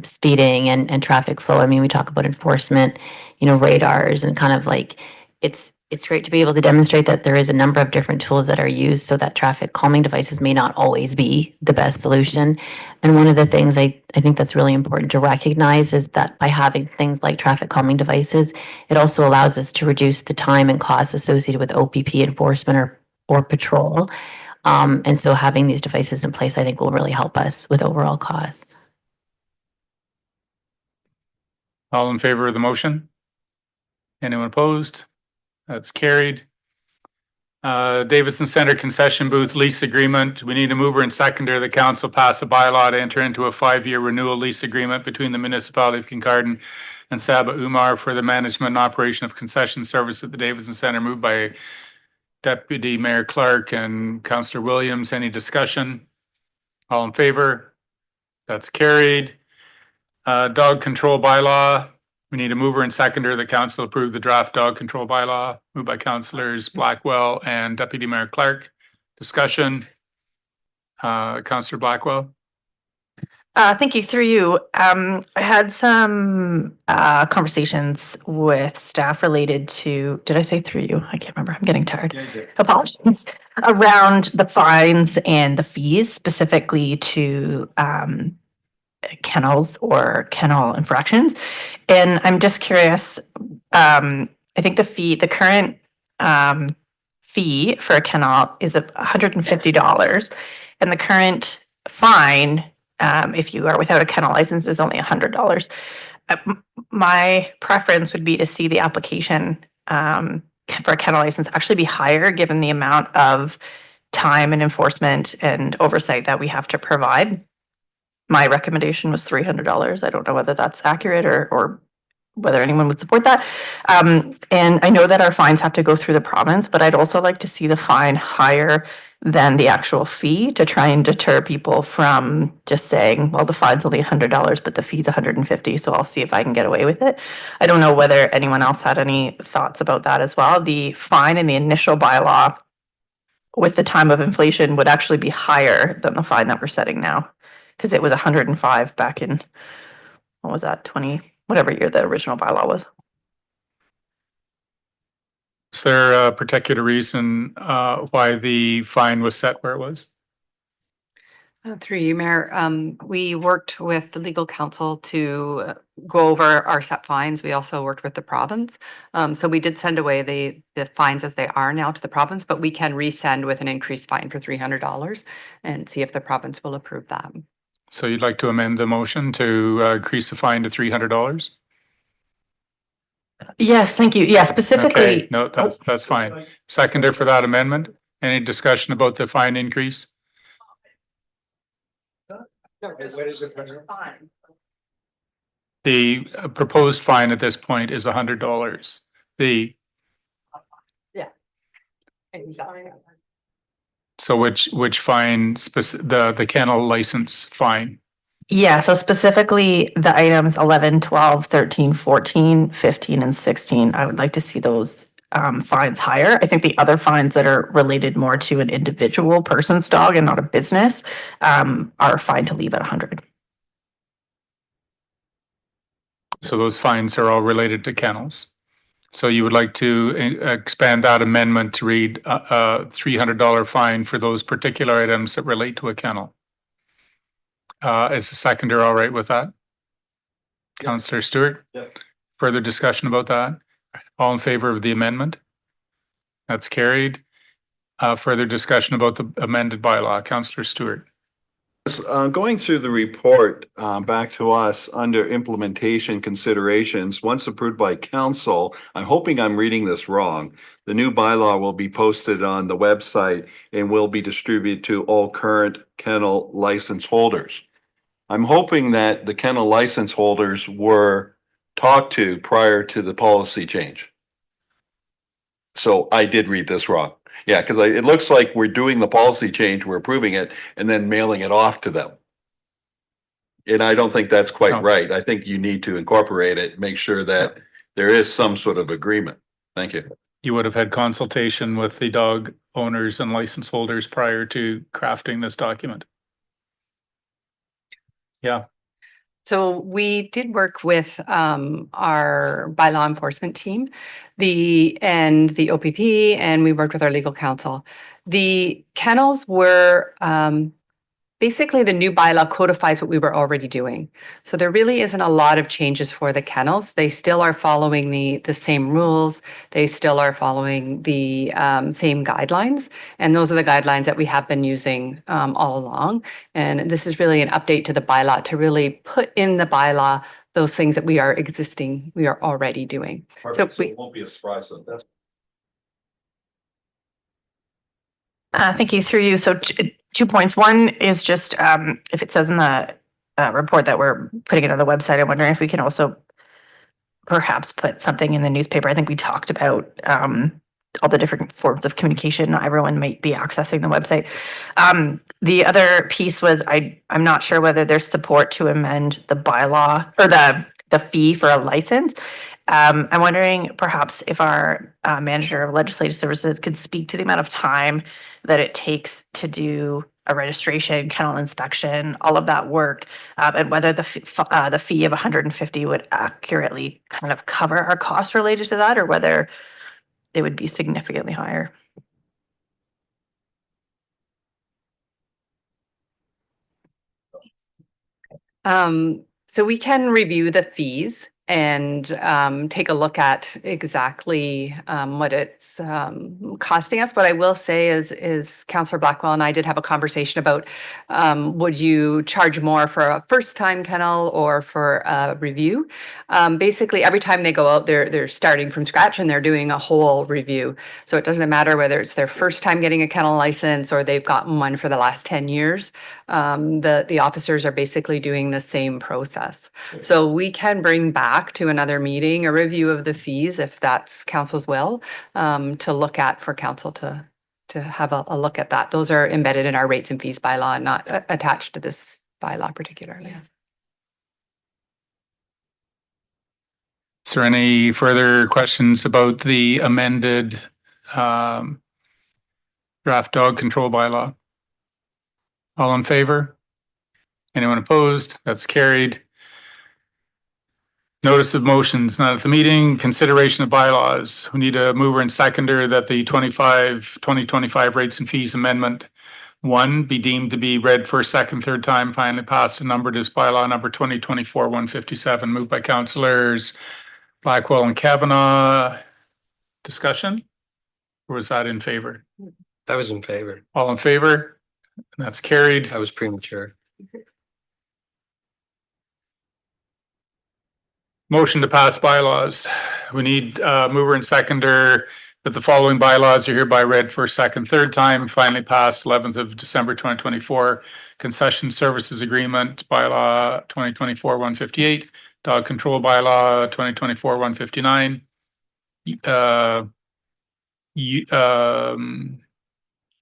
speeding and traffic flow. I mean, we talk about enforcement, radars and kind of like it's great to be able to demonstrate that there is a number of different tools that are used so that traffic calming devices may not always be the best solution. And one of the things I think that's really important to recognize is that by having things like traffic calming devices, it also allows us to reduce the time and costs associated with OPP enforcement or or patrol. And so having these devices in place, I think, will really help us with overall costs. All in favor of the motion? Anyone opposed? That's carried. Davidson Center concession booth lease agreement. We need a mover and seconder. The council pass a bylaw to enter into a 5-year renewal lease agreement between the municipality of Kincardine and Saba Umar for the management and operation of concession service at the Davidson Center, moved by Deputy Mayor Clark and Councillor Williams. Any discussion? All in favor? That's carried. Dog control bylaw. We need a mover and seconder. The council approve the draft dog control bylaw, moved by councillors Blackwell and Deputy Mayor Clark. Discussion. Councillor Blackwell. Thank you. Through you, I had some conversations with staff related to, did I say through you? I can't remember. I'm getting tired. Apologies. Around the fines and the fees, specifically to kennels or kennel infractions. And I'm just curious, I think the current fee for a kennel is $150, and the current fine, if you are without a kennel license, is only $100. My preference would be to see the application for a kennel license actually be higher, given the amount of time and enforcement and oversight that we have to provide. My recommendation was $300. I don't know whether that's accurate or whether anyone would support that. And I know that our fines have to go through the province, but I'd also like to see the fine higher than the actual fee to try and deter people from just saying, well, the fine's only $100, but the fee's $150, so I'll see if I can get away with it. I don't know whether anyone else had any thoughts about that as well. The fine in the initial bylaw with the time of inflation would actually be higher than the fine that we're setting now, because it was 105 back in, what was that, 20, whatever year the original bylaw was. Is there a particular reason why the fine was set where it was? Through you, Mayor, we worked with the legal counsel to go over our set fines. We also worked with the province. So we did send away the fines as they are now to the province, but we can resend with an increased fine for $300 and see if the province will approve that. So you'd like to amend the motion to increase the fine to $300? Yes, thank you. Yeah, specifically. Okay, no, that's fine. Seconder for that amendment. Any discussion about the fine increase? The proposed fine at this point is $100. So which fine, the kennel license fine? Yeah, so specifically the items 11, 12, 13, 14, 15, and 16, I would like to see those fines higher. I think the other fines that are related more to an individual person's dog and not a business are fine to leave at 100. So those fines are all related to kennels. So you would like to expand that amendment to read a $300 fine for those particular items that relate to a kennel. Is the seconder all right with that? Yes. Councillor Stewart? Yes. Further discussion about that? All in favor of the amendment? That's carried. Further discussion about the amended bylaw. Councillor Stewart. Going through the report back to us under implementation considerations, once approved by council, I'm hoping I'm reading this wrong. The new bylaw will be posted on the website and will be distributed to all current kennel license holders. I'm hoping that the kennel license holders were talked to prior to the policy change. So I did read this wrong. Yeah, because it looks like we're doing the policy change, we're approving it, and then mailing it off to them. And I don't think that's quite right. I think you need to incorporate it, make sure that there is some sort of agreement. Thank you. You would have had consultation with the dog owners and license holders prior to crafting this document. Yeah. So we did work with our bylaw enforcement team, and the OPP, and we worked with our legal counsel. The kennels were basically the new bylaw codifies what we were already doing. So there really isn't a lot of changes for the kennels. They still are following the same rules. They still are following the same guidelines. And those are the guidelines that we have been using all along. And this is really an update to the bylaw to really put in the bylaw those things that we are already doing. Perfect. So it won't be a surprise. So that's Thank you. Through you. So 2 points. One is just if it says in the report that we're putting it on the website, I'm wondering if we can also perhaps put something in the newspaper. I think we talked about all the different forms of communication. Not everyone might be accessing the website. The other piece was I'm not sure whether there's support to amend the bylaw or the fee for a license. I'm wondering perhaps if our manager of legislative services could speak to the amount of time that it takes to do a registration, kennel inspection, all of that work, and whether the fee of 150 would accurately kind of cover our costs related to that, or whether it would be significantly higher. So we can review the fees and take a look at exactly what it's costing us. What I will say is Councillor Blackwell and I did have a conversation about would you charge more for a first-time kennel or for a review? Basically, every time they go out, they're starting from scratch and they're doing a whole review. So it doesn't matter whether it's their first time getting a kennel license or they've gotten one for the last 10 years. The officers are basically doing the same process. So we can bring back to another meeting a review of the fees if that's council's will, to look at for council to have a look at that. Those are embedded in our rates and fees bylaw and not attached to this bylaw particularly. Is there any further questions about the amended draft dog control bylaw? All in favor? Anyone opposed? That's carried. Notice of motions not at the meeting. Consideration of bylaws. We need a mover and seconder that the 2025 rates and fees amendment 1 be deemed to be read first, second, third time, finally passed and numbered as bylaw number 2024-157. Moved by councillors Blackwell and Kavanagh. Discussion? Or was that in favor? I was in favor. All in favor? And that's carried. I was premature. Motion to pass bylaws. We need mover and seconder that the following bylaws are hereby read first, second, third time, finally passed 11th of December 2024. Concession Services Agreement bylaw 2024-158, Dog Control bylaw 2024-159.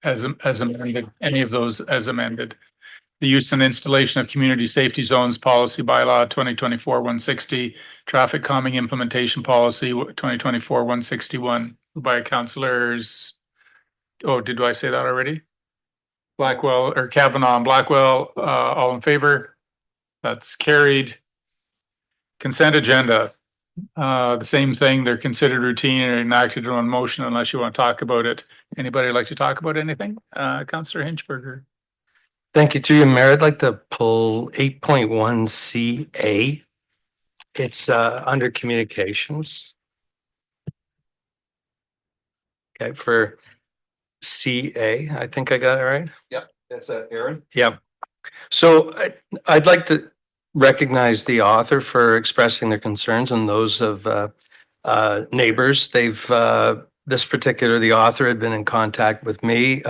As amended, any of those as amended. The use and installation of community safety zones policy bylaw 2024-160, traffic calming implementation policy 2024-161 by councillors. Oh, did I say that already? Blackwell or Kavanagh and Blackwell, all in favor? That's carried. Consent agenda. The same thing. They're considered routine and enacted on motion unless you want to talk about it. Anybody like to talk about anything? Councillor Hinchberger. Thank you. Through you, Mayor, I'd like to pull 8.1CA. It's under communications. Okay, for CA, I think I got it right. Yep, that's Aaron. Yep. So I'd like to recognize the author for expressing their concerns and those of neighbors. The author had been in contact with me,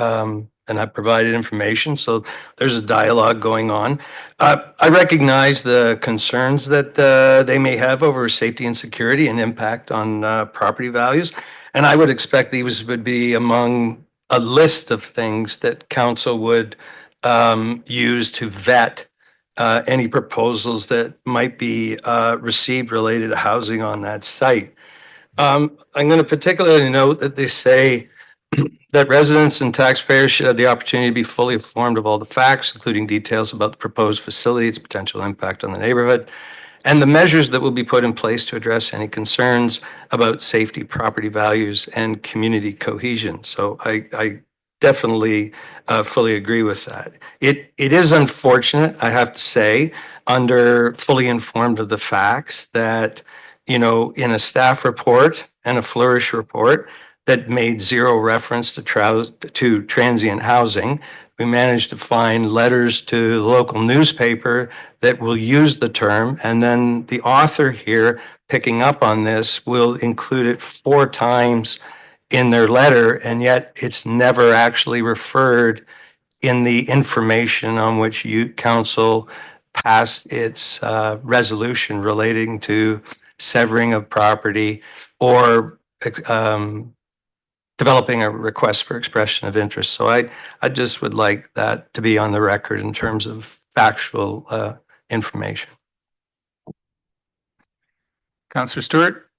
and I provided information. So there's a dialogue going on. I recognize the concerns that they may have over safety and security and impact on property values. And I would expect these would be among a list of things that council would use to vet any proposals that might be received related to housing on that site. I'm going to particularly note that they say that residents and taxpayers should have the opportunity to be fully informed of all the facts, including details about the proposed facility, its potential impact on the neighborhood, and the measures that will be put in place to address any concerns about safety, property values, and community cohesion. So I definitely fully agree with that. It is unfortunate, I have to say, under fully informed of the facts that, you know, in a staff report and a Flourish report that made zero reference to transient housing, we managed to find letters to the local newspaper that will use the term, and then the author here picking up on this will include it 4 times in their letter, and yet it's never actually referred in the information on which council passed its resolution relating to severing of property or developing a request for expression of interest. So I just would like that to be on the record in terms of factual information. Councillor Stewart?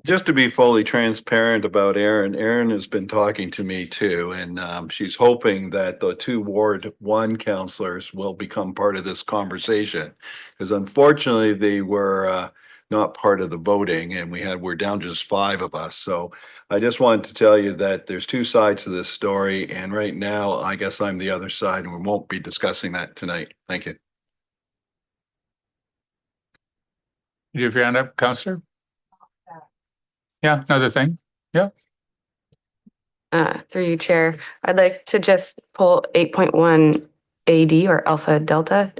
Just to be fully transparent about Erin has been talking to me too, and she's hoping that the 2 Ward 1 councillors will become part of this conversation, because unfortunately they were not part of the voting, and we're down to just 5 of us. So I just wanted to tell you that there's 2 sides to this story, and right now I guess I'm the other side, and we won't be discussing that tonight. Thank you. Do you have your hand up, Councillor? Yeah, another thing. Yeah. Through you, Chair, I'd like to just pull 8.1 AD or Alpha Delta,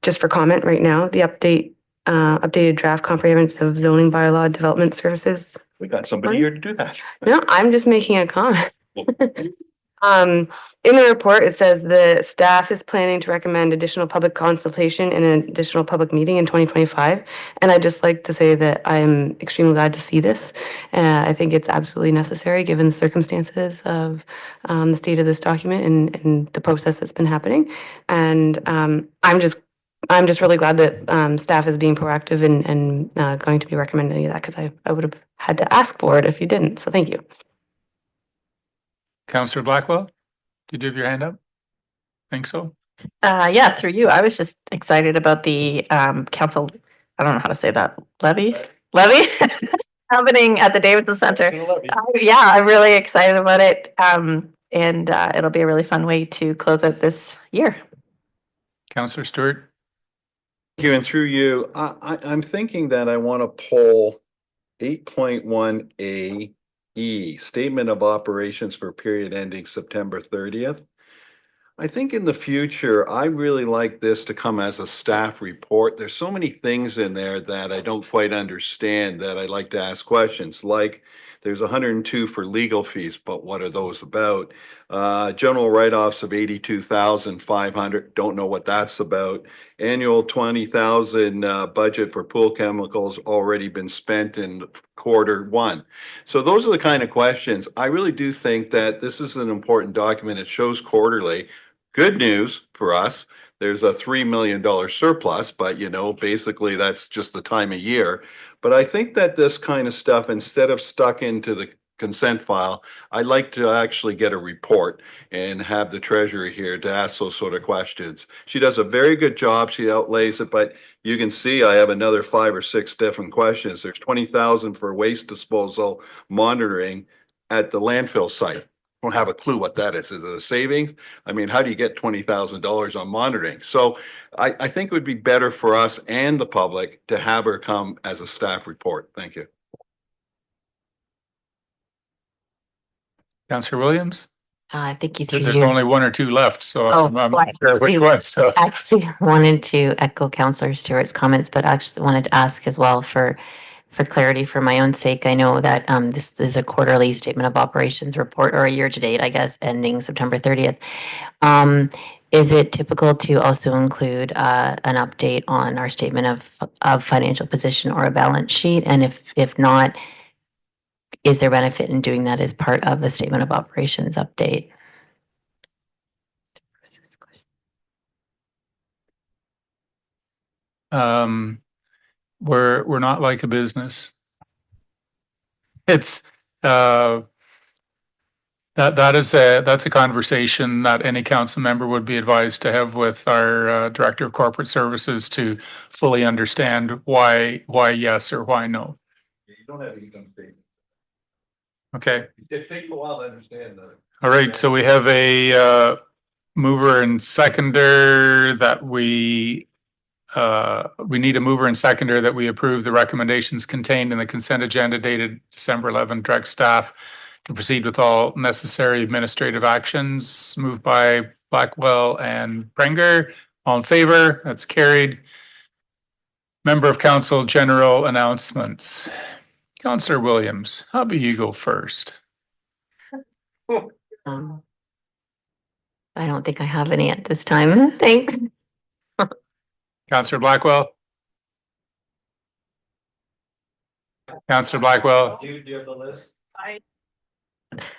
just for comment right now. The updated draft comprehensive zoning bylaw development services. We got somebody here to do that. No, I'm just making a comment. In the report, it says the staff is planning to recommend additional public consultation in an additional public meeting in 2025. And I'd just like to say that I'm extremely glad to see this. I think it's absolutely necessary given the circumstances of the state of this document and the process that's been happening. And I'm just really glad that staff is being proactive and going to be recommending that, because I would have had to ask for it if you didn't. So thank you. Councillor Blackwell, did you have your hand up? Think so? Yeah, through you. I was just excited about the council, I don't know how to say that, levy happening at the Davidson Center. Yeah, I'm really excited about it. And it'll be a really fun way to close out this year. Councillor Stewart? Thank you, and through you, I'm thinking that I want to pull 8.1A Statement of Operations for period ending September 30th. I think in the future, I really like this to come as a staff report. There's so many things in there that I don't quite understand that I'd like to ask questions, like there's 102 for legal fees, but what are those about? General write-offs of 82,500, don't know what that's about. Annual 20,000 budget for pool chemicals already been spent in Q1. So those are the kind of questions. I really do think that this is an important document. It shows quarterly. Good news for us. There's a $3 million surplus, but you know, basically that's just the time of year. But I think that this kind of stuff, instead of stuck into the consent file, I'd like to actually get a report and have the treasurer here to ask those sort of questions. She does a very good job. She outlays it, but you can see I have another 5 or 6 different questions. There's 20,000 for waste disposal monitoring at the landfill site. Don't have a clue what that is. Is it a savings? I mean, how do you get $20,000 on monitoring? So I think it would be better for us and the public to have her come as a staff report. Thank you. Councillor Williams? Thank you. There's only 1 or 2 left, so I'm not well, sure which one. So I actually wanted to echo Councillor Stewart's comments, but I actually wanted to ask as well for clarity for my own sake. I know that this is a quarterly statement of operations report, or a year to date, I guess, ending September 30th. Is it typical to also include an update on our statement of financial position or a balance sheet? And if not, is there benefit in doing that as part of a statement of operations update? We're not like a business. It's that's a conversation that any council member would be advised to have with our director of corporate services to fully understand why yes or why no. You don't have income statement. Okay. It takes a while to understand that. All right. So we have a mover and seconder that we need a mover and seconder that we approve the recommendations contained in the consent agenda dated December 11, direct staff to proceed with all necessary administrative actions. Moved by Blackwell and Brenger. All in favor? That's carried. Member of Council general announcements. Councillor Williams, how about you go first? Um, I don't think I have any at this time. Thanks. Councillor Blackwell? Councillor Blackwell? Do you have the list?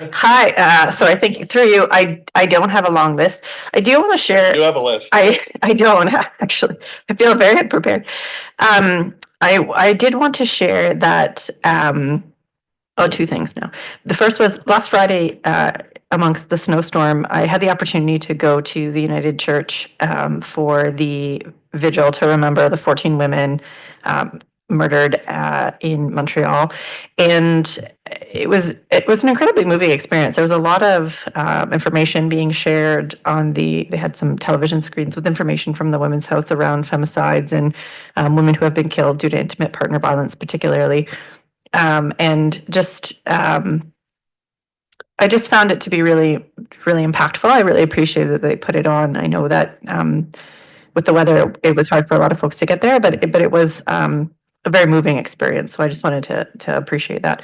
Hi, so I think through you, I don't have a long list. I do want to share. You have a list. I don't actually. I feel very unprepared. I did want to share that. Two things now. The first was last Friday, amongst the snowstorm, I had the opportunity to go to the United Church for the vigil to remember the 14 women murdered in Montreal, and it was an incredibly moving experience. There was a lot of information being shared on they had some television screens with information from the Women's House around femicides and women who have been killed due to intimate partner violence, particularly. And just, I just found it to be really, really impactful. I really appreciate that they put it on. I know that with the weather, it was hard for a lot of folks to get there, but it was a very moving experience. So I just wanted to appreciate that.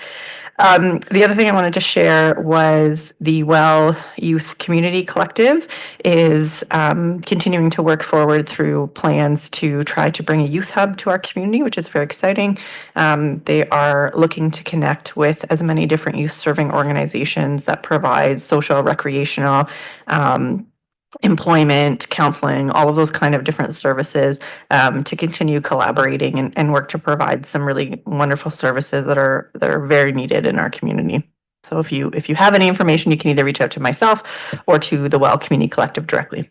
The other thing I wanted to share was the Well Youth Community Collective is continuing to work forward through plans to try to bring a youth hub to our community, which is very exciting. They are looking to connect with as many different youth serving organizations that provide social, recreational, employment, counseling, all of those kind of different services to continue collaborating and work to provide some really wonderful services that are very needed in our community. So if you have any information, you can either reach out to myself or to the Well Community Collective directly.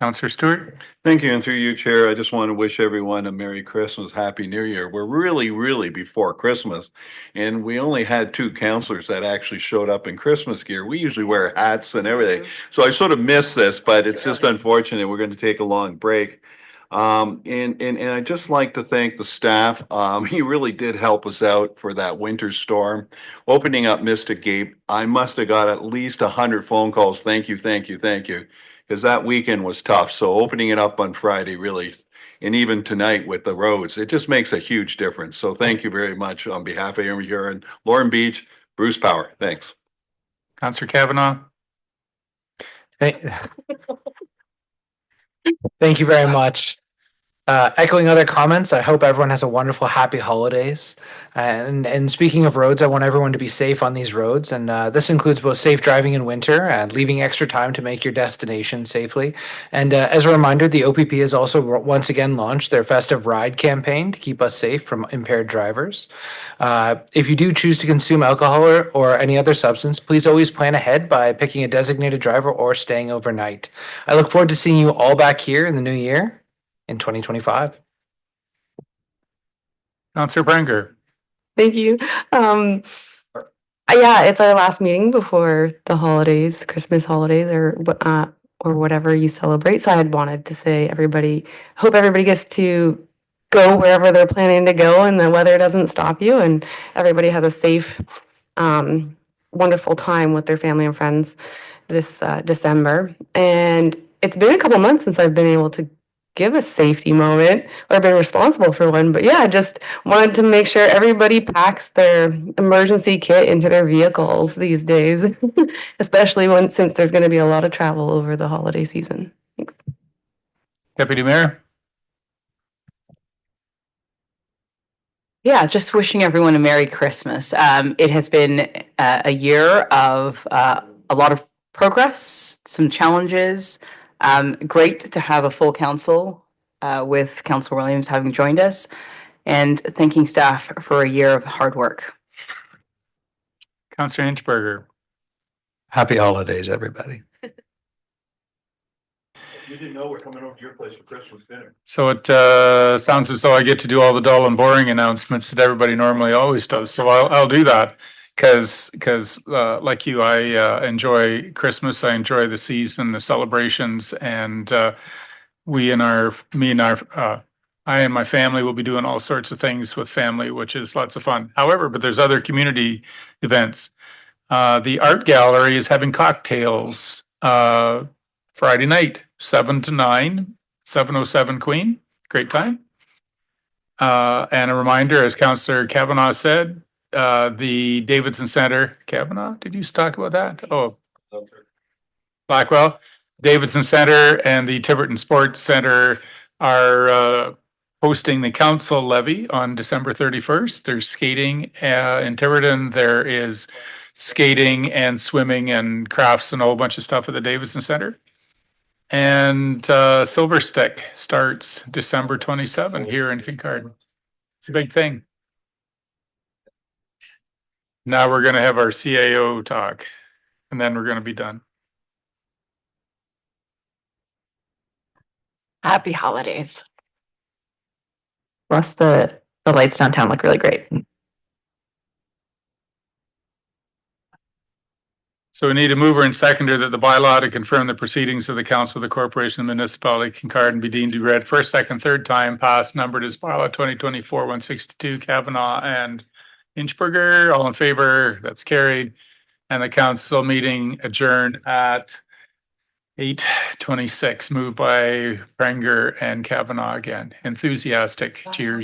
Councillor Stewart? Thank you. And through you, Chair, I just want to wish everyone a Merry Christmas, Happy New Year. We're really before Christmas, and we only had 2 councillors that actually showed up in Christmas gear. We usually wear hats and everything. So I sort of missed this, but it's just unfortunate. We're going to take a long break. And I'd just like to thank the staff. He really did help us out for that winter storm. Opening up Mystic Gate, I must have got at least 100 phone calls. Thank you. Because that weekend was tough. So opening it up on Friday really, and even tonight with the roads, it just makes a huge difference. So thank you very much on behalf of Erin Huron, Lauren Beach, Bruce Power. Thanks. Councillor Kavanaugh? Thank you very much. Echoing other comments, I hope everyone has a wonderful, happy holidays. And speaking of roads, I want everyone to be safe on these roads. And this includes both safe driving in winter and leaving extra time to make your destination safely. And as a reminder, the OPP has also once again launched their Festive Ride campaign to keep us safe from impaired drivers. If you do choose to consume alcohol or any other substance, please always plan ahead by picking a designated driver or staying overnight. I look forward to seeing you all back here in the new year. In 2025. Councillor Brenger? Thank you. Yeah, it's our last meeting before the holidays, Christmas holidays, or whatever you celebrate. So I had wanted to say hope everybody gets to go wherever they're planning to go and the weather doesn't stop you and everybody has a safe, wonderful time with their family and friends this December. And it's been a couple months since I've been able to give a safety moment or been responsible for one. But yeah, just wanted to make sure everybody packs their emergency kit into their vehicles these days, especially since there's going to be a lot of travel over the holiday season. Thanks. Deputy Mayor? Yeah, just wishing everyone a Merry Christmas. It has been a year of a lot of progress, some challenges. Great to have a full council with Councillor Williams having joined us, and thanking staff for a year of hard work. Councillor Inchberger? Happy holidays, everybody. You didn't know we're coming over to your place for Christmas dinner. So it sounds as though I get to do all the dull and boring announcements that everybody normally always does. So I'll do that. because like you, I enjoy Christmas. I enjoy the season, the celebrations, and I and my family will be doing all sorts of things with family, which is lots of fun. However, but there's other community events. The art gallery is having cocktails Friday night, 7 to 9, 707 Queen. Great time. And a reminder, as Councillor Kavanaugh said, the Davidson Center, Kavanaugh, did you talk about that? Oh, Blackwell, Davidson Center and the Tiverton Sports Center are hosting the council levy on December 31st. There's skating in Tiverton. There is skating and swimming and crafts and a whole bunch of stuff at the Davidson Center. And Silver Stick starts December 27 here in Kincardine. It's a big thing. Now we're going to have our CAO talk, and then we're going to be done. Happy holidays. Plus the lights downtown look really great. So we need a mover and seconder that the bylaw to confirm the proceedings of the Council of the Corporation of the Municipality Kincardine be deemed to be read first, second, third time, passed, numbered as bylaw 2024-162, Kavanaugh and Inchberger. All in favor? That's carried. And the council meeting adjourned at 8:26, moved by Prenger and Kavanaugh again. Enthusiastic. Cheers.